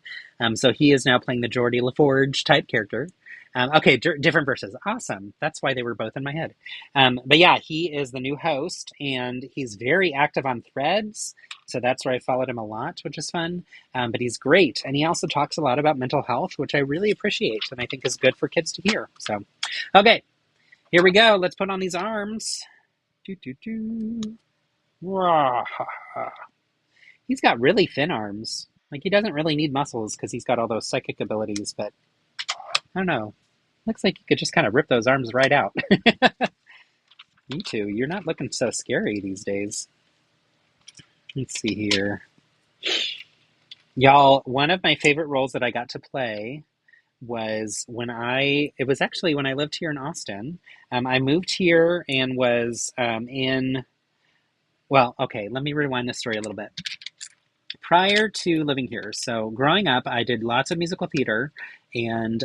So he is now playing the Geordie LaForge type character. Okay, different verses. Awesome. That's why they were both in my head. But yeah, he is the new host, and he's very active on Threads. So that's where I followed him a lot, which is fun. But he's great. And he also talks a lot about mental health, which I really appreciate and I think is good for kids to hear. So, okay, here we go. Let's put on these arms. He's got really thin arms. Like, he doesn't really need muscles because he's got all those psychic abilities, but I don't know. Looks like you could just kind of rip those arms right out. You two, you're not looking so scary these days. Let's see here. Y'all, one of my favorite roles that I got to play was it was actually when I lived here in Austin. I moved here and was well, okay, let me rewind this story a little bit. Prior to living here, so growing up, I did lots of musical theater and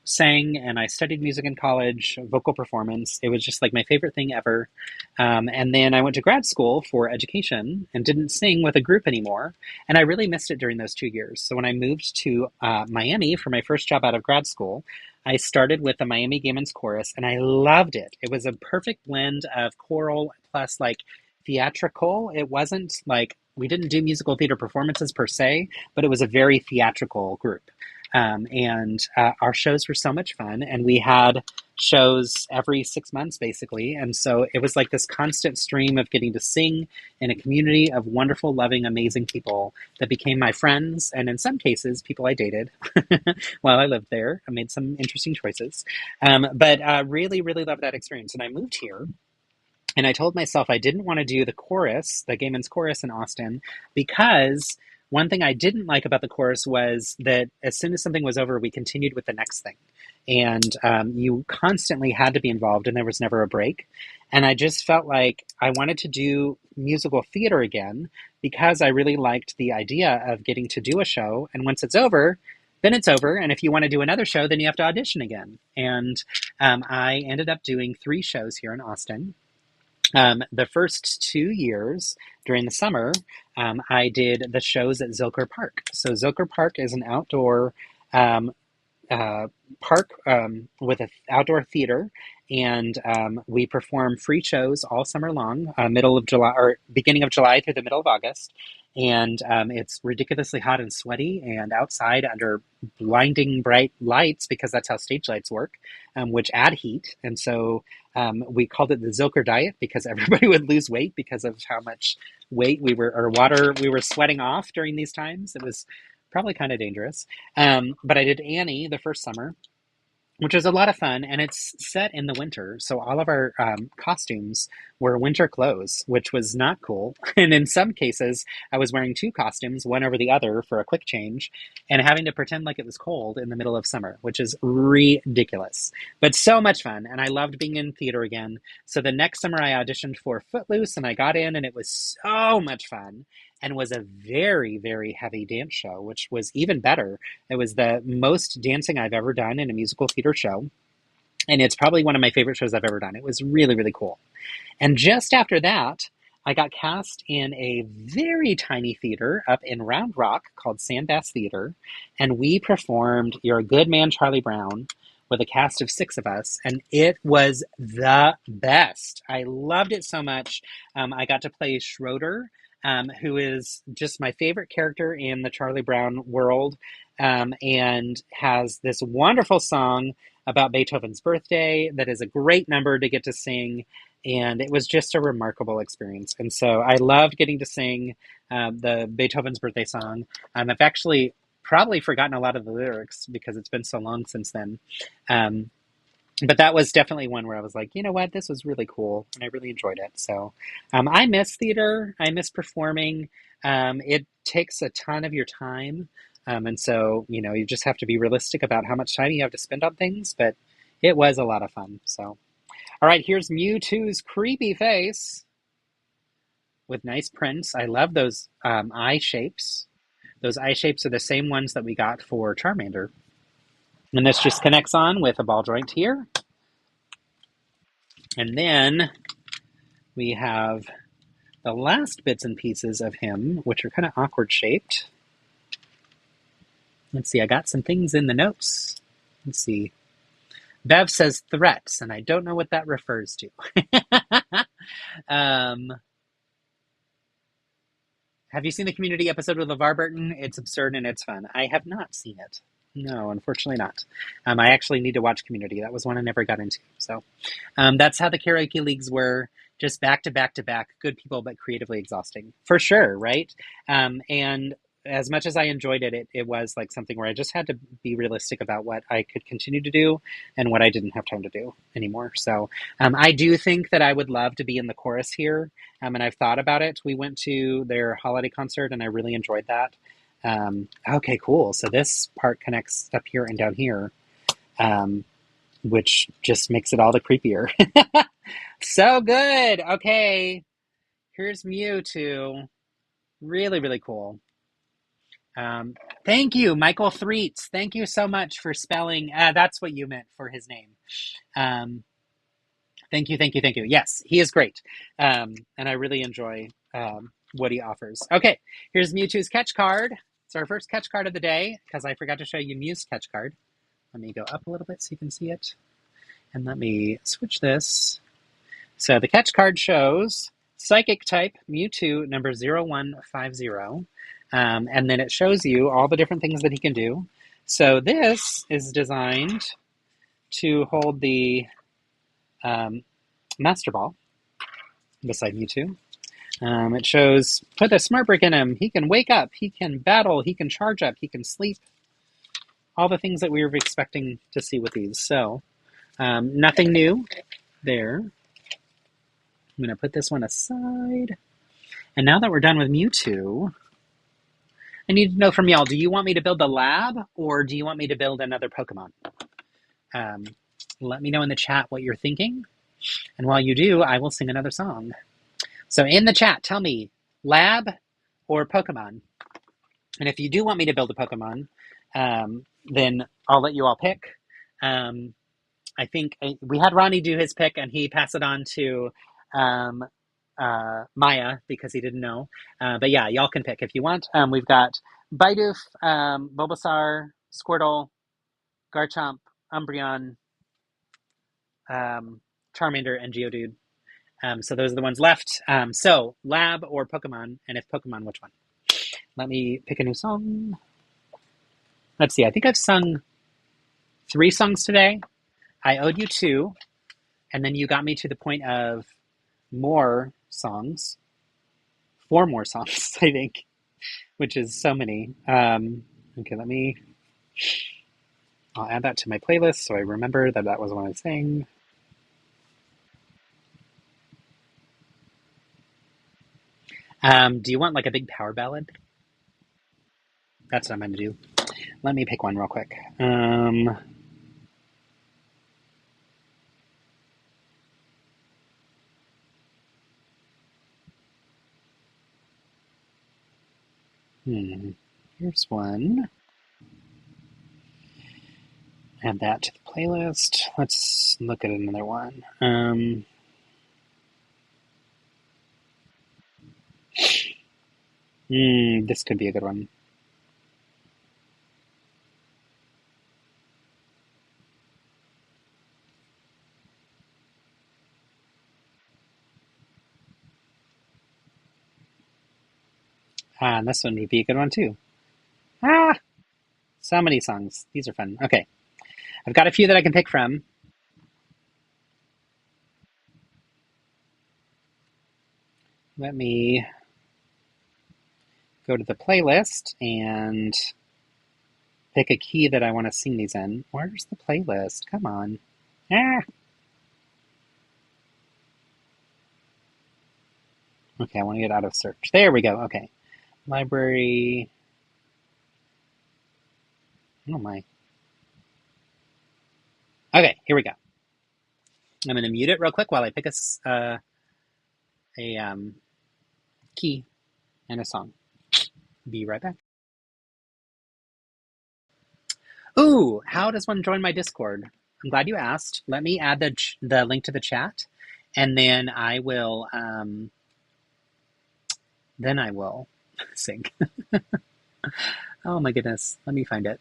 sang, and I studied music in college, vocal performance. It was just like my favorite thing ever. And then I went to grad school for education and didn't sing with a group anymore. And I really missed it during those 2 years. So when I moved to Miami for my first job out of grad school, I started with the Miami Gay Men's Chorus, and I loved it. It was a perfect blend of choral plus like theatrical. It wasn't like, we didn't do musical theater performances per se, but it was a very theatrical group. And our shows were so much fun, and we had shows every 6 months basically. And so it was like this constant stream of getting to sing in a community of wonderful, loving, amazing people that became my friends. And in some cases, people I dated while I lived there. I made some interesting choices. But really, really loved that experience. And I moved here. And I told myself I didn't want to do the chorus, the Gay Men's Chorus in Austin, because one thing I didn't like about the chorus was that as soon as something was over, we continued with the next thing. And you constantly had to be involved, and there was never a break. And I just felt like I wanted to do musical theater again because I really liked the idea of getting to do a show. And once it's over, then it's over. And if you want to do another show, then you have to audition again. And I ended up doing 3 shows here in Austin. The first 2 years during the summer, I did the shows at Zilker Park. So Zilker Park is an outdoor park with an outdoor theater, and we perform free shows all summer long, middle of July or beginning of July through the middle of August. And it's ridiculously hot and sweaty and outside under blinding bright lights because that's how stage lights work, which add heat. And so we called it the Zilker diet because everybody would lose weight because of how much weight water we were sweating off during these times. It was probably kind of dangerous. But I did Annie the first summer. which is a lot of fun, and it's set in the winter, so all of our costumes were winter clothes, which was not cool. And in some cases, I was wearing two costumes, one over the other for a quick change, and having to pretend like it was cold in the middle of summer, which is ridiculous, but so much fun. And I loved being in theater again. So the next summer, I auditioned for Footloose, and I got in, and it was so much fun, and was a very, very heavy dance show, which was even better. It was the most dancing I've ever done in a musical theater show, and it's probably one of my favorite shows I've ever done. It was really, really cool. And just after that, I got cast in a very tiny theater up in Round Rock called Sandbass Theater, and we performed You're a Good Man, Charlie Brown, with a cast of 6 of us, and it was the best. I loved it so much. I got to play Schroeder, who is just my favorite character in the Charlie Brown world, and has this wonderful song about Beethoven's birthday that is a great number to get to sing, and it was just a remarkable experience. And so I loved getting to sing the Beethoven's birthday song. I've actually probably forgotten a lot of the lyrics because it's been so long since then. But that was definitely one where I was like, you know what, this was really cool, and I really enjoyed it. So I miss theater. I miss performing. It takes a ton of your time. And so, you just have to be realistic about how much time you have to spend on things, but it was a lot of fun. So, all right, here's Mewtwo's creepy face with nice prints. I love those eye shapes. Those eye shapes are the same ones that we got for Charmander. And this just connects on with a ball joint here. And then we have the last bits and pieces of him, which are kind of awkward shaped. Let's see, I got some things in the notes. Let's see. Bev says threats, and I don't know what that refers to. Have you seen the Community episode with LeVar Burton? It's absurd and it's fun. I have not seen it. No, unfortunately not. I actually need to watch Community. That was one I never got into. So that's how the karaoke leagues were. Just back to back to back. Good people, but creatively exhausting. For sure, right? And as much as I enjoyed it, it was like something where I just had to be realistic about what I could continue to do and what I didn't have time to do anymore. So I do think that I would love to be in the chorus here, and I've thought about it. We went to their holiday concert, and I really enjoyed that. Okay, cool. So this part connects up here and down here, which just makes it all the creepier. So good. Okay, here's Mewtwo. Really, really cool. Thank you, Michael Threets. Thank you so much for spelling. That's what you meant for his name. Thank you. Yes, he is great. And I really enjoy what he offers. Okay, here's Mewtwo's catch card. It's our first catch card of the day because I forgot to show you Mew's catch card. Let me go up a little bit so you can see it. And let me switch this. So the catch card shows Psychic type Mewtwo number 0150. And then it shows you all the different things that he can do. So this is designed to hold the Master Ball beside Mewtwo. It shows, put a smart brick in him. He can wake up. He can battle. He can charge up. He can sleep. All the things that we were expecting to see with these. So nothing new there. I'm going to put this one aside. And now that we're done with Mewtwo, I need to know from y'all, do you want me to build a lab or do you want me to build another Pokemon? Let me know in the chat what you're thinking. And while you do, I will sing another song. So in the chat, tell me, lab or Pokemon? And if you do want me to build a Pokemon, then I'll let you all pick. I think we had Ronnie do his pick and he passed it on to Maya because he didn't know. But yeah, y'all can pick if you want. We've got Bidoof, Bulbasaur, Squirtle, Garchomp, Umbreon, Charmander, and Geodude. So those are the ones left. So lab or Pokemon, and if Pokemon, which one? Let me pick a new song. Let's see, I think I've sung 3 songs today. I owed you 2, and then you got me to the point of more songs. 4 more songs, I think, which is so many. Okay, let me I'll add that to my playlist so I remember that that was what I was saying. Do you want like a big power ballad? That's what I'm going to do. Let me pick one real quick. Here's one. Add that to the playlist. Let's look at another one. This could be a good one. And this one would be a good one too. So many songs. These are fun. Okay. I've got a few that I can pick from. Let me go to the playlist and pick a key that I want to sing these in. Where's the playlist? Come on. Okay, I want to get out of search. There we go. Okay. Library. Oh my. Okay, here we go. I'm going to mute it real quick while I pick a key and a song. Be right back. Ooh, how does one join my Discord? I'm glad you asked. Let me add the link to the chat, and then I will sing. Oh my goodness, let me find it.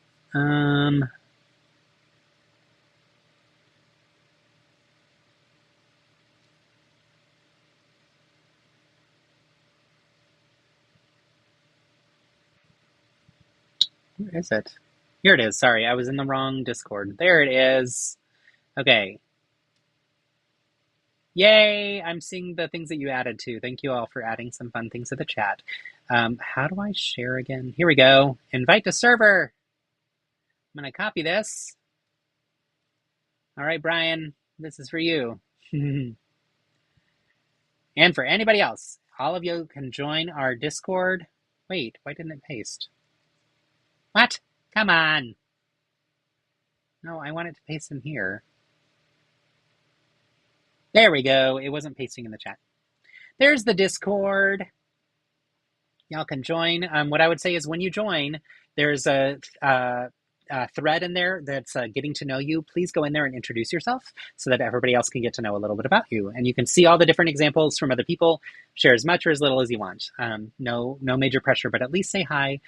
Where is it? Here it is. Sorry, I was in the wrong Discord. There it is. Okay. Yay! I'm seeing the things that you added too. Thank you all for adding some fun things to the chat. How do I share again? Here we go. Invite to server. I'm going to copy this. All right, Brian, this is for you. And for anybody else, all of you can join our Discord. Wait, why didn't it paste? What? Come on. No, I want it to paste in here. There we go. It wasn't pasting in the chat. There's the Discord. Y'all can join. What I would say is when you join, there's a thread in there that's getting to know you. Please go in there and introduce yourself so that everybody else can get to know a little bit about you. And you can see all the different examples from other people. Share as much or as little as you want. No major pressure, but at least say hi,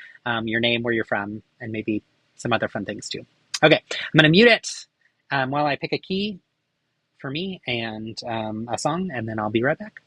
your name, where you're from, and maybe some other fun things too. Okay, I'm going to mute it while I pick a key for me and a song, and then I'll be right back.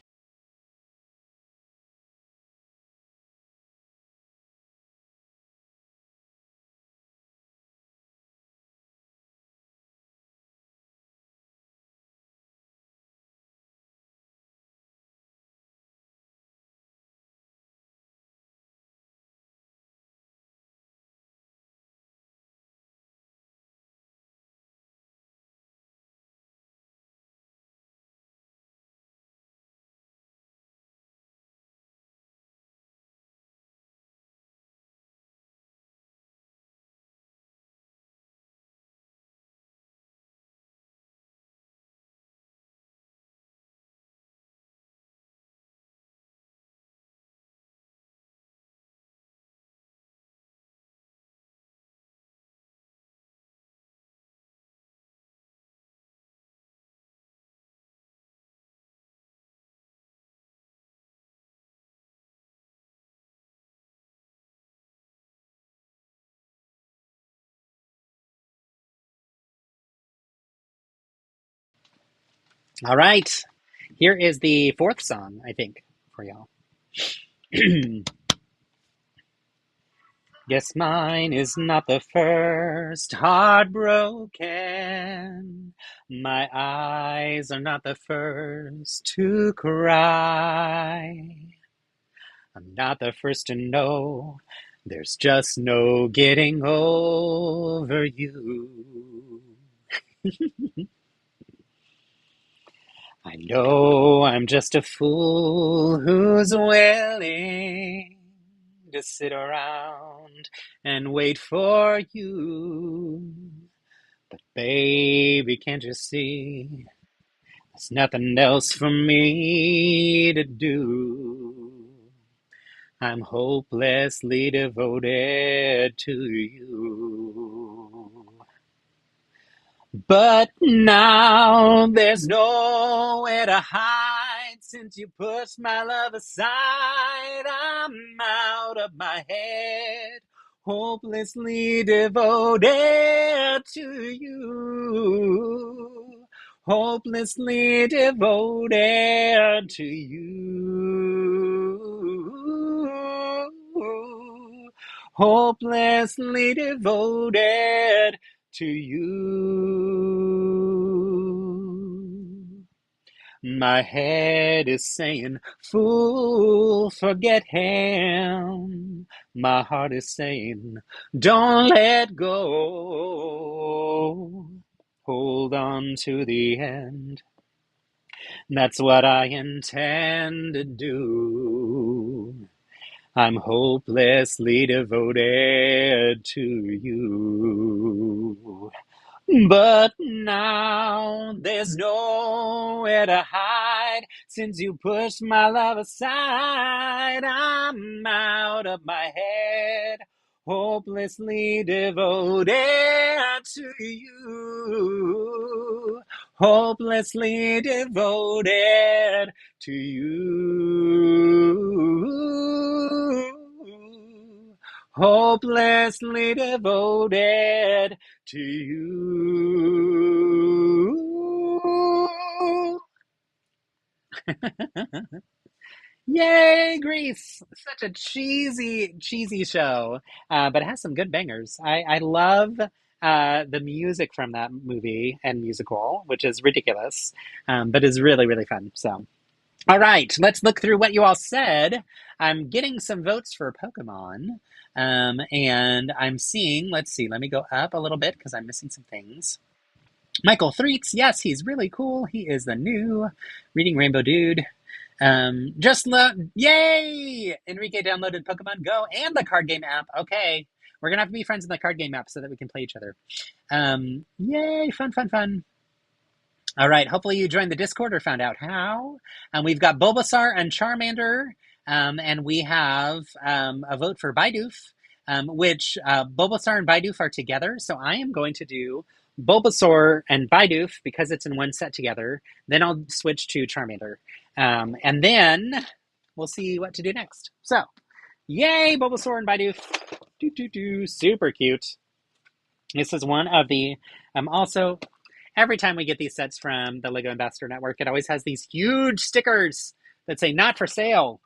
All right, here is the fourth song, I think, for y'all. Guess mine is not the first heartbroken. My eyes are not the first to cry. I'm not the first to know there's just no getting over you. I know I'm just a fool who's willing to sit around and wait for you. But baby, can't you see? There's nothing else for me to do. I'm hopelessly devoted to you. But now there's nowhere to hide since you pushed my love aside. I'm out of my head, hopelessly devoted to you. Hopelessly devoted to you. Hopelessly devoted to you. My head is saying, fool, forget him. My heart is saying, don't let go. Hold on to the end. That's what I intend to do. I'm hopelessly devoted to you. But now there's nowhere to hide since you pushed my love aside. I'm out of my head, hopelessly devoted to you. Hopelessly devoted to you. Hopelessly devoted to you. Yay, Grease! Such a cheesy show, but it has some good bangers. I love the music from that movie and musical, which is ridiculous, but is really, really fun. So, all right, let's look through what you all said. I'm getting some votes for Pokemon, and I'm seeing, let's see, let me go up a little bit because I'm missing some things. Michael Threets, yes, he's really cool. He is the new Reading Rainbow dude. Yay! Enrique downloaded Pokemon Go and the card game app. Okay, we're gonna have to be friends in the card game app so that we can play each other. Yay, fun. All right, hopefully you joined the Discord or found out how. We've got Bulbasaur and Charmander, and we have a vote for Bidoof, which Bulbasaur and Bidoof are together, so I am going to do Bulbasaur and Bidoof because it's in one set together. Then I'll switch to Charmander. And then we'll see what to do next. So, yay, Bulbasaur and Bidoof. Super cute. This is one of the, also, every time we get these sets from the LEGO Ambassador Network, it always has these huge stickers that say not for sale.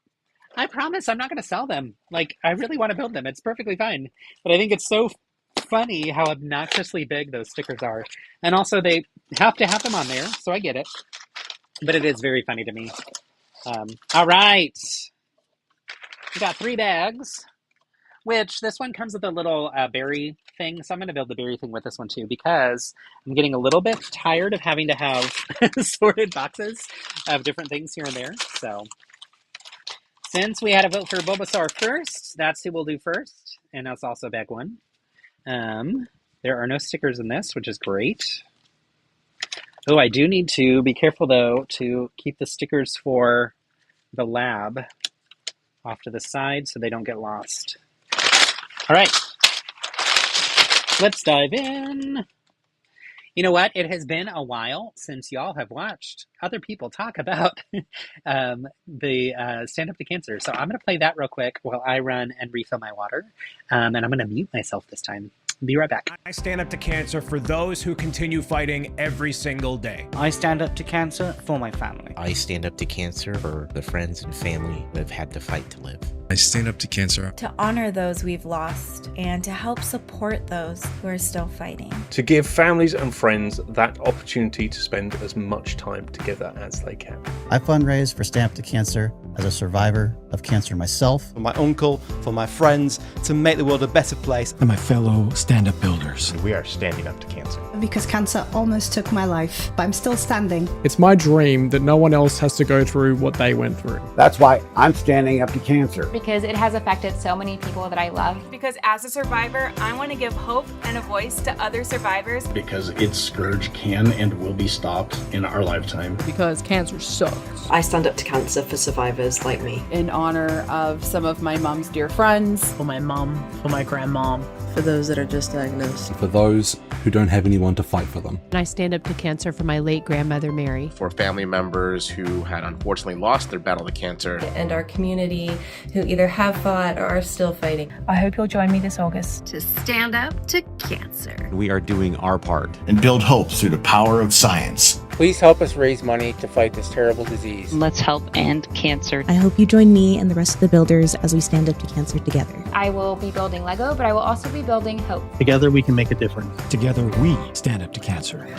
I promise I'm not going to sell them. Like, I really want to build them. It's perfectly fine. But I think it's so funny how obnoxiously big those stickers are. And also, they have to have them on there, so I get it. But it is very funny to me. All right. We got 3 bags, which this one comes with a little berry thing. So I'm going to build the berry thing with this one too, because I'm getting a little bit tired of having to have sorted boxes of different things here and there. So since we had a vote for Bulbasaur first, that's who we'll do first. And that's also bag 1. There are no stickers in this, which is great. Oh, I do need to be careful, though, to keep the stickers for the lab off to the side so they don't get lost. All right. Let's dive in. You know what? It has been a while since y'all have watched other people talk about the Stand Up to Cancer. So I'm going to play that real quick while I run and refill my water. And I'm going to mute myself this time. Be right back. I stand up to cancer for those who continue fighting every single day. I stand up to cancer for my family. I stand up to cancer for the friends and family that have had to fight to live. I stand up to cancer. To honor those we've lost and to help support those who are still fighting. To give families and friends that opportunity to spend as much time together as they can. I fundraise for Stand Up to Cancer as a survivor of cancer myself. For my uncle, for my friends, to make the world a better place. And my fellow stand-up builders. We are standing up to cancer. Because cancer almost took my life, but I'm still standing. It's my dream that no one else has to go through what they went through. That's why I'm standing up to cancer. Because it has affected so many people that I love. Because as a survivor, I want to give hope and a voice to other survivors. Because its scourge can and will be stopped in our lifetime. Because cancer sucks. I stand up to cancer for survivors like me. In honor of some of my mom's dear friends. For my mom, for my grandmom. For those that are just diagnosed. For those who don't have anyone to fight for them. And I stand up to cancer for my late grandmother, Mary. For family members who had unfortunately lost their battle to cancer. And our community who either have fought or are still fighting. I hope you'll join me this August. To stand up to cancer. We are doing our part and build hope through the power of science. Please help us raise money to fight this terrible disease. Let's help end cancer. I hope you join me and the rest of the builders as we stand up to cancer together. I will be building Lego, but I will also be building hope. Together we can make a difference. Together we stand up to cancer.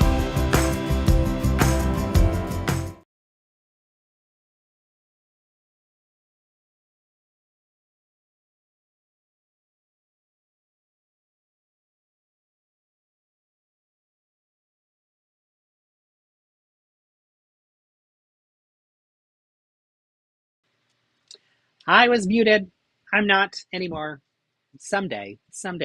I was muted. I'm not anymore. Someday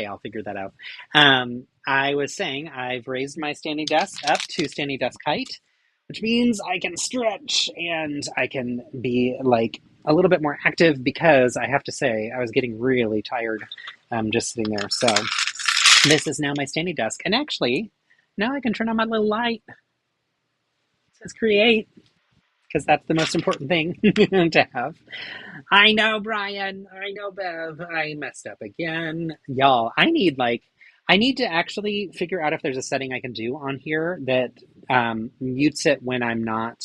I'll figure that out. I was saying I've raised my standing desk up to standing desk height, which means I can stretch and I can be like a little bit more active because I have to say I was getting really tired just sitting there. So this is now my standing desk. And actually, now I can turn on my little light. It says create, because that's the most important thing to have. I know, Brian. I know, Bev. I messed up again. Y'all, I need to actually figure out if there's a setting I can do on here that mutes it when I'm not,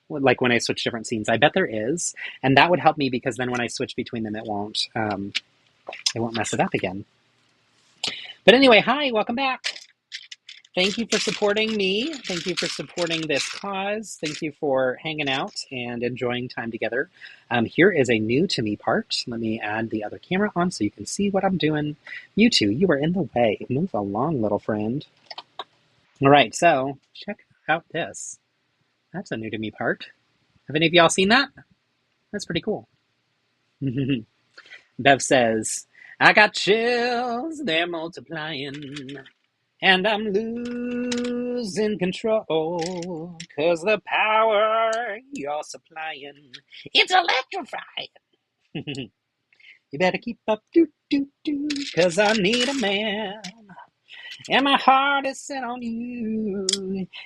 like when I switch different scenes. I bet there is. And that would help me because then when I switch between them, it won't mess it up again. But anyway, hi, welcome back. Thank you for supporting me. Thank you for supporting this cause. Thank you for hanging out and enjoying time together. Here is a new to me part. Let me add the other camera on so you can see what I'm doing. You two, you are in the way. Move along, little friend. All right, so check out this. That's a new to me part. Have any of y'all seen that? That's pretty cool. Bev says, I got chills, they're multiplying. And I'm losing control, 'cause the power you're supplying, it's electrifying. You better keep up, 'cause I need a man. And my heart is set on you.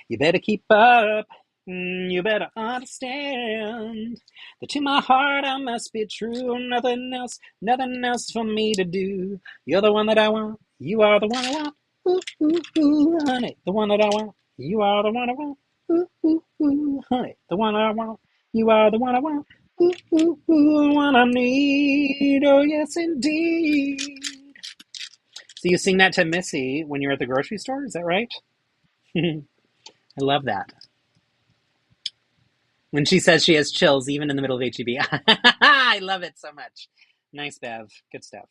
You better keep up, you better understand that to my heart I must be true. Nothing else for me to do. You're the one that I want, you are the one I want. Ooh, ooh, ooh, honey, the one that I want. You are the one I want. Ooh, ooh, ooh, honey, the one I want. You are the one I want. Ooh, ooh, ooh, the one I need. Oh, yes, indeed. So you sing that to Missy when you're at the grocery store? Is that right? I love that. When she says she has chills, even in the middle of HEB. I love it so much. Nice, Bev. Good stuff.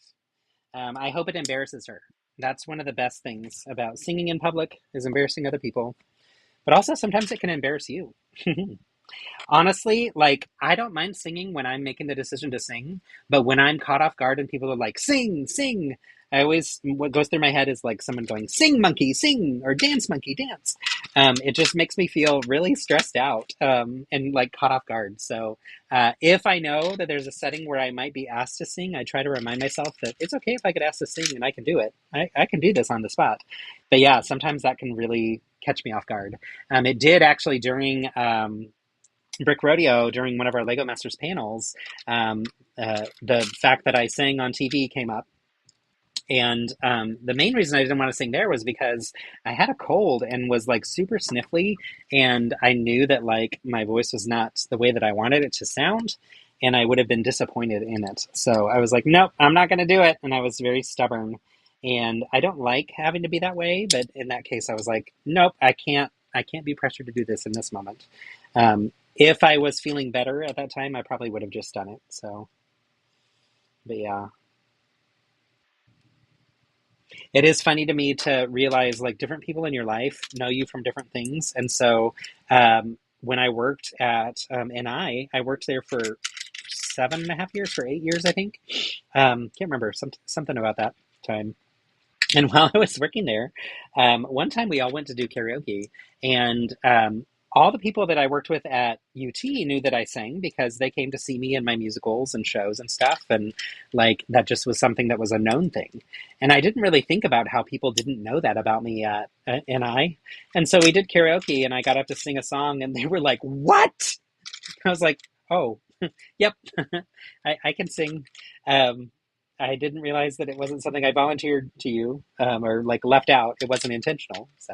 I hope it embarrasses her. That's one of the best things about singing in public, is embarrassing other people. But also sometimes it can embarrass you. Honestly, like, I don't mind singing when I'm making the decision to sing, but when I'm caught off guard and people are like, sing, sing, what goes through my head is like someone going, sing, monkey, sing, or dance, monkey, dance. It just makes me feel really stressed out and like caught off guard. So if I know that there's a setting where I might be asked to sing, I try to remind myself that it's okay if I get asked to sing and I can do it. I can do this on the spot. But yeah, sometimes that can really catch me off guard. It did actually during Brick Rodeo, during one of our Lego Masters panels. The fact that I sang on TV came up. And the main reason I didn't want to sing there was because I had a cold and was like super sniffly, and I knew that like my voice was not the way that I wanted it to sound. and I would have been disappointed in it. So I was like, nope, I'm not going to do it. And I was very stubborn. And I don't like having to be that way, but in that case, I was like, nope, I can't be pressured to do this in this moment. If I was feeling better at that time, I probably would have just done it. So, but yeah. It is funny to me to realize like different people in your life know you from different things. And so when I worked at NI, I worked there for 7.5 years, for 8 years, I think. Can't remember, something about that time. And while I was working there, one time we all went to do karaoke, and all the people that I worked with at UT knew that I sang because they came to see me in my musicals and shows and stuff, and like that just was something that was a known thing. And I didn't really think about how people didn't know that about me at NI. And so we did karaoke, and I got up to sing a song, and they were like, "What?" I was like, "Oh, yep, I can sing." I didn't realize that it wasn't something I volunteered to you or like left out. It wasn't intentional. So,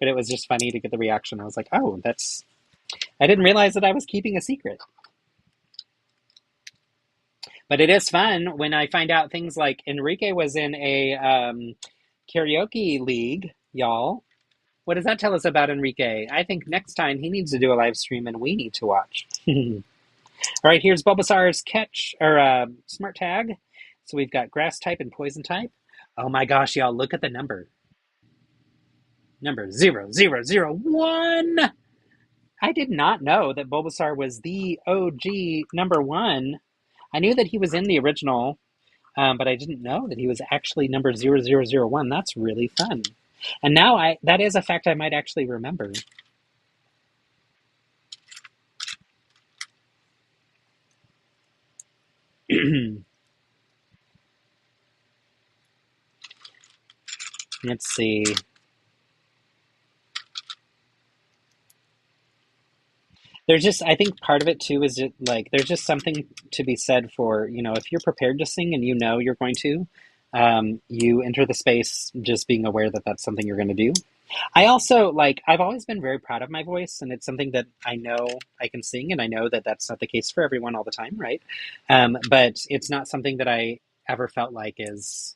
but it was just funny to get the reaction. I was like, oh, I didn't realize that I was keeping a secret. But it is fun when I find out things like Enrique was in a karaoke league, y'all. What does that tell us about Enrique? I think next time he needs to do a live stream and we need to watch. All right, here's Bulbasaur's catch or smart tag. So we've got grass type and poison type. Oh my gosh, y'all, look at the number. Number 0001. I did not know that Bulbasaur was the OG number 1. I knew that he was in the original, but I didn't know that he was actually number 0001. That's really fun. And now that is a fact I might actually remember. Let's see. I think part of it too is just, like, there's just something to be said for, if you're prepared to sing and you're going to, you enter the space just being aware that that's something you're going to do. I also, I've always been very proud of my voice, and it's something that I know I can sing, and I know that that's not the case for everyone all the time, right? But it's not something that I ever felt like is...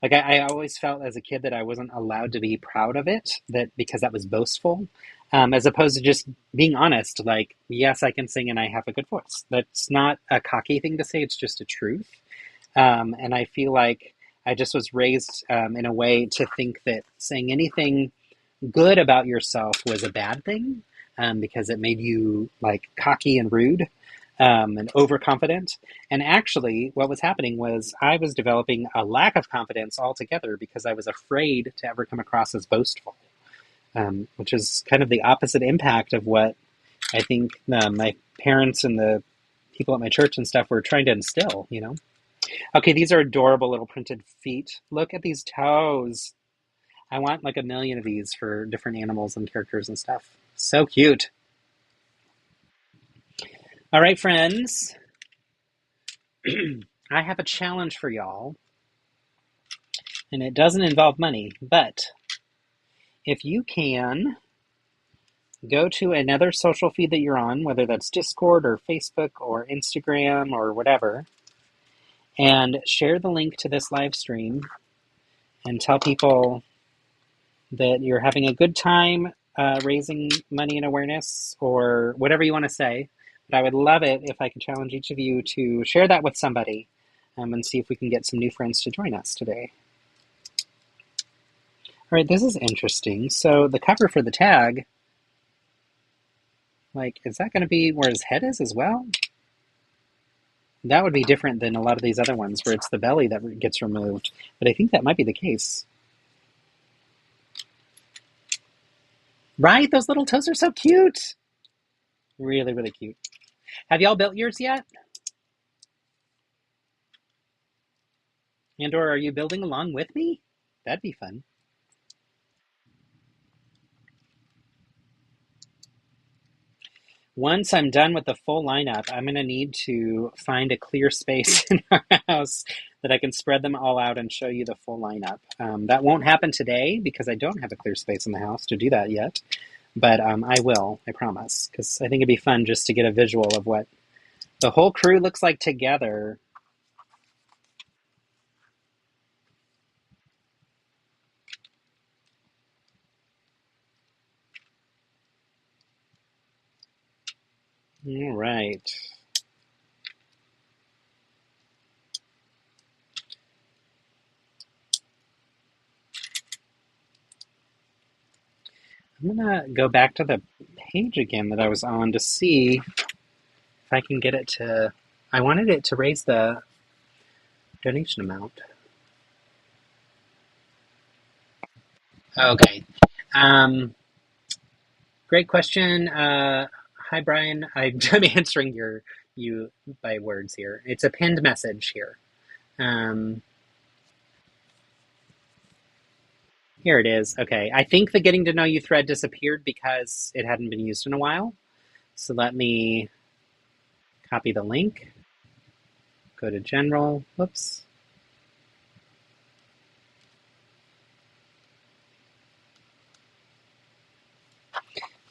Like, I always felt as a kid that I wasn't allowed to be proud of it, because that was boastful, as opposed to just being honest, like, yes, I can sing and I have a good voice. That's not a cocky thing to say, it's just a truth. And I feel like I just was raised in a way to think that saying anything good about yourself was a bad thing, because it made you, like, cocky and rude. And overconfident. And actually, what was happening was I was developing a lack of confidence altogether because I was afraid to ever come across as boastful, which is kind of the opposite impact of what I think my parents and the people at my church and stuff were trying to instill, Okay, these are adorable little printed feet. Look at these toes. I want like 1,000,000 of these for different animals and characters and stuff. So cute. All right, friends. I have a challenge for y'all, and it doesn't involve money, but if you can go to another social feed that you're on, whether that's Discord or Facebook or Instagram or whatever, and share the link to this live stream and tell people that you're having a good time raising money and awareness or whatever you want to say. But I would love it if I could challenge each of you to share that with somebody and see if we can get some new friends to join us today. All right, this is interesting. So the cover for the tag, is that going to be where his head is as well? That would be different than a lot of these other ones where it's the belly that gets removed. But I think that might be the case. Right? Those little toes are so cute. Really, really cute. Have y'all built yours yet? And/or are you building along with me? That'd be fun. Once I'm done with the full lineup, I'm going to need to find a clear space in our house that I can spread them all out and show you the full lineup. That won't happen today because I don't have a clear space in the house to do that yet. But I will, I promise, because I think it'd be fun just to get a visual of what The whole crew looks like together. All right. I'm gonna go back to the page again that I was on to see if I can get it to... I wanted it to raise the donation amount. Okay. Great question. Hi, Brian. I'm answering you by words here. It's a pinned message here. Here it is. Okay. I think the getting to know you thread disappeared because it hadn't been used in a while. So let me copy the link. Go to general. Whoops.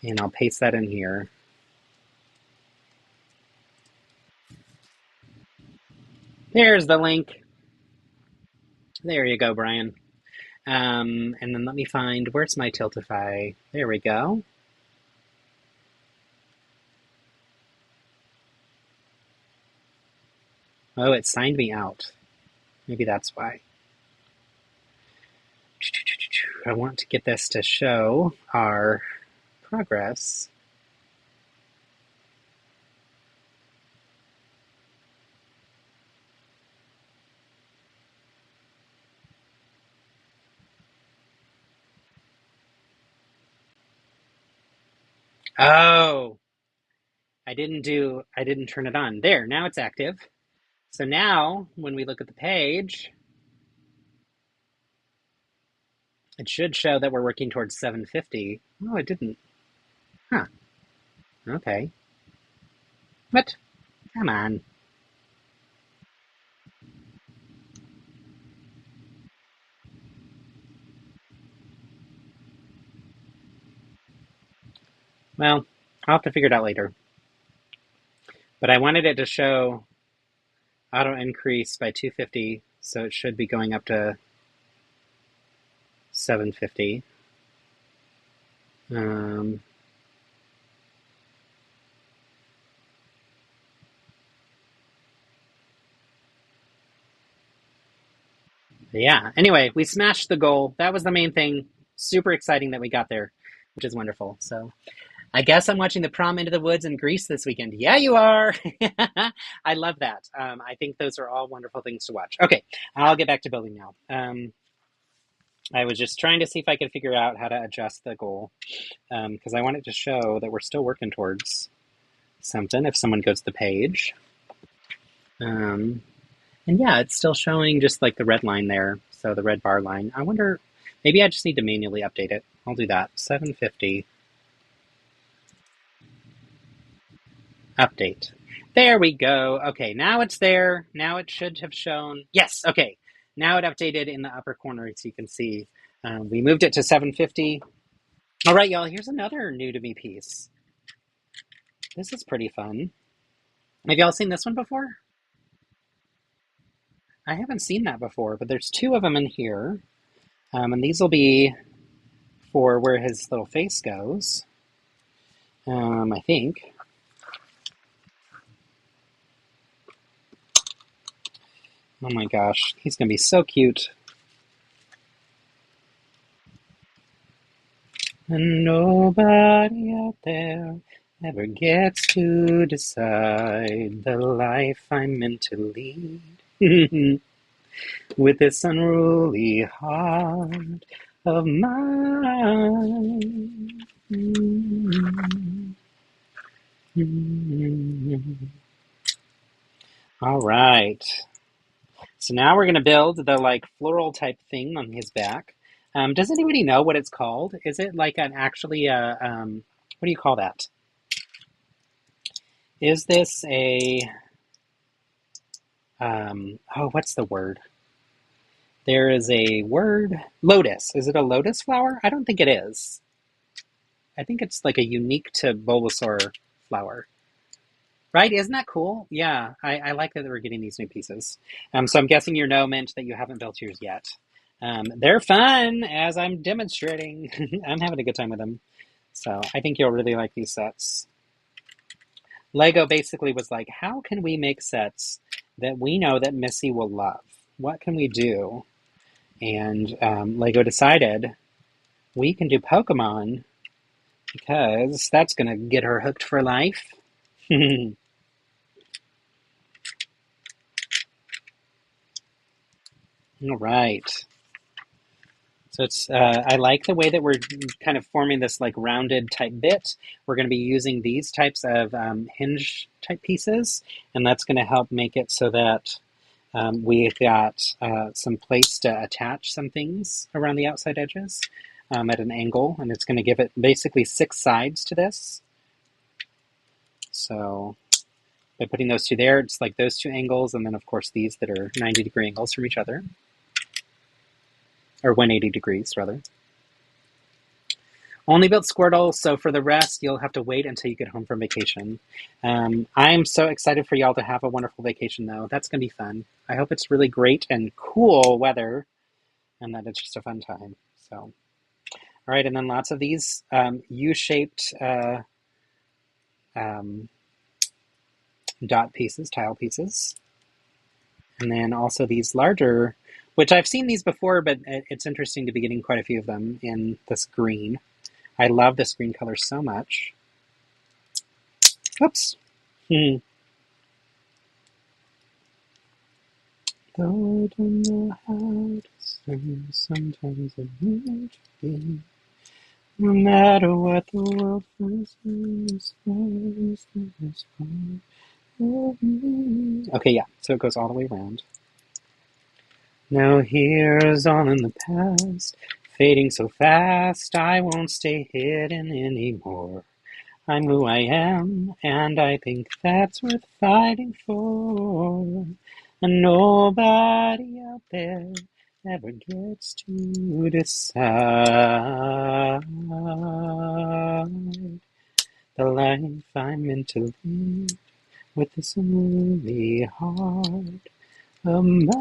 And I'll paste that in here. There's the link. There you go, Brian. And then let me find, where's my Tiltify? There we go. Oh, it signed me out. Maybe that's why. I want to get this to show our progress. Oh, I didn't turn it on. There, now it's active. So now, when we look at the page, it should show that we're working towards 750. Oh, it didn't. Huh. Okay. What? Come on. Well, I'll have to figure it out later. But I wanted it to show auto increase by 250, so it should be going up to 750. Yeah, anyway, we smashed the goal. That was the main thing. Super exciting that we got there, which is wonderful. So I guess I'm watching the Prom Into the Woods in Greece this weekend. Yeah, you are. I love that. I think those are all wonderful things to watch. Okay, I'll get back to building now. I was just trying to see if I could figure out how to adjust the goal because I wanted to show that we're still working towards something if someone goes to the page. And yeah, it's still showing just like the red line there, so the red bar line. I wonder, maybe I just need to manually update it. I'll do that. 750. Update. There we go. Okay, now it's there. Now it should have shown. Yes, okay. Now it updated in the upper corner, so you can see. We moved it to 750. All right, y'all, here's another new to me piece. This is pretty fun. Have y'all seen this one before? I haven't seen that before, but there's two of them in here. And these will be for where his little face goes, I think. Oh my gosh, he's going to be so cute. And nobody out there ever gets to decide the life I'm meant to lead. With this unruly heart of mine. All right. So now we're going to build the like floral type thing on his back. Does anybody know what it's called? Is it like an actually what do you call that? Is this a what's the word? There is a word, lotus. Is it a lotus flower? I don't think it is. I think it's like a unique to Bulbasaur flower. Right? Isn't that cool? Yeah, I like that we're getting these new pieces. So I'm guessing your no meant that you haven't built yours yet. They're fun, as I'm demonstrating. I'm having a good time with them. So I think you'll really like these sets. Lego basically was like, how can we make sets that we know that Missy will love? What can we do? And Lego decided we can do Pokemon because that's going to get her hooked for life. All right. So it's I like the way that we're kind of forming this like rounded type bit. We're going to be using these types of hinge type pieces, and that's going to help make it so that we've got some place to attach some things around the outside edges at an angle, and it's going to give it basically 6 sides to this. So by putting those two there, it's like those 2 angles, and then of course these that are 90-degree angles from each other. Or 180 degrees, rather. Only built Squirtle, so for the rest, you'll have to wait until you get home from vacation. I'm so excited for y'all to have a wonderful vacation, though. That's going to be fun. I hope it's really great and cool weather, and that it's just a fun time. So, all right, and then lots of these U-shaped dot pieces, tile pieces. And then also these larger, which I've seen these before, but it's interesting to be getting quite a few of them in this green. I love this green color so much. Oops. Though I don't know how to sing, sometimes it won't be. No matter what the world finds me, okay, yeah, so it goes all the way around. Now here's all in the past, fading so fast, I won't stay hidden anymore. I'm who I am, and I think that's worth fighting for. And nobody out there ever gets to decide the life I'm meant to live with this only heart of mine.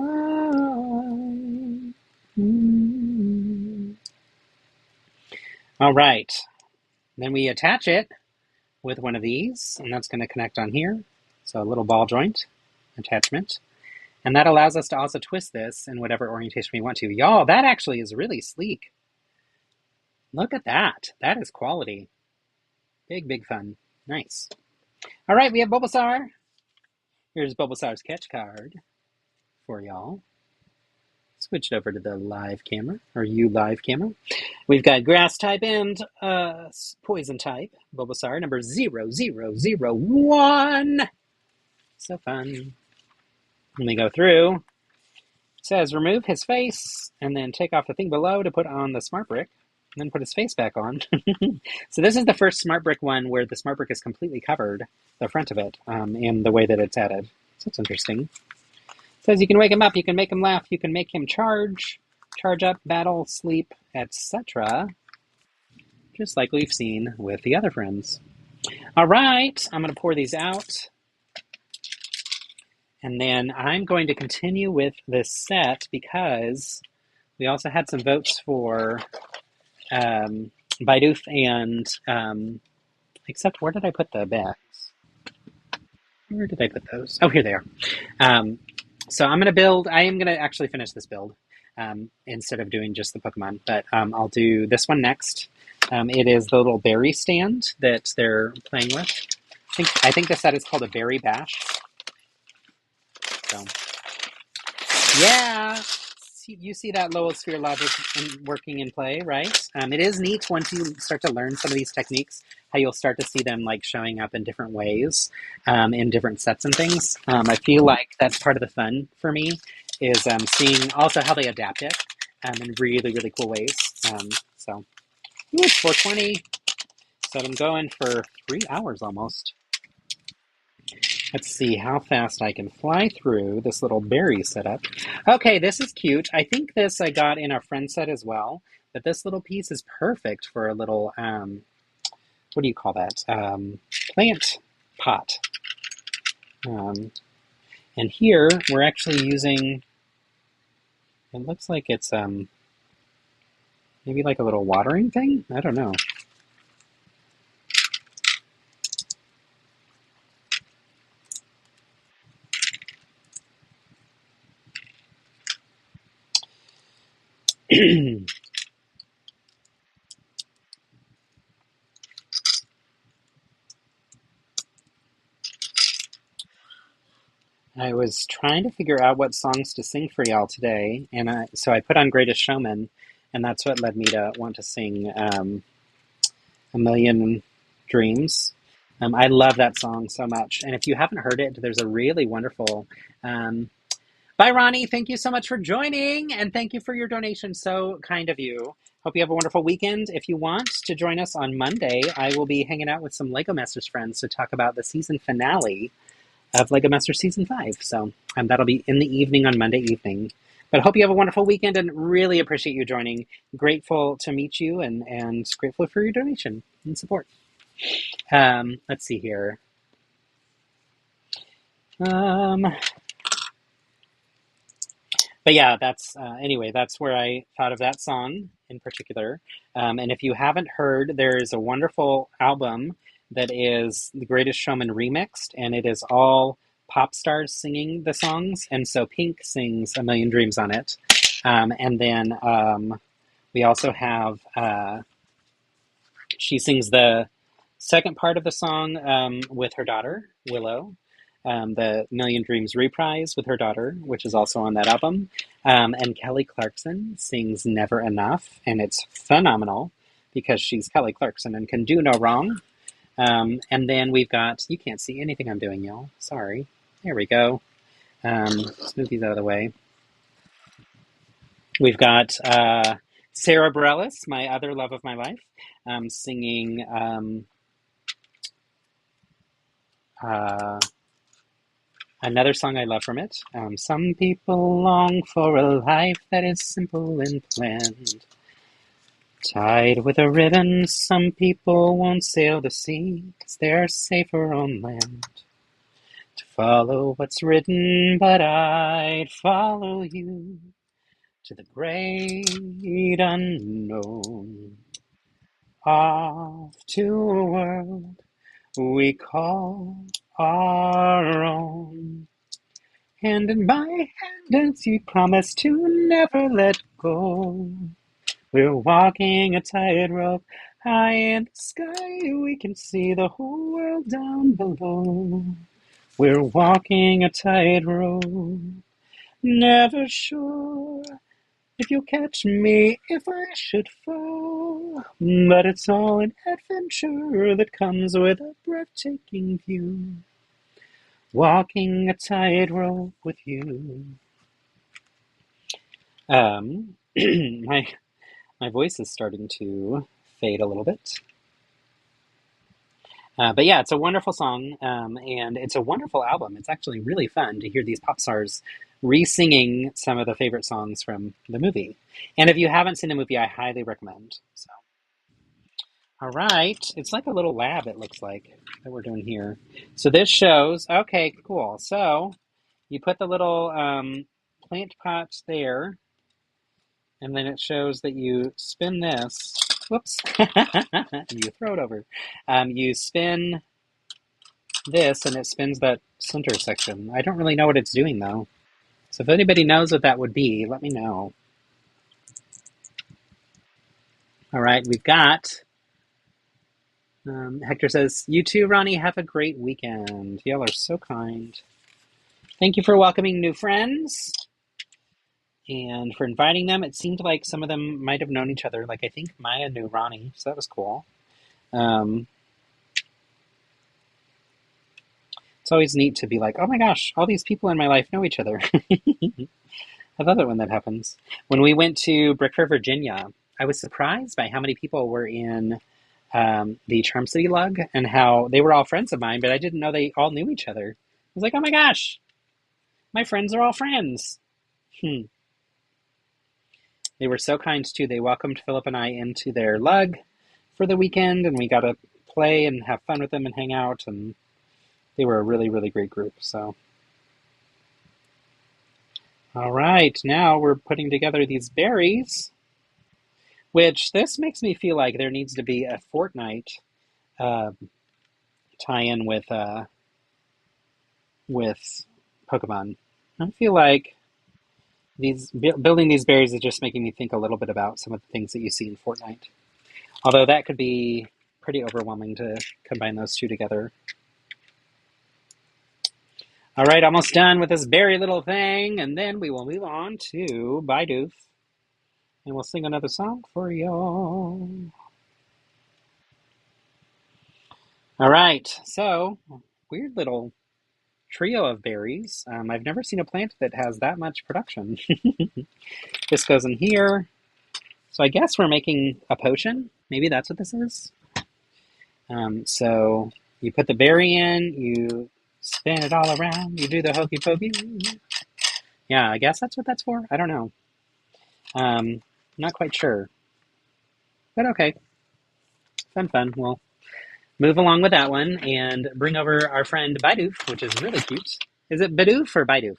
All right, then we attach it with one of these, and that's going to connect on here. So a little ball joint attachment. And that allows us to also twist this in whatever orientation we want to. Y'all, that actually is really sleek. Look at that. That is quality. Big, big fun. Nice. All right, we have Bulbasaur. Here's Bulbasaur's catch card for y'all. Switch it over to the live camera, or live camera. We've got grass type and poison type. Bulbasaur, number 0001. So fun. When we go through, it says remove his face, and then take off the thing below to put on the smart brick, and then put his face back on. So this is the first smart brick one where the smart brick is completely covered, the front of it, in the way that it's added. So it's interesting. It says you can wake him up, you can make him laugh, you can make him charge up, battle, sleep, etc. Just like we've seen with the other friends. All right, I'm going to pour these out. And then I'm going to continue with this set because we also had some votes for Bidoof and, except where did I put the bags? Where did I put those? Oh, here they are. So I am going to actually finish this build instead of doing just the Pokemon, but I'll do this one next. It is the little berry stand that they're playing with. I think this set is called a Berry Bash. So, yeah, you see that Lowell sphere logic working in play, right? It is neat once you start to learn some of these techniques, how you'll start to see them like showing up in different ways, in different sets and things. I feel like that's part of the fun for me, is seeing also how they adapt it in really, really cool ways. So, it's 4:20, so I'm going for 3 hours almost. Let's see how fast I can fly through this little berry setup. Okay, this is cute. I think this I got in our friend set as well, but this little piece is perfect for a little, what do you call that? Plant pot. And here we're actually using, it looks like it's maybe like a little watering thing? I don't know. I was trying to figure out what songs to sing for y'all today, and so I put on Greatest Showman, and that's what led me to want to sing A Million Dreams. I love that song so much, and if you haven't heard it, there's a really wonderful... Bye, Ronnie. Thank you so much for joining, and thank you for your donation. So kind of you. Hope you have a wonderful weekend. If you want to join us on Monday, I will be hanging out with some Lego Masters friends to talk about the season finale of Lego Masters Season 5. So that'll be in the evening on Monday evening. But I hope you have a wonderful weekend and really appreciate you joining. Grateful to meet you and grateful for your donation and support. Let's see here. But yeah, that's anyway, that's where I thought of that song in particular. And if you haven't heard, there's a wonderful album that is The Greatest Showman remixed, and it is all pop stars singing the songs. And so Pink sings A Million Dreams on it. And then we also have, she sings the second part of the song with her daughter, Willow. The Million Dreams reprise with her daughter, which is also on that album. And Kelly Clarkson sings Never Enough, and it's phenomenal because she's Kelly Clarkson and can do no wrong. And then we've got, you can't see anything I'm doing, y'all. Sorry. There we go. Let's move these out of the way. We've got Sarah Bareilles, my other love of my life, singing another song I love from it. Some people long for a life that is simple and planned. Tied with a ribbon, some people won't sail the sea, 'cause they're safer on land. To follow what's written, but I'd follow you to the great unknown. Off to a world we call our own. Hand in my hand as you promise to never let go. We're walking a tightrope high in the sky. We can see the whole world down below. We're walking a tightrope, never sure if you'll catch me if I should fall. But it's all an adventure that comes with a breathtaking view. Walking a tightrope with you. My voice is starting to fade a little bit. But yeah, it's a wonderful song, and it's a wonderful album. It's actually really fun to hear these pop stars re-singing some of the favorite songs from the movie. And if you haven't seen the movie, I highly recommend. So, all right, it's like a little lab, it looks like, that we're doing here. So this shows, okay, cool. So you put the little plant pots there, and then it shows that you spin this. Whoops. You throw it over. You spin this, and it spins that center section. I don't really know what it's doing, though. So if anybody knows what that would be, let me know. All right, we've got... Hector says, you too, Ronnie, have a great weekend. Y'all are so kind. Thank you for welcoming new friends. And for inviting them. It seemed like some of them might have known each other. Like, I think Maya knew Ronnie, so that was cool. It's always neat to be like, oh my gosh, all these people in my life know each other. I love it when that happens. When we went to Brickfair, Virginia, I was surprised by how many people were in the Charm City Lug and how they were all friends of mine, but I didn't know they all knew each other. I was like, oh my gosh, my friends are all friends. They were so kind, too. They welcomed Philip and I into their lug for the weekend, and we got to play and have fun with them and hang out, and they were a really, really great group. So, all right, now we're putting together these berries, which this makes me feel like there needs to be a Fortnite tie-in with Pokemon. I feel like building these berries is just making me think a little bit about some of the things that you see in Fortnite. Although that could be pretty overwhelming to combine those two together. All right, almost done with this berry little thing, and then we will move on to Bidoof, and we'll sing another song for y'all. All right, so weird little trio of berries. I've never seen a plant that has that much production. This goes in here. So I guess we're making a potion. Maybe that's what this is. So you put the berry in, you spin it all around, you do the hokey pokey. Yeah, I guess that's what that's for. I don't know. Not quite sure. But okay. Fun. We'll move along with that one and bring over our friend Bidoof, which is really cute. Is it Bidoof or Bidoof?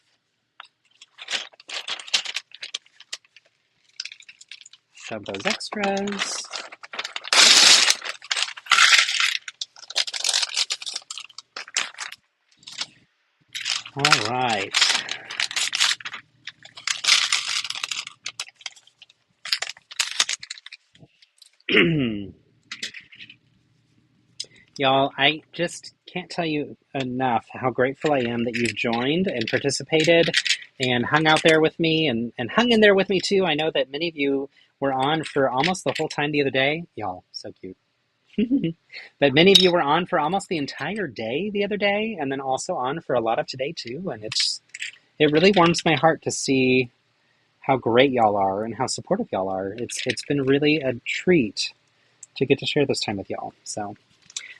Shove those extras. All right. Y'all, I just can't tell you enough how grateful I am that you've joined and participated and hung out there with me and hung in there with me too. I know that many of you were on for almost the whole time the other day. Y'all, so cute. But many of you were on for almost the entire day the other day, and then also on for a lot of today too. And it really warms my heart to see how great y'all are and how supportive y'all are. It's been really a treat to get to share this time with y'all. So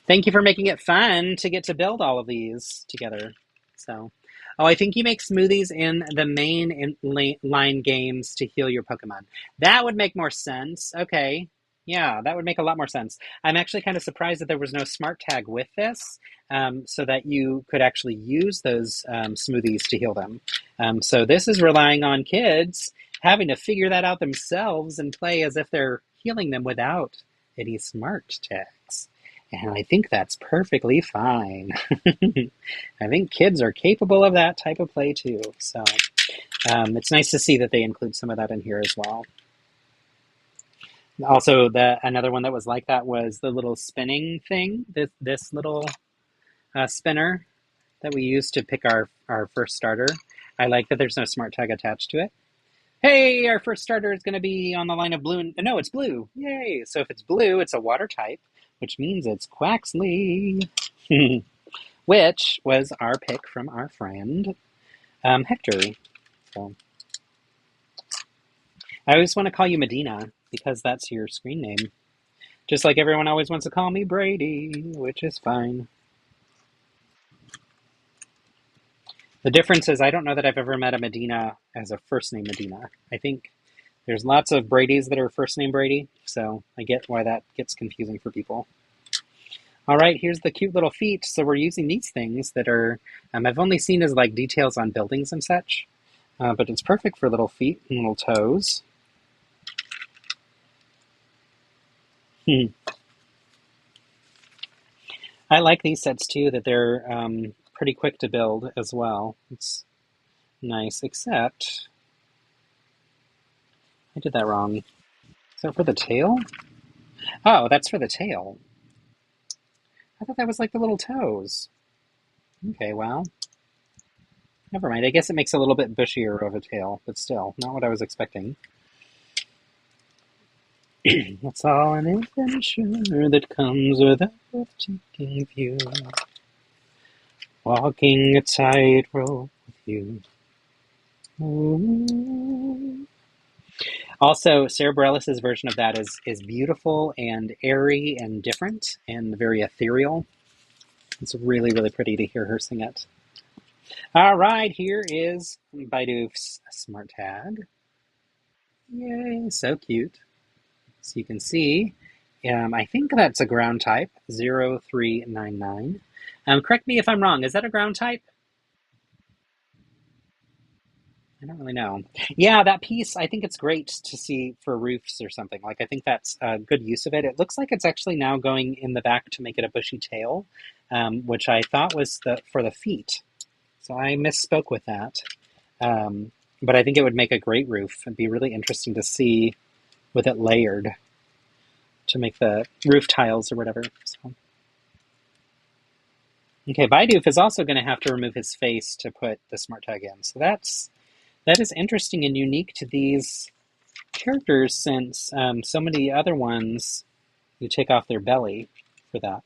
thank you for making it fun to get to build all of these together. So, oh, I think you make smoothies in the main line games to heal your Pokemon. That would make more sense. Okay. Yeah, that would make a lot more sense. I'm actually kind of surprised that there was no smart tag with this, so that you could actually use those smoothies to heal them. So this is relying on kids having to figure that out themselves and play as if they're healing them without any smart tags. And I think that's perfectly fine. I think kids are capable of that type of play too. So it's nice to see that they include some of that in here as well. Also, another one that was like that was the little spinning thing. This little spinner that we used to pick our first starter. I like that there's no smart tag attached to it. Hey, our first starter is going to be on the line of blue. No, it's blue. Yay! So if it's blue, it's a water type, which means it's Quaxley, which was our pick from our friend Hector. So I always want to call you Medina because that's your screen name. Just like everyone always wants to call me Brady, which is fine. The difference is I don't know that I've ever met a Medina as a first name Medina. I think there's lots of Bradys that are first name Brady, so I get why that gets confusing for people. All right, here's the cute little feet. So we're using these things that are, I've only seen as like details on buildings and such, but it's perfect for little feet and little toes. I like these sets too, that they're pretty quick to build as well. It's nice, except I did that wrong. Is that for the tail? Oh, that's for the tail. I thought that was like the little toes. Okay, well, never mind. I guess it makes a little bit bushier of a tail, but still, not what I was expecting. It's all an adventure that comes with a breathtaking view. Walking a tightrope with you. Ooh. Also, Sarah Bareilles' version of that is beautiful and airy and different and very ethereal. It's really, really pretty to hear her sing it. All right, here is Bidoof's smart tag. Yay, so cute. So you can see, I think that's a ground type, 0399. Correct me if I'm wrong. Is that a ground type? I don't really know. Yeah, that piece, I think it's great to see for roofs or something. Like, I think that's a good use of it. It looks like it's actually now going in the back to make it a bushy tail, which I thought was for the feet. So I misspoke with that. But I think it would make a great roof. It'd be really interesting to see with it layered to make the roof tiles or whatever. So. Okay, Bidoof is also going to have to remove his face to put the smart tag in. So that is interesting and unique to these characters, since so many other ones you take off their belly for that.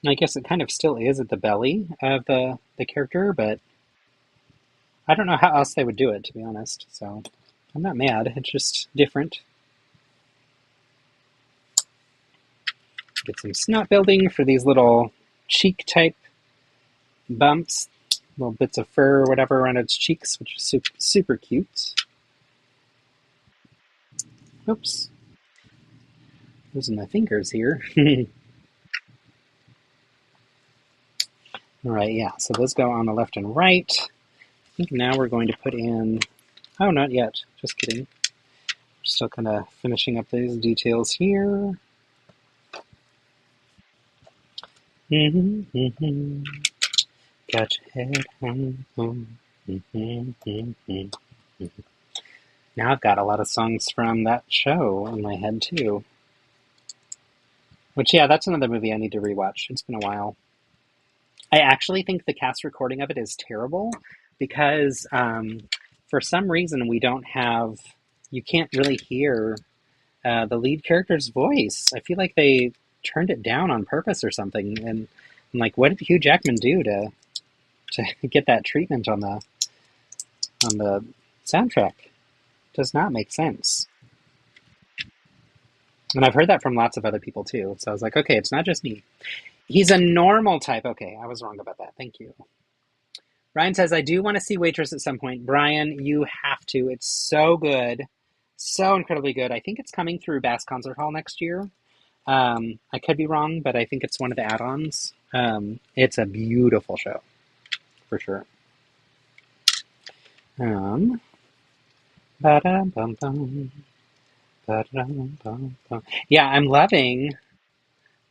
And I guess it kind of still is at the belly of the character, but I don't know how else they would do it, to be honest. So I'm not mad. It's just different. Get some snot building for these little cheek type bumps, little bits of fur or whatever around its cheeks, which is super, super cute. Oops. Losing my fingers here. All right, yeah, so those go on the left and right. I think now we're going to put in, oh, not yet, just kidding. Still kind of finishing up these details here. Got your head home. Now I've got a lot of songs from that show in my head too. Which, yeah, that's another movie I need to rewatch. It's been a while. I actually think the cast recording of it is terrible because for some reason we don't have, you can't really hear the lead character's voice. I feel like they turned it down on purpose or something. And I'm like, what did Hugh Jackman do to get that treatment on the soundtrack? Does not make sense. And I've heard that from lots of other people too. So I was like, okay, it's not just me. He's a normal type. Okay, I was wrong about that. Thank you. Ryan says, I do want to see Waitress at some point. Brian, you have to. It's so good. So incredibly good. I think it's coming through Bass Concert Hall next year. I could be wrong, but I think it's one of the add-ons. It's a beautiful show, for sure. Yeah, I'm loving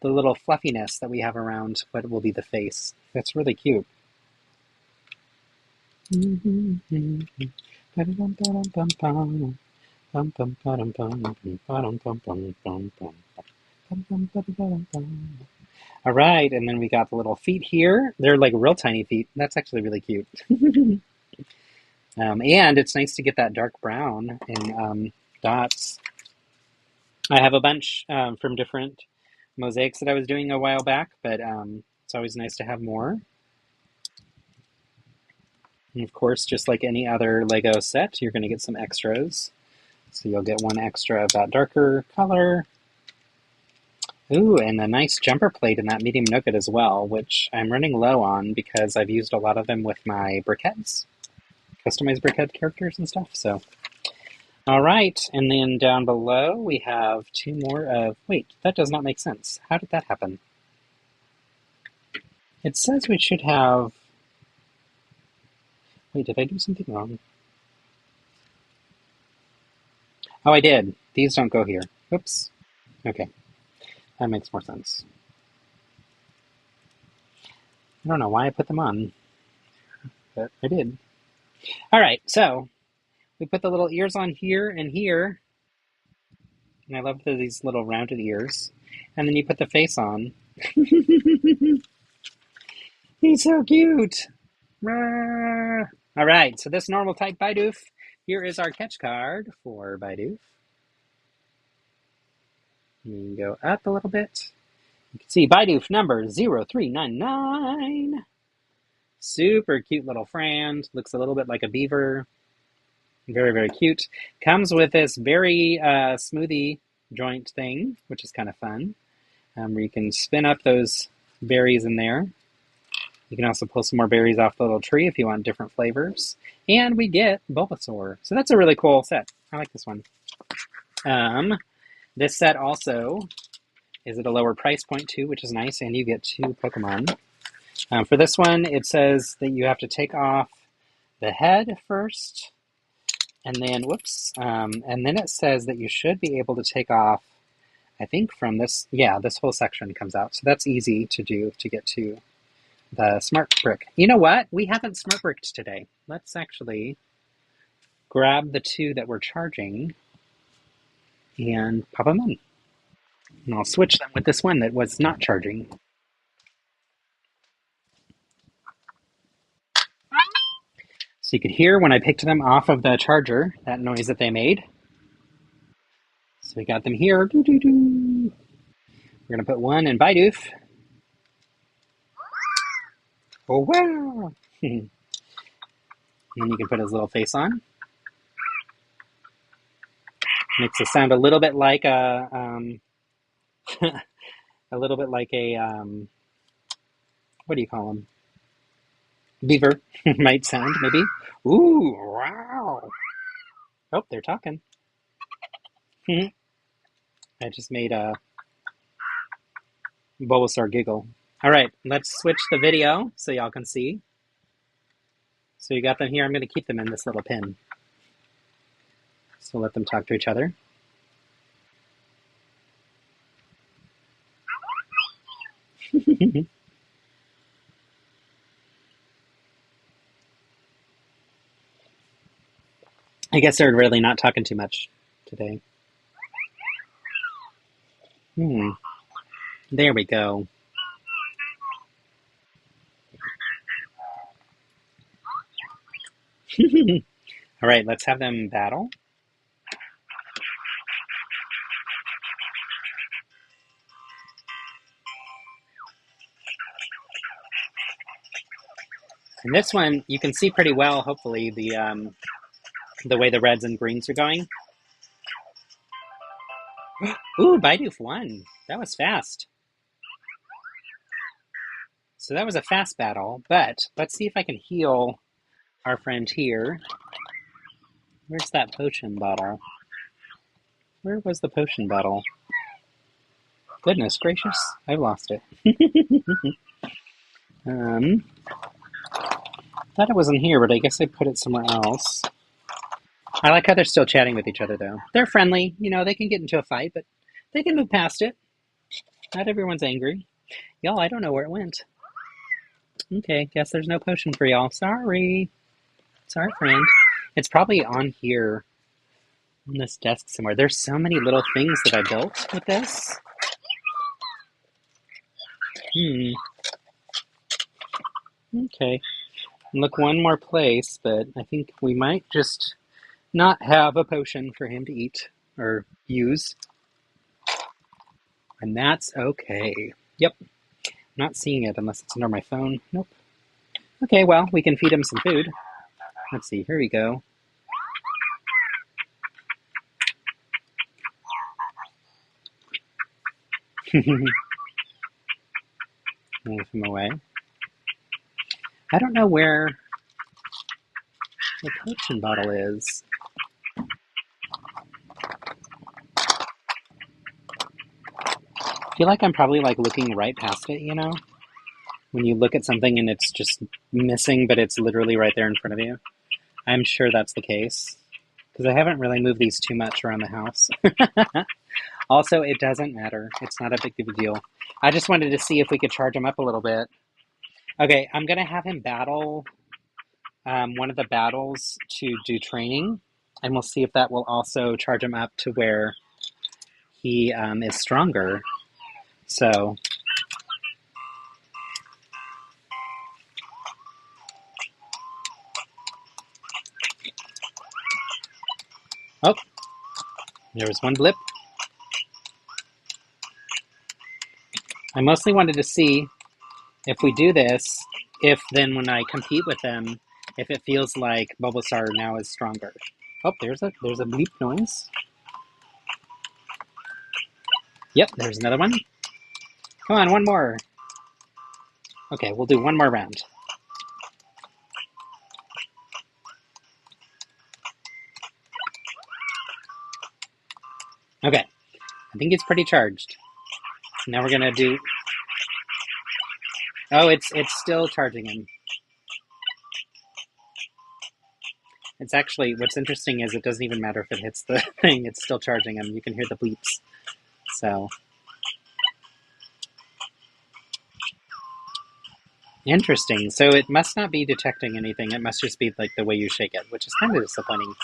the little fluffiness that we have around what will be the face. That's really cute. All right, and then we got the little feet here. They're like real tiny feet. That's actually really cute. And it's nice to get that dark brown in dots. I have a bunch from different mosaics that I was doing a while back, but it's always nice to have more. And of course, just like any other Lego set, you're going to get some extras. So you'll get one extra of that darker color. Ooh, and a nice jumper plate in that medium nugget as well, which I'm running low on because I've used a lot of them with my briquettes, customized briquette characters and stuff. So, all right, and then down below we have two more of, wait, that does not make sense. How did that happen? It says we should have, wait, did I do something wrong? Oh, I did. These don't go here. Oops. Okay. That makes more sense. I don't know why I put them on, but I did. All right, so we put the little ears on here and here. And I love these little rounded ears. And then you put the face on. He's so cute. All right, so this normal type Bidoof. Here is our catch card for Bidoof. And you go up a little bit. You can see Bidoof number 0399. Super cute little friend. Looks a little bit like a beaver. Very, very cute. Comes with this very smoothie joint thing, which is kind of fun. Where you can spin up those berries in there. You can also pull some more berries off the little tree if you want different flavors. And we get Bulbasaur. So that's a really cool set. I like this one. This set also is at a lower price point too, which is nice, and you get 2 Pokemon. For this one, it says that you have to take off the head first, and then, whoops, and then it says that you should be able to take off, I think from this, yeah, this whole section comes out. So that's easy to do to get to the Smart Brick. You know what? We haven't Smart Bricked today. Let's actually grab the 2 that we're charging and pop them in. And I'll switch them with this one that was not charging. So you could hear when I picked them off of the charger, that noise that they made. So we got them here. Doo, doo, doo. We're going to put one in Bidoof. Oh, wow. And you can put his little face on. Makes it sound a little bit like a, a little bit like a, what do you call him? Beaver might sound, maybe. Ooh, wow. Oh, they're talking. I just made a Bulbasaur giggle. All right, let's switch the video so y'all can see. So you got them here. I'm going to keep them in this little pin. So let them talk to each other. I guess they're really not talking too much today. There we go. All right, let's have them battle. And this one, you can see pretty well, hopefully, the way the reds and greens are going. Ooh, Bidoof won. That was fast. So that was a fast battle, but let's see if I can heal our friend here. Where's that potion bottle? Where was the potion bottle? Goodness gracious, I've lost it. Thought it wasn't here, but I guess I put it somewhere else. I like how they're still chatting with each other, though. They're friendly. You know, they can get into a fight, but they can move past it. Not everyone's angry. Y'all, I don't know where it went. Okay, guess there's no potion for y'all. Sorry. Sorry, friend. It's probably on here, on this desk somewhere. There's so many little things that I built with this. Okay. Look one more place, but I think we might just not have a potion for him to eat or use. And that's okay. Yep. Not seeing it unless it's under my phone. Nope. Okay, well, we can feed him some food. Let's see, here we go. Move him away. I don't know where the potion bottle is. I feel like I'm probably like looking right past it, you know? When you look at something and it's just missing, but it's literally right there in front of you. I'm sure that's the case. Because I haven't really moved these too much around the house. Also, it doesn't matter. It's not a big of a deal. I just wanted to see if we could charge him up a little bit. Okay, I'm going to have him battle one of the battles to do training. And we'll see if that will also charge him up to where he is stronger. So... Oh, there was one blip. I mostly wanted to see if we do this, if then when I compete with them, if it feels like Bulbasaur now is stronger. Oh, there's a bleep noise. Yep, there's another one. Come on, one more. Okay, we'll do one more round. Okay, I think he's pretty charged. Now we're gonna do... Oh, it's still charging him. It's actually, what's interesting is it doesn't even matter if it hits the thing, it's still charging him. You can hear the bleeps. So, interesting. So it must not be detecting anything. It must just be like the way you shake it, which is kind of disappointing.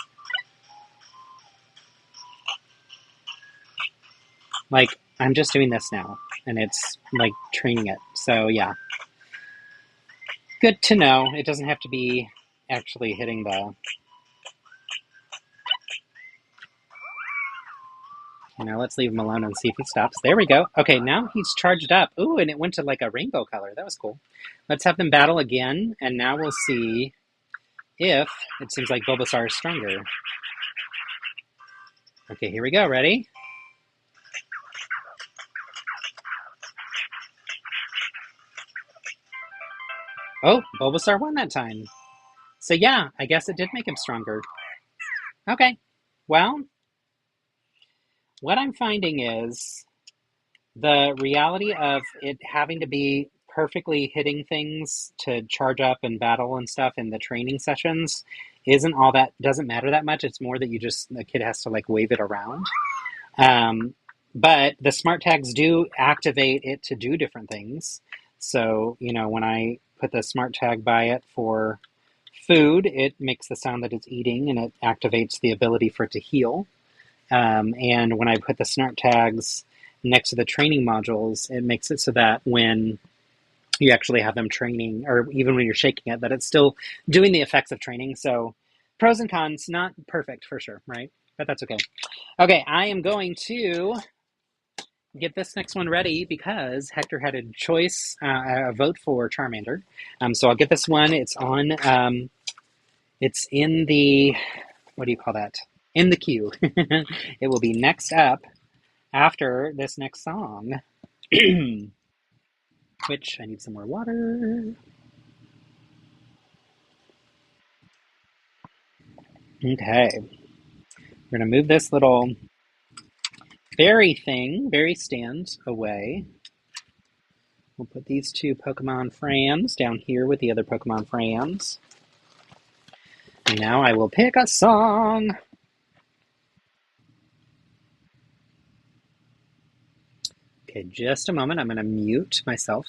Like, I'm just doing this now, and it's like training it. So yeah, good to know. It doesn't have to be actually hitting the... Now let's leave him alone and see if he stops. There we go. Okay, now he's charged up. Ooh, and it went to like a rainbow color. That was cool. Let's have them battle again, and now we'll see if it seems like Bulbasaur is stronger. Okay, here we go. Ready? Oh, Bulbasaur won that time. So yeah, I guess it did make him stronger. Okay, well, what I'm finding is the reality of it having to be perfectly hitting things to charge up and battle and stuff in the training sessions isn't all that, doesn't matter that much. It's more that the kid has to like wave it around. But the smart tags do activate it to do different things. So, when I put the smart tag by it for food, it makes the sound that it's eating and it activates the ability for it to heal. And when I put the smart tags next to the training modules, it makes it so that when you actually have them training, or even when you're shaking it, that it's still doing the effects of training. So pros and cons, not perfect for sure, right? But that's okay. Okay, I am going to get this next one ready because Hector had a choice, a vote for Charmander. So I'll get this one. It's on, it's in the, what do you call that? In the queue. It will be next up after this next song. Which I need some more water. Okay. We're going to move this little berry stand away. We'll put these two Pokemon frames down here with the other Pokemon frames. And now I will pick a song. Okay, just a moment. I'm going to mute myself.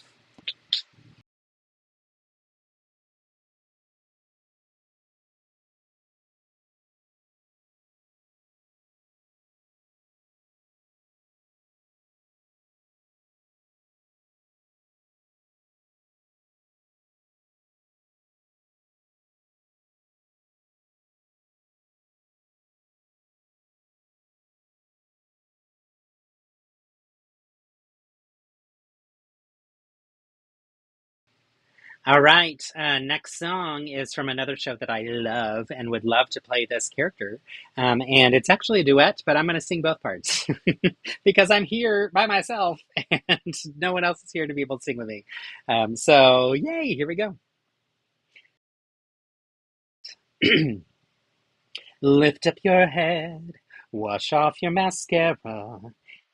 All right, next song is from another show that I love and would love to play this character. And it's actually a duet, but I'm going to sing both parts because I'm here by myself and no one else is here to be able to sing with me. So, yay, here we go. Lift up your head, wash off your mascara.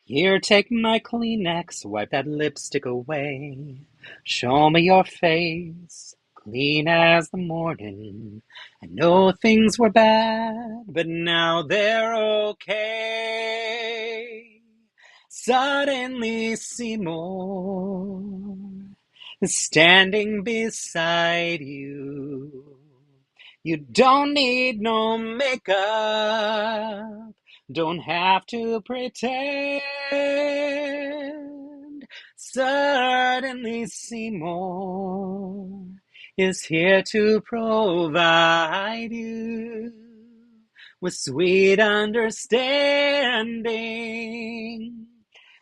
Here, take my Kleenex, wipe that lipstick away. Show me your face, clean as the morning. I know things were bad, but now they're okay. Suddenly Seymour is standing beside you. You don't need no makeup, don't have to pretend. Suddenly Seymour is here to provide you with sweet understanding.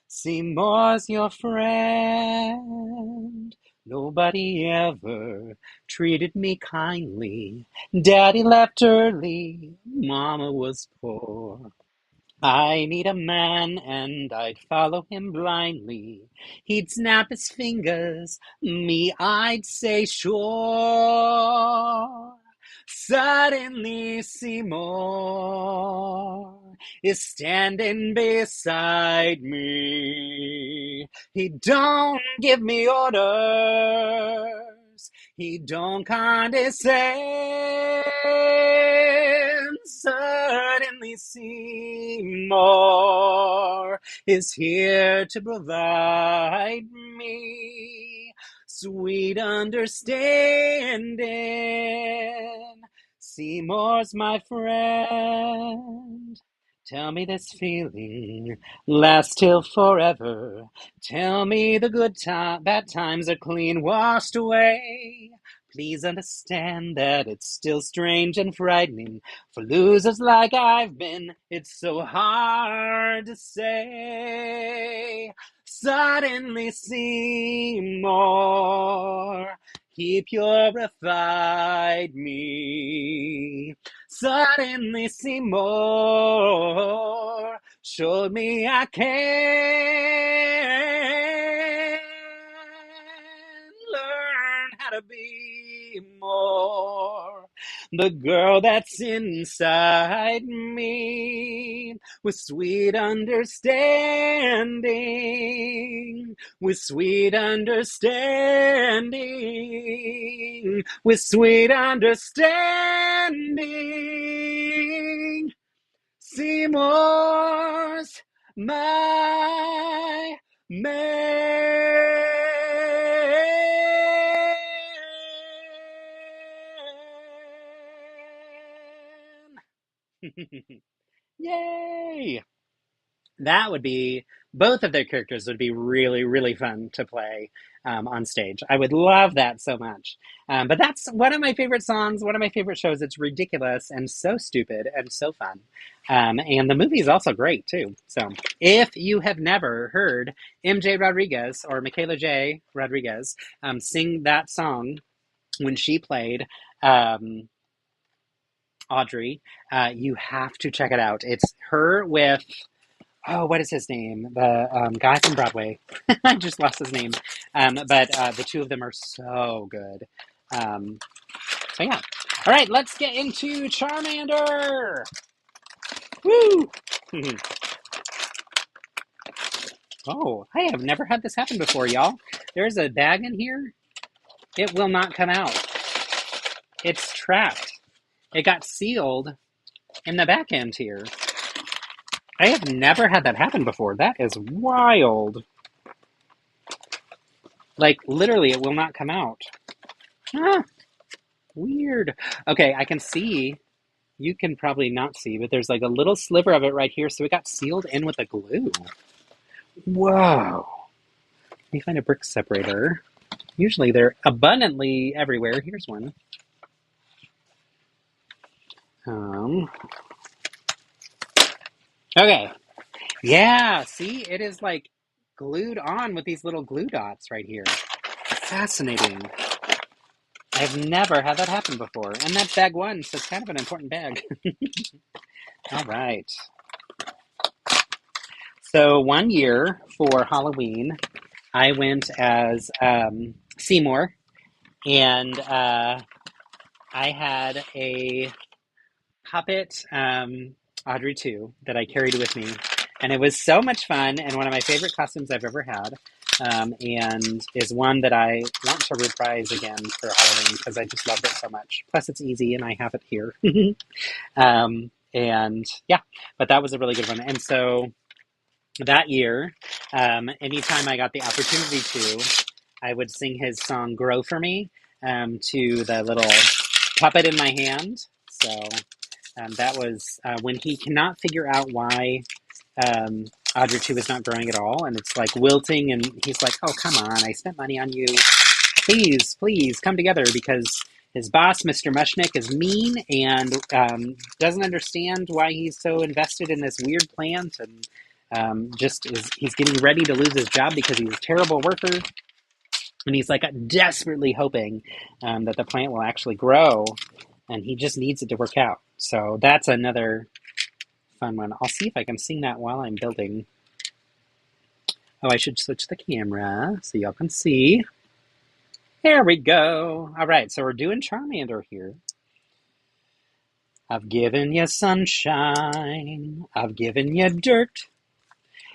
Seymour's your friend. Nobody ever treated me kindly. Daddy left early. Mama was poor. I need a man and I'd follow him blindly. He'd snap his fingers. Me, I'd say sure. Suddenly Seymour is standing beside me. He don't give me orders. He don't condescend. Suddenly Seymour is here to provide me sweet understanding. Seymour's my friend. Tell me this feeling lasts till forever. Tell me the bad times are clean washed away. Please understand that it's still strange and frightening. For losers like I've been, it's so hard to say. Suddenly Seymour, he purified me. Suddenly Seymour showed me I can learn how to be more the girl that's inside me, with sweet understanding, with sweet understanding, with sweet understanding. Seymour's my man. Yay! That would be, both of their characters would be really, really fun to play on stage. I would love that so much. But that's one of my favorite songs, one of my favorite shows. It's ridiculous and so stupid and so fun. And the movie is also great, too. So if you have never heard MJ Rodriguez or Michaela J. Rodriguez sing that song when she played Audrey, you have to check it out. It's her with... Oh, what is his name? The guy from Broadway. I just lost his name. But the two of them are so good. So yeah. All right, let's get into Charmander. Woo! Oh, I have never had this happen before, y'all. There's a bag in here. It will not come out. It's trapped. It got sealed in the back end here. I have never had that happen before. That is wild. Like, literally, it will not come out. Ah, weird. Okay, I can see. You can probably not see, but there's like a little sliver of it right here, so it got sealed in with a glue. Whoa. Let me find a brick separator. Usually they're abundantly everywhere. Here's one. Okay. Yeah, see? It is like glued on with these little glue dots right here. Fascinating. I've never had that happen before. And that's bag one, so it's kind of an important bag. All right. So one year for Halloween, I went as Seymour, and I had a puppet Audrey 2 that I carried with me. And it was so much fun and one of my favorite costumes I've ever had. And is one that I want to reprise again for Halloween because I just loved it so much. Plus it's easy and I have it here. And yeah, but that was a really good one. And so that year, anytime I got the opportunity to, I would sing his song Grow For Me to the little puppet in my hand. So that was when he cannot figure out why Audrey 2 is not growing at all, and it's like wilting, and he's like, oh, come on, I spent money on you. Please, please come together, because his boss, Mr. Mushnick, is mean and doesn't understand why he's so invested in this weird plant, and he's getting ready to lose his job because he's a terrible worker. And he's like desperately hoping that the plant will actually grow, and he just needs it to work out. So that's another fun one. I'll see if I can sing that while I'm building. Oh, I should switch the camera so y'all can see. There we go. All right, so we're doing Charmander here. I've given you sunshine, I've given you dirt.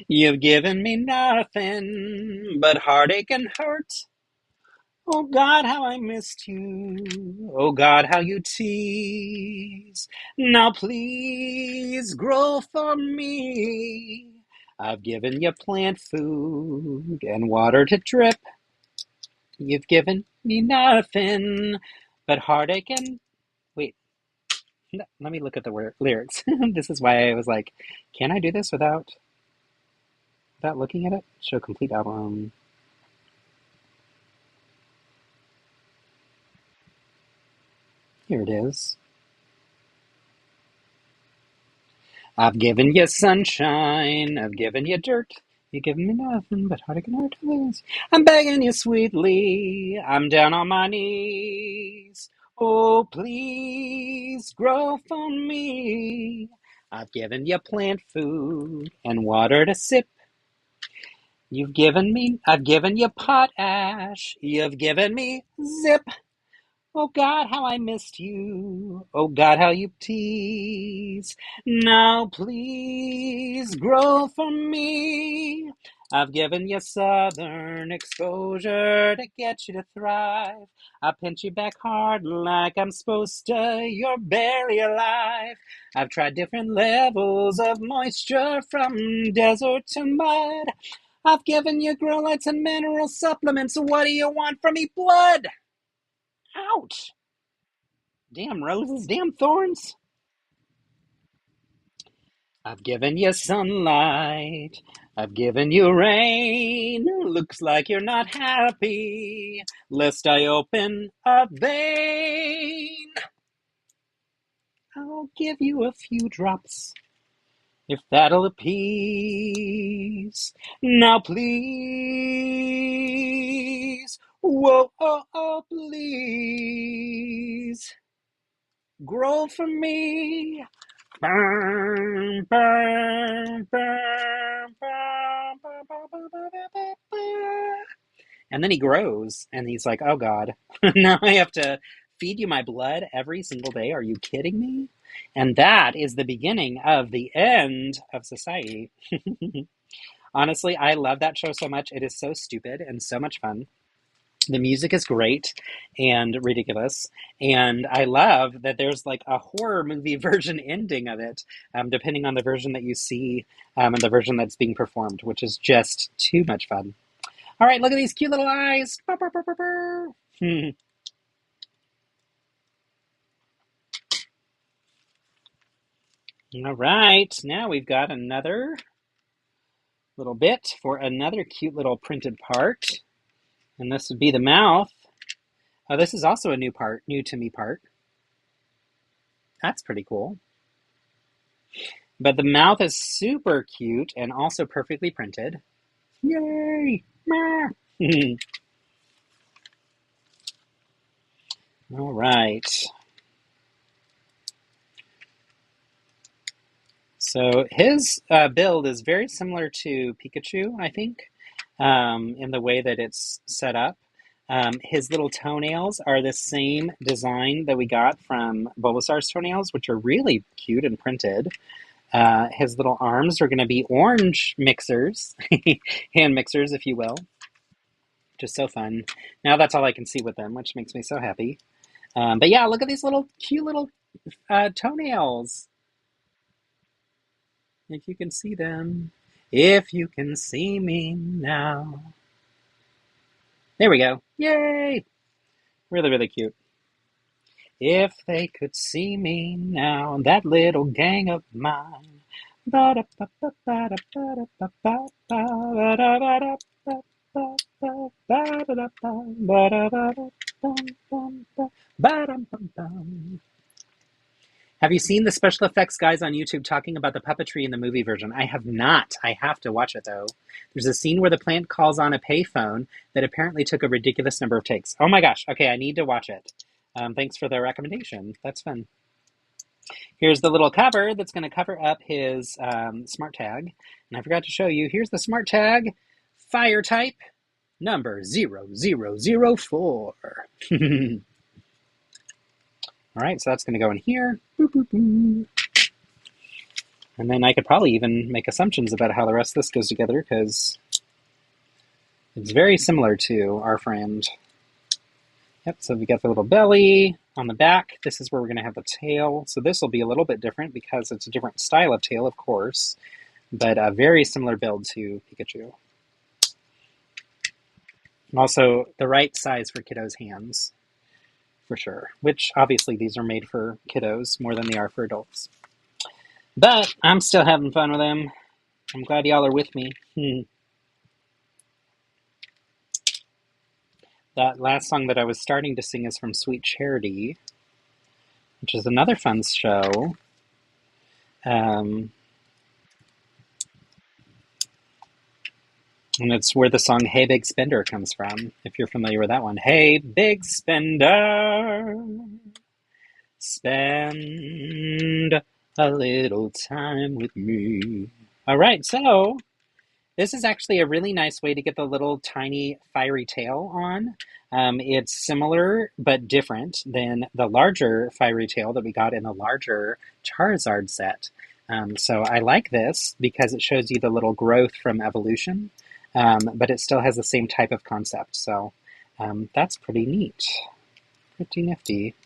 You've given me nothing but heartache and hurt. Oh God, how I missed you. Oh God, how you tease. Now please grow for me. I've given you plant food and water to drip. You've given me nothing but heartache and... Wait, let me look at the lyrics. This is why I was like, can I do this without looking at it? Show complete album. Here it is. I've given you sunshine, I've given you dirt. You've given me nothing but heartache and hurt feelings. I'm begging you sweetly, I'm down on my knees. Oh, please grow for me. I've given you plant food and water to sip. I've given you potash. You've given me zip. Oh God, how I missed you. Oh God, how you tease. Now please grow for me. I've given you southern exposure to get you to thrive. I pinch you back hard like I'm supposed to. You're barely alive. I've tried different levels of moisture from desert to mud. I've given you grow lights and mineral supplements. What do you want from me? Blood! Ouch! Damn roses, damn thorns. I've given you sunlight, I've given you rain. Looks like you're not happy, lest I open a vein. I'll give you a few drops, if that'll appease. Now please, whoa, oh, oh, please, grow for me. Burn, burn, burn, burn, burn, burn, burn, burn, burn. And then he grows, and he's like, oh God, now I have to feed you my blood every single day. Are you kidding me? And that is the beginning of the end of society. Honestly, I love that show so much. It is so stupid and so much fun. The music is great and ridiculous, and I love that there's like a horror movie version ending of it, depending on the version that you see and the version that's being performed, which is just too much fun. All right, look at these cute little eyes. Burr, burr, burr, burr, burr. All right, now we've got another little bit for another cute little printed part, and this would be the mouth. Oh, this is also a new to me part. That's pretty cool. But the mouth is super cute and also perfectly printed. Yay! All right. So his build is very similar to Pikachu, I think, in the way that it's set up. His little toenails are the same design that we got from Bulbasaur's toenails, which are really cute and printed. His little arms are going to be orange mixers, hand mixers, if you will. Just so fun. Now that's all I can see with them, which makes me so happy. But yeah, look at these little cute little toenails. If you can see them. If you can see me now. There we go. Yay! Really, really cute. If they could see me now, that little gang of mine. Have you seen the special effects guys on YouTube talking about the puppetry in the movie version? I have not. I have to watch it, though. There's a scene where the plant calls on a payphone that apparently took a ridiculous number of takes. Oh my gosh. Okay, I need to watch it. Thanks for the recommendation. That's fun. Here's the little cover that's going to cover up his smart tag. And I forgot to show you. Here's the smart tag. Fire type. Number 0004. All right, so that's going to go in here. Boop, boop, boop. And then I could probably even make assumptions about how the rest of this goes together, because it's very similar to our friend. Yep, so we got the little belly on the back. This is where we're going to have the tail. So this will be a little bit different because it's a different style of tail, of course, but a very similar build to Pikachu. And also the right size for kiddos' hands, for sure, which obviously these are made for kiddos more than they are for adults. But I'm still having fun with them. I'm glad y'all are with me. That last song that I was starting to sing is from Sweet Charity, which is another fun show. And it's where the song Hey Big Spender comes from, if you're familiar with that one. Hey Big Spender, spend a little time with me. All right, so this is actually a really nice way to get the little tiny fiery tail on. It's similar but different than the larger fiery tail that we got in the larger Charizard set. So I like this because it shows you the little growth from evolution, but it still has the same type of concept. So that's pretty neat. Pretty nifty.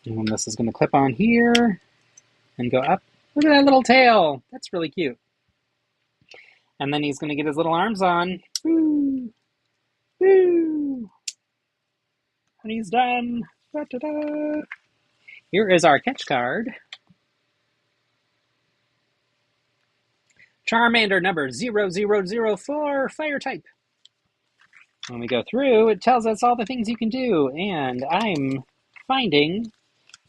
And then this is going to clip on here and go up. Look at that little tail. That's really cute. And then he's going to get his little arms on. Woo! Woo! And he's done. Da-da-da. Here is our catch card. Charmander number 0004, fire type. When we go through, it tells us all the things you can do. And I'm finding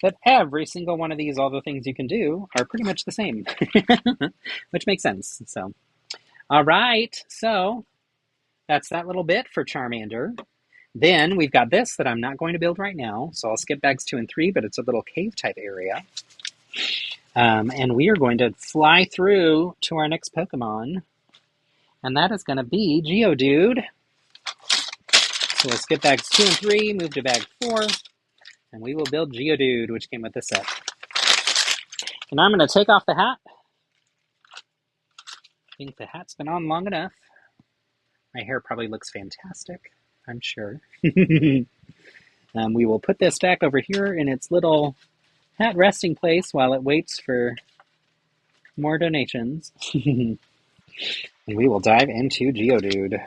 that every single one of these, all the things you can do, are pretty much the same. Which makes sense. So, all right. So, that's that little bit for Charmander. Then we've got this that I'm not going to build right now, so I'll skip bags 2 and 3, but it's a little cave type area. And we are going to fly through to our next Pokemon, and that is going to be Geodude. So we'll skip bags 2 and 3, move to bag 4, and we will build Geodude, which came with this set. And I'm going to take off the hat. I think the hat's been on long enough. My hair probably looks fantastic, I'm sure. We will put this back over here in its little hat resting place while it waits for more donations. And we will dive into Geodude.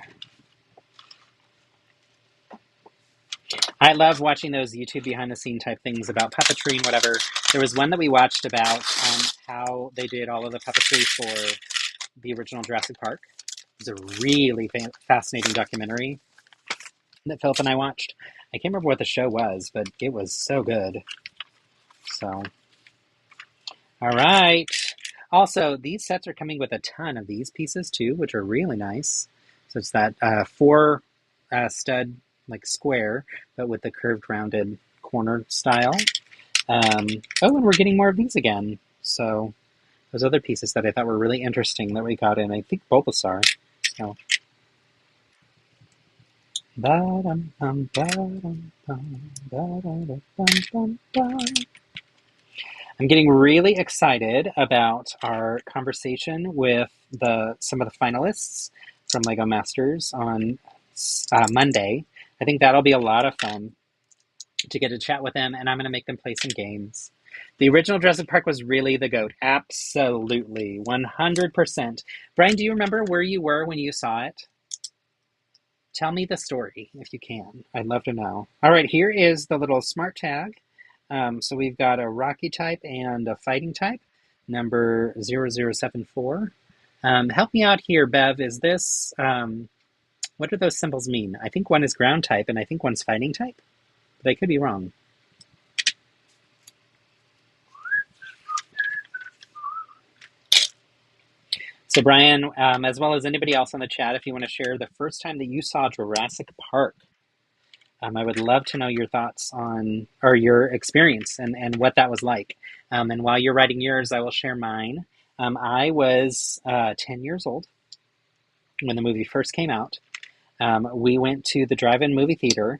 I love watching those YouTube behind-the-scene type things about puppetry and whatever. There was one that we watched about how they did all of the puppetry for the original Jurassic Park. It was a really fascinating documentary that Philip and I watched. I can't remember what the show was, but it was so good. So, all right. Also, these sets are coming with a ton of these pieces too, which are really nice. So it's that 4 stud like square, but with the curved rounded corner style. And we're getting more of these again. So those other pieces that I thought were really interesting that we got in, I think, Bulbasaur. So. I'm getting really excited about our conversation with some of the finalists from LEGO Masters on Monday. I think that'll be a lot of fun to get to chat with them, and I'm going to make them play some games. The original Jurassic Park was really the GOAT. Absolutely. 100%. Brian, do you remember where you were when you saw it? Tell me the story, if you can. I'd love to know. All right, here is the little smart tag. So we've got a Rocky type and a fighting type, number 0074. Help me out here, Bev. Is this, what do those symbols mean? I think one is ground type, and I think one's fighting type. But I could be wrong. So Brian, as well as anybody else on the chat, if you want to share the first time that you saw Jurassic Park, I would love to know your thoughts on, or your experience and what that was like. And while you're writing yours, I will share mine. I was 10 years old when the movie first came out. We went to the drive-in movie theater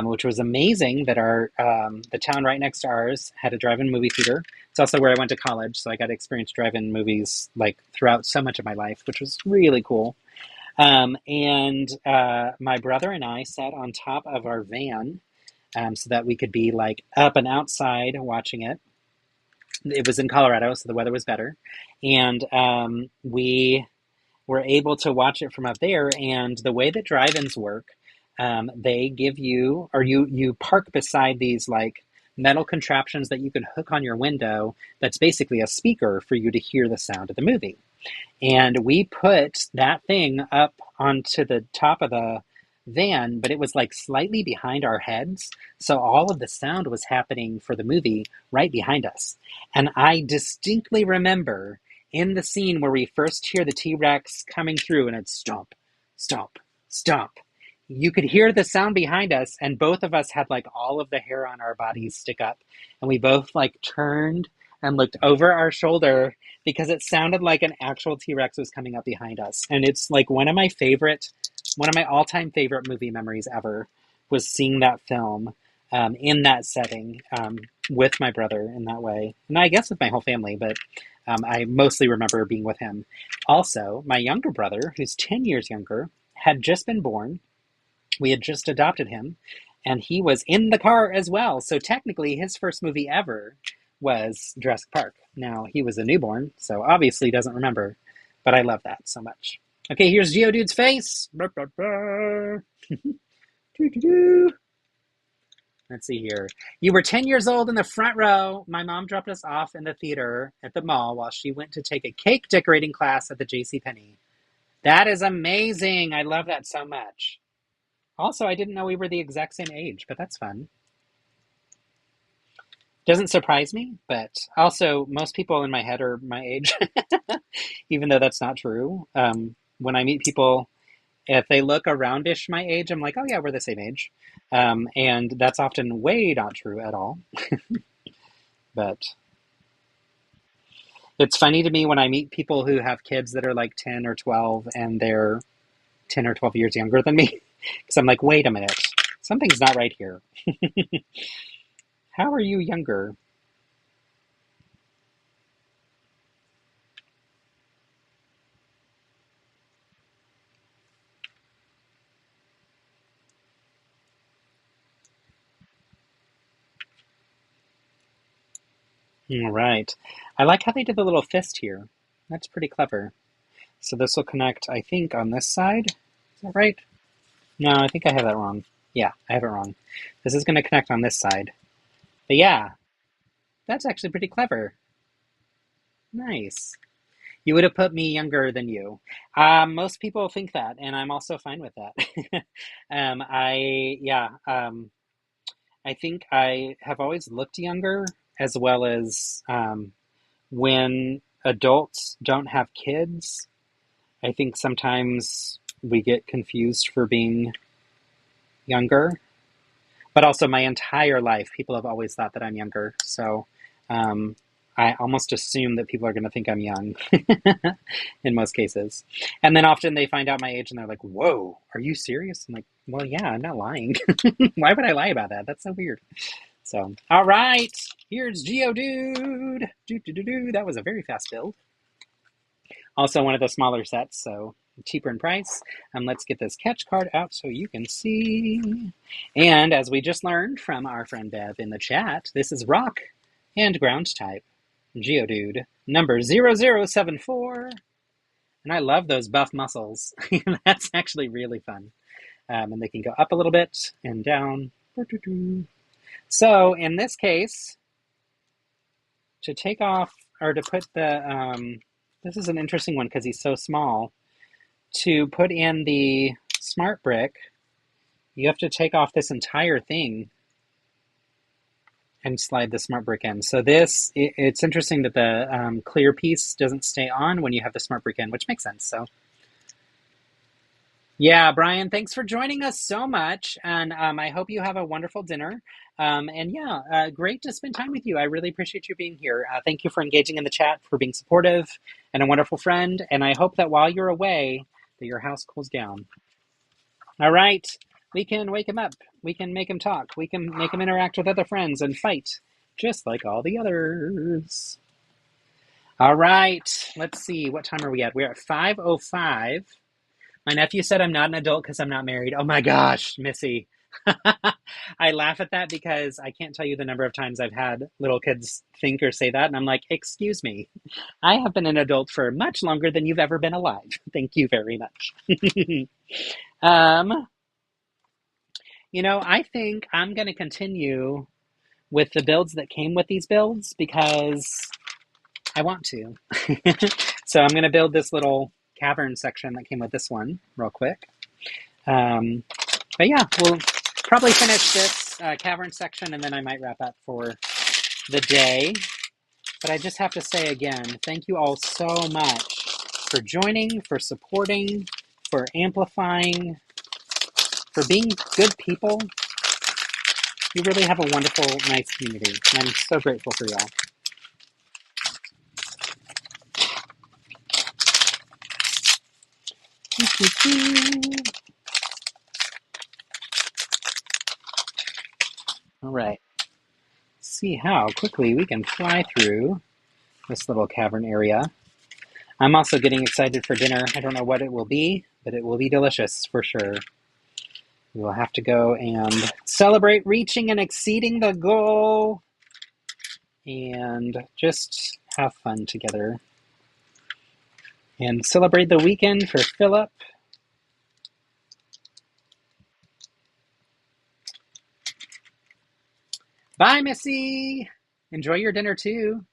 which was amazing that the town right next to ours had a drive-in movie theater. It's also where I went to college, so I got to experience drive-in movies like throughout so much of my life, which was really cool. And my brother and I sat on top of our van so that we could be like up and outside watching it. It was in Colorado, so the weather was better. And we were able to watch it from up there. And the way that drive-ins work, they give you, or you park beside these like metal contraptions that you can hook on your window that's basically a speaker for you to hear the sound of the movie. And we put that thing up onto the top of the van, but it was like slightly behind our heads. So all of the sound was happening for the movie right behind us. And I distinctly remember in the scene where we first hear the T-Rex coming through and it's stomp, stomp, stomp. You could hear the sound behind us, and both of us had like all of the hair on our bodies stick up. And we both like turned and looked over our shoulder because it sounded like an actual T-Rex was coming up behind us. And it's like one of my all-time favorite movie memories ever was seeing that film in that setting with my brother in that way. And I guess with my whole family, but I mostly remember being with him. Also, my younger brother, who's 10 years younger, had just been born. We had just adopted him, and he was in the car as well. So technically, his first movie ever was Jurassic Park. Now, he was a newborn, so obviously doesn't remember, but I love that so much. Okay, here's Geodude's face. Let's see here. You were 10 years old in the front row. My mom dropped us off in the theater at the mall while she went to take a cake decorating class at the JCPenney. That is amazing. I love that so much. Also, I didn't know we were the exact same age, but that's fun. Doesn't surprise me, but also most people in my head are my age, even though that's not true. When I meet people, if they look aroundish my age, I'm like, oh yeah, we're the same age. And that's often way not true at all. But it's funny to me when I meet people who have kids that are like 10 or 12 and they're 10 or 12 years younger than me. Because I'm like, wait a minute, something's not right here. How are you younger? All right. I like how they did the little fist here. That's pretty clever. So this will connect, I think, on this side. Is that right? No, I think I have that wrong. Yeah, I have it wrong. This is going to connect on this side. But yeah, that's actually pretty clever. Nice. You would have put me younger than you. Most people think that, and I'm also fine with that. I think I have always looked younger, as well as when adults don't have kids. I think sometimes we get confused for being younger. But also my entire life, people have always thought that I'm younger. So I almost assume that people are going to think I'm young in most cases. And then often they find out my age and they're like, whoa, are you serious? I'm like, well, yeah, I'm not lying. Why would I lie about that? That's so weird. So, all right, here's Geodude. That was a very fast build. Also one of the smaller sets, so cheaper in price. Let's get this catch card out so you can see. And as we just learned from our friend Bev in the chat, this is rock and ground type Geodude number 0074. And I love those buff muscles. That's actually really fun. And they can go up a little bit and down. So in this case, to take off or to put the, this is an interesting one because he's so small. To put in the smart brick, you have to take off this entire thing and slide the smart brick in. So this, it's interesting that the clear piece doesn't stay on when you have the smart brick in, which makes sense. So yeah, Brian, thanks for joining us so much. And I hope you have a wonderful dinner. And yeah, great to spend time with you. I really appreciate you being here. Thank you for engaging in the chat, for being supportive and a wonderful friend. And I hope that while you're away, that your house cools down. All right, We can wake him up. We can make him talk. We can make him interact with other friends and fight, just like all the others. All right, let's see. What time are we at? We're at 5:05. My nephew said I'm not an adult because I'm not married. Oh my gosh, Missy. I laugh at that because I can't tell you the number of times I've had little kids think or say that, and I'm like, excuse me. I have been an adult for much longer than you've ever been alive. Thank you very much. um, I think I'm going to continue with the builds that came with these builds because I want to. So I'm going to build this little cavern section that came with this one real quick. But yeah, we'll probably finish this cavern section and then I might wrap up for the day. But I just have to say again, thank you all so much for joining, for supporting, for amplifying, for being good people. You really have a wonderful, nice community. And I'm so grateful for y'all. All right. See how quickly we can fly through this little cavern area. I'm also getting excited for dinner. I don't know what it will be, but it will be delicious for sure. We will have to go and celebrate reaching and exceeding the goal and just have fun together and celebrate the weekend for Philip. Bye, Missy. Enjoy your dinner too.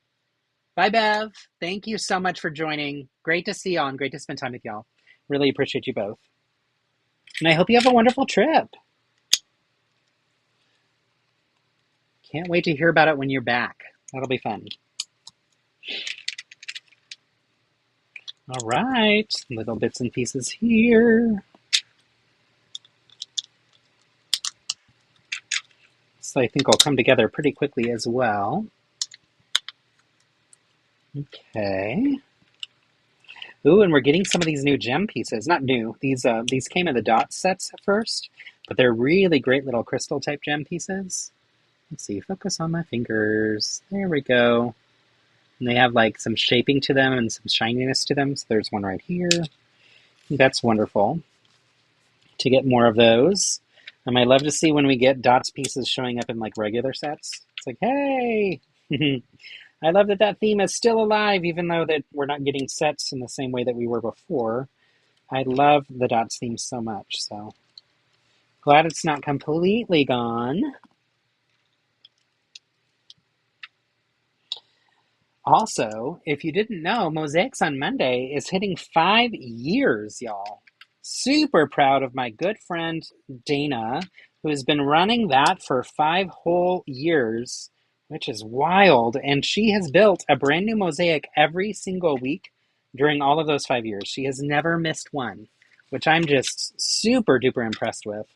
Bye, Bev. Thank you so much for joining. Great to see y'all and great to spend time with y'all. Really appreciate you both. And I hope you have a wonderful trip. Can't wait to hear about it when you're back. That'll be fun. All right, little bits and pieces here. So I think I'll come together pretty quickly as well. Okay. Ooh, and we're getting some of these new gem pieces. Not new. These came in the dot sets at first, but they're really great little crystal type gem pieces. Let's see, focus on my fingers. There we go. And they have like some shaping to them and some shininess to them. So there's one right here. That's wonderful to get more of those. I love to see when we get dots pieces showing up in like regular sets. It's like, hey! I love that that theme is still alive, even though that we're not getting sets in the same way that we were before. I love the dots theme so much, so glad it's not completely gone. Also, if you didn't know, Mosaics on Monday is hitting 5 years, y'all. Super proud of my good friend Dana, who has been running that for 5 whole years, which is wild. And she has built a brand new mosaic every single week during all of those 5 years. She has never missed one, which I'm just super duper impressed with.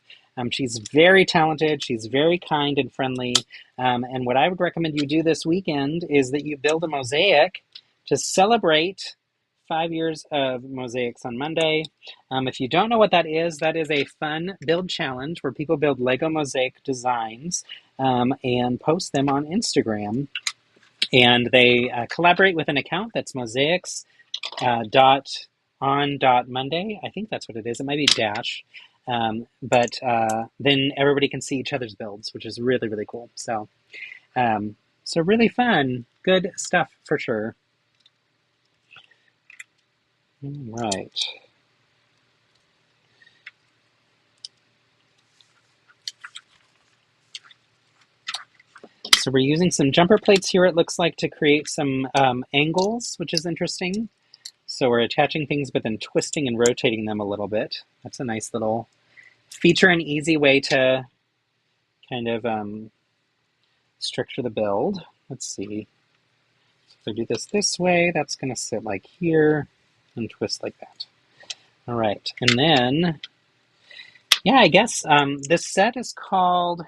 She's very talented. She's very kind and friendly. And what I would recommend you do this weekend is that you build a mosaic to celebrate 5 years of Mosaics on Monday. If you don't know what that is a fun build challenge where people build Lego mosaic designs and post them on Instagram. And they collaborate with an account that's mosaics.on.monday. I think that's what it is. It might be dash. But then everybody can see each other's builds, which is really, really cool. So really fun. Good stuff for sure. All right. So we're using some jumper plates here, it looks like, to create some angles, which is interesting. So we're attaching things, but then twisting and rotating them a little bit. That's a nice little feature and easy way to kind of structure the build. Let's see. So if I do this way, that's going to sit like here and twist like that. All right. And then, yeah, I guess this set is called,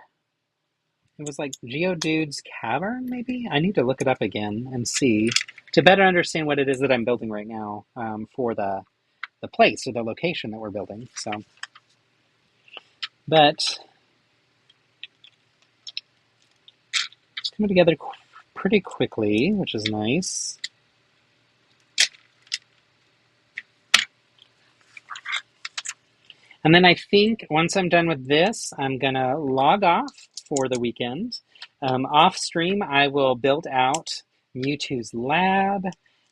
it was like Geodude's Cavern, maybe? I need to look it up again and see to better understand what it is that I'm building right now for the place or the location that we're building. So But it's coming together pretty quickly, which is nice. And then I think once I'm done with this, I'm going to log off for the weekend. Off stream, I will build out Mewtwo's lab.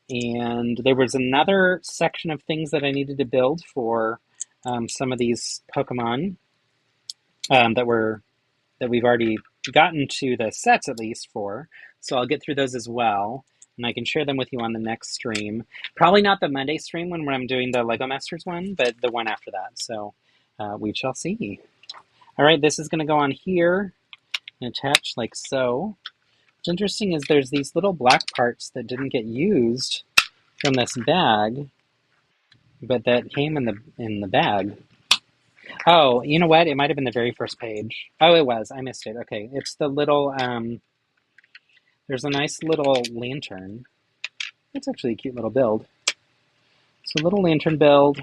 And there was another section of things that I needed to build for some of these Pokemon that we've already gotten to the sets at least for. So I'll get through those as well. And I can share them with you on the next stream. Probably not the Monday stream when I'm doing the Lego Masters one, but the one after that. So we shall see. All right, this is going to go on here and attach like so. What's interesting is there's these little black parts that didn't get used from this bag, but that came in the bag. Oh, you know what? It might have been the very first page. Oh, it was. I missed it. Okay, it's the little, there's a nice little lantern. It's actually a cute little build. So little lantern build.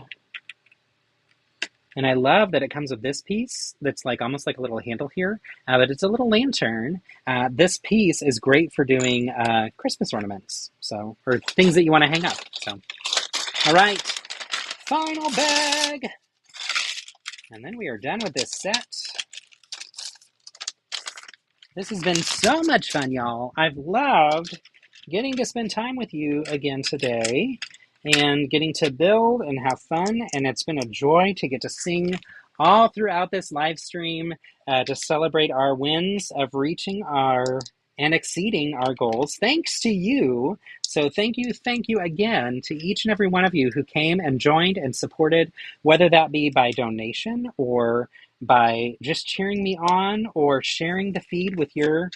And I love that it comes with this piece that's like almost like a little handle here, but it's a little lantern. This piece is great for doing Christmas ornaments, so, or things that you want to hang up. So, all right, final bag. And then we are done with this set. This has been so much fun, y'all. I've loved getting to spend time with you again today and getting to build and have fun. And it's been a joy to get to sing all throughout this live stream to celebrate our wins of reaching our and exceeding our goals. Thanks to you. So thank you again to each and every one of you who came and joined and supported, whether that be by donation or by just cheering me on or sharing the feed with your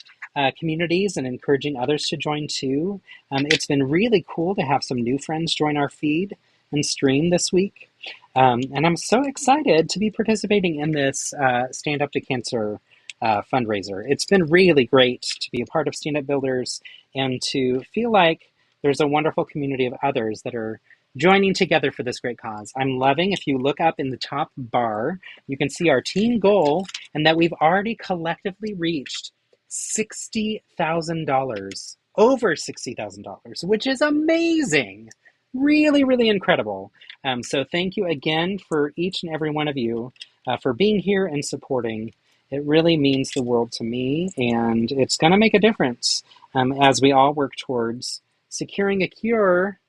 communities and encouraging others to join too. It's been really cool to have some new friends join our feed and stream this week. And I'm so excited to be participating in this Stand Up to Cancer fundraiser. It's been really great to be a part of Stand Up Builders and to feel like there's a wonderful community of others that are joining together for this great cause. I'm loving, if you look up in the top bar, you can see our team goal and that we've already collectively reached $60,000, over $60,000, which is amazing. Really, really incredible. So thank you again for each and every one of you for being here and supporting. It really means the world to me, and it's going to make a difference as we all work towards securing a cure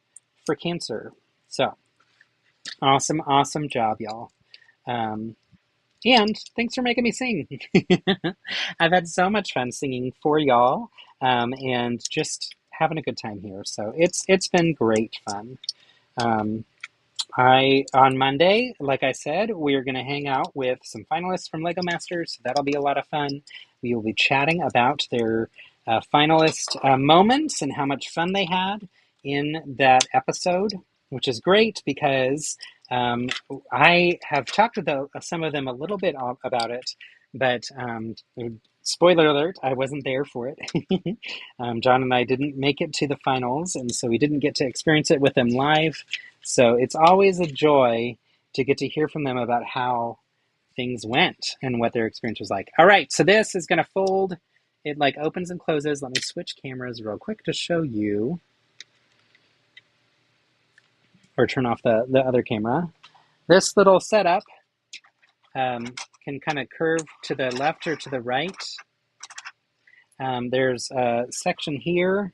for cancer. So, awesome job, y'all. And thanks for making me sing. I've had so much fun singing for y'all and just having a good time here. So it's been great fun. On Monday, like I said, we're going to hang out with some finalists from Lego Masters. So that'll be a lot of fun. We will be chatting about their finalist moments and how much fun they had in that episode, which is great because I have talked with some of them a little bit about it, but spoiler alert, I wasn't there for it. John and I didn't make it to the finals, and so we didn't get to experience it with them live. So it's always a joy to get to hear from them about how things went and what their experience was like. All right, so this is going to fold. It like opens and closes. Let me switch cameras real quick to show you. Or turn off the other camera. This little setup can kind of curve to the left or to the right. There's a section here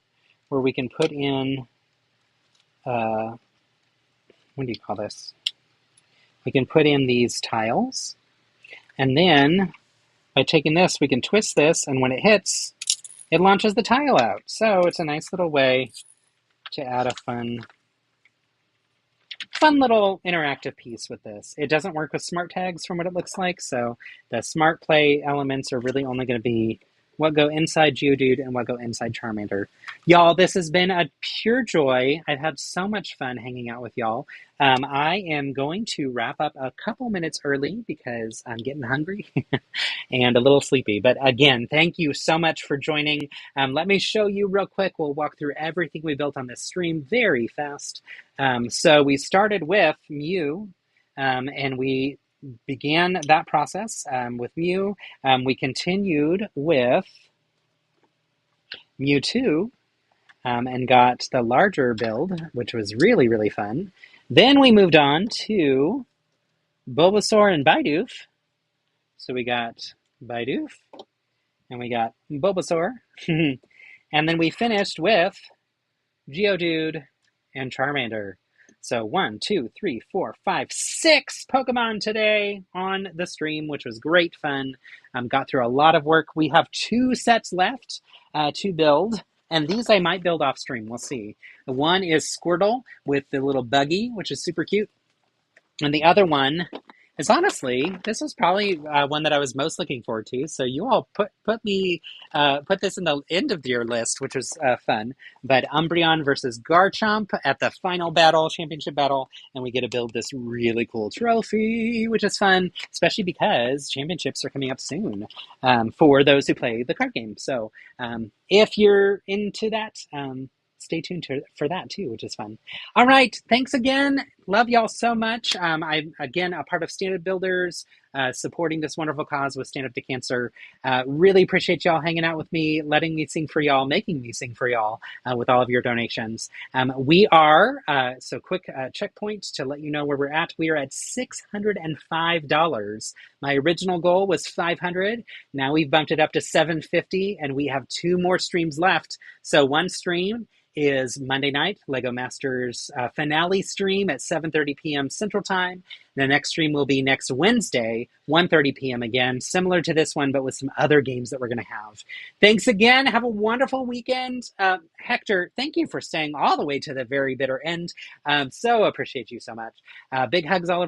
where we can put in, what do you call this? We can put in these tiles. And then by taking this, we can twist this, and when it hits, it launches the tile out. So it's a nice little way to add a fun little interactive piece with this. It doesn't work with smart tags from what it looks like, so the smart play elements are really only going to be what go inside Geodude and what go inside Charmander. Y'all, this has been a pure joy. I've had so much fun hanging out with y'all. I am going to wrap up a couple minutes early because I'm getting hungry and a little sleepy. But again, thank you so much for joining. Let me show you real quick. We'll walk through everything we built on this stream very fast. So we started with Mew, and we began that process with Mew. We continued with Mewtwo and got the larger build, which was really, really fun. Then we moved on to Bulbasaur and Bidoof. So we got Bidoof, and we got Bulbasaur. And then we finished with Geodude and Charmander. So 1, 2, 3, 4, 5, 6 Pokemon today on the stream, which was great fun. Got through a lot of work. We have 2 sets left to build. And these I might build off stream. We'll see. The one is Squirtle with the little buggy, which is super cute. And the other one is honestly, this was probably one that I was most looking forward to. So you all put this in the end of your list, which was fun. But Umbreon versus Garchomp at the final battle, championship battle, and we get to build this really cool trophy, which is fun, especially because championships are coming up soon for those who play the card game. So if you're into that, stay tuned for that too, which is fun. All right, thanks again. Love y'all so much. I'm, again, a part of Stand Up Builders, supporting this wonderful cause with Stand Up to Cancer. Really appreciate y'all hanging out with me, letting me sing for y'all, making me sing for y'all with all of your donations. We are, so quick checkpoint to let you know where we're at. We are at $605. My original goal was $500. Now we've bumped it up to $750, and we have 2 more streams left. So one stream is Monday night, LEGO Masters finale stream at 7:30 p.m. Central Time. The next stream will be next Wednesday, 1:30 p.m. again, similar to this one, but with some other games that we're going to have. Thanks again. Have a wonderful weekend. Hector, thank you for staying all the way to the very bitter end. So appreciate you so much. Big hugs all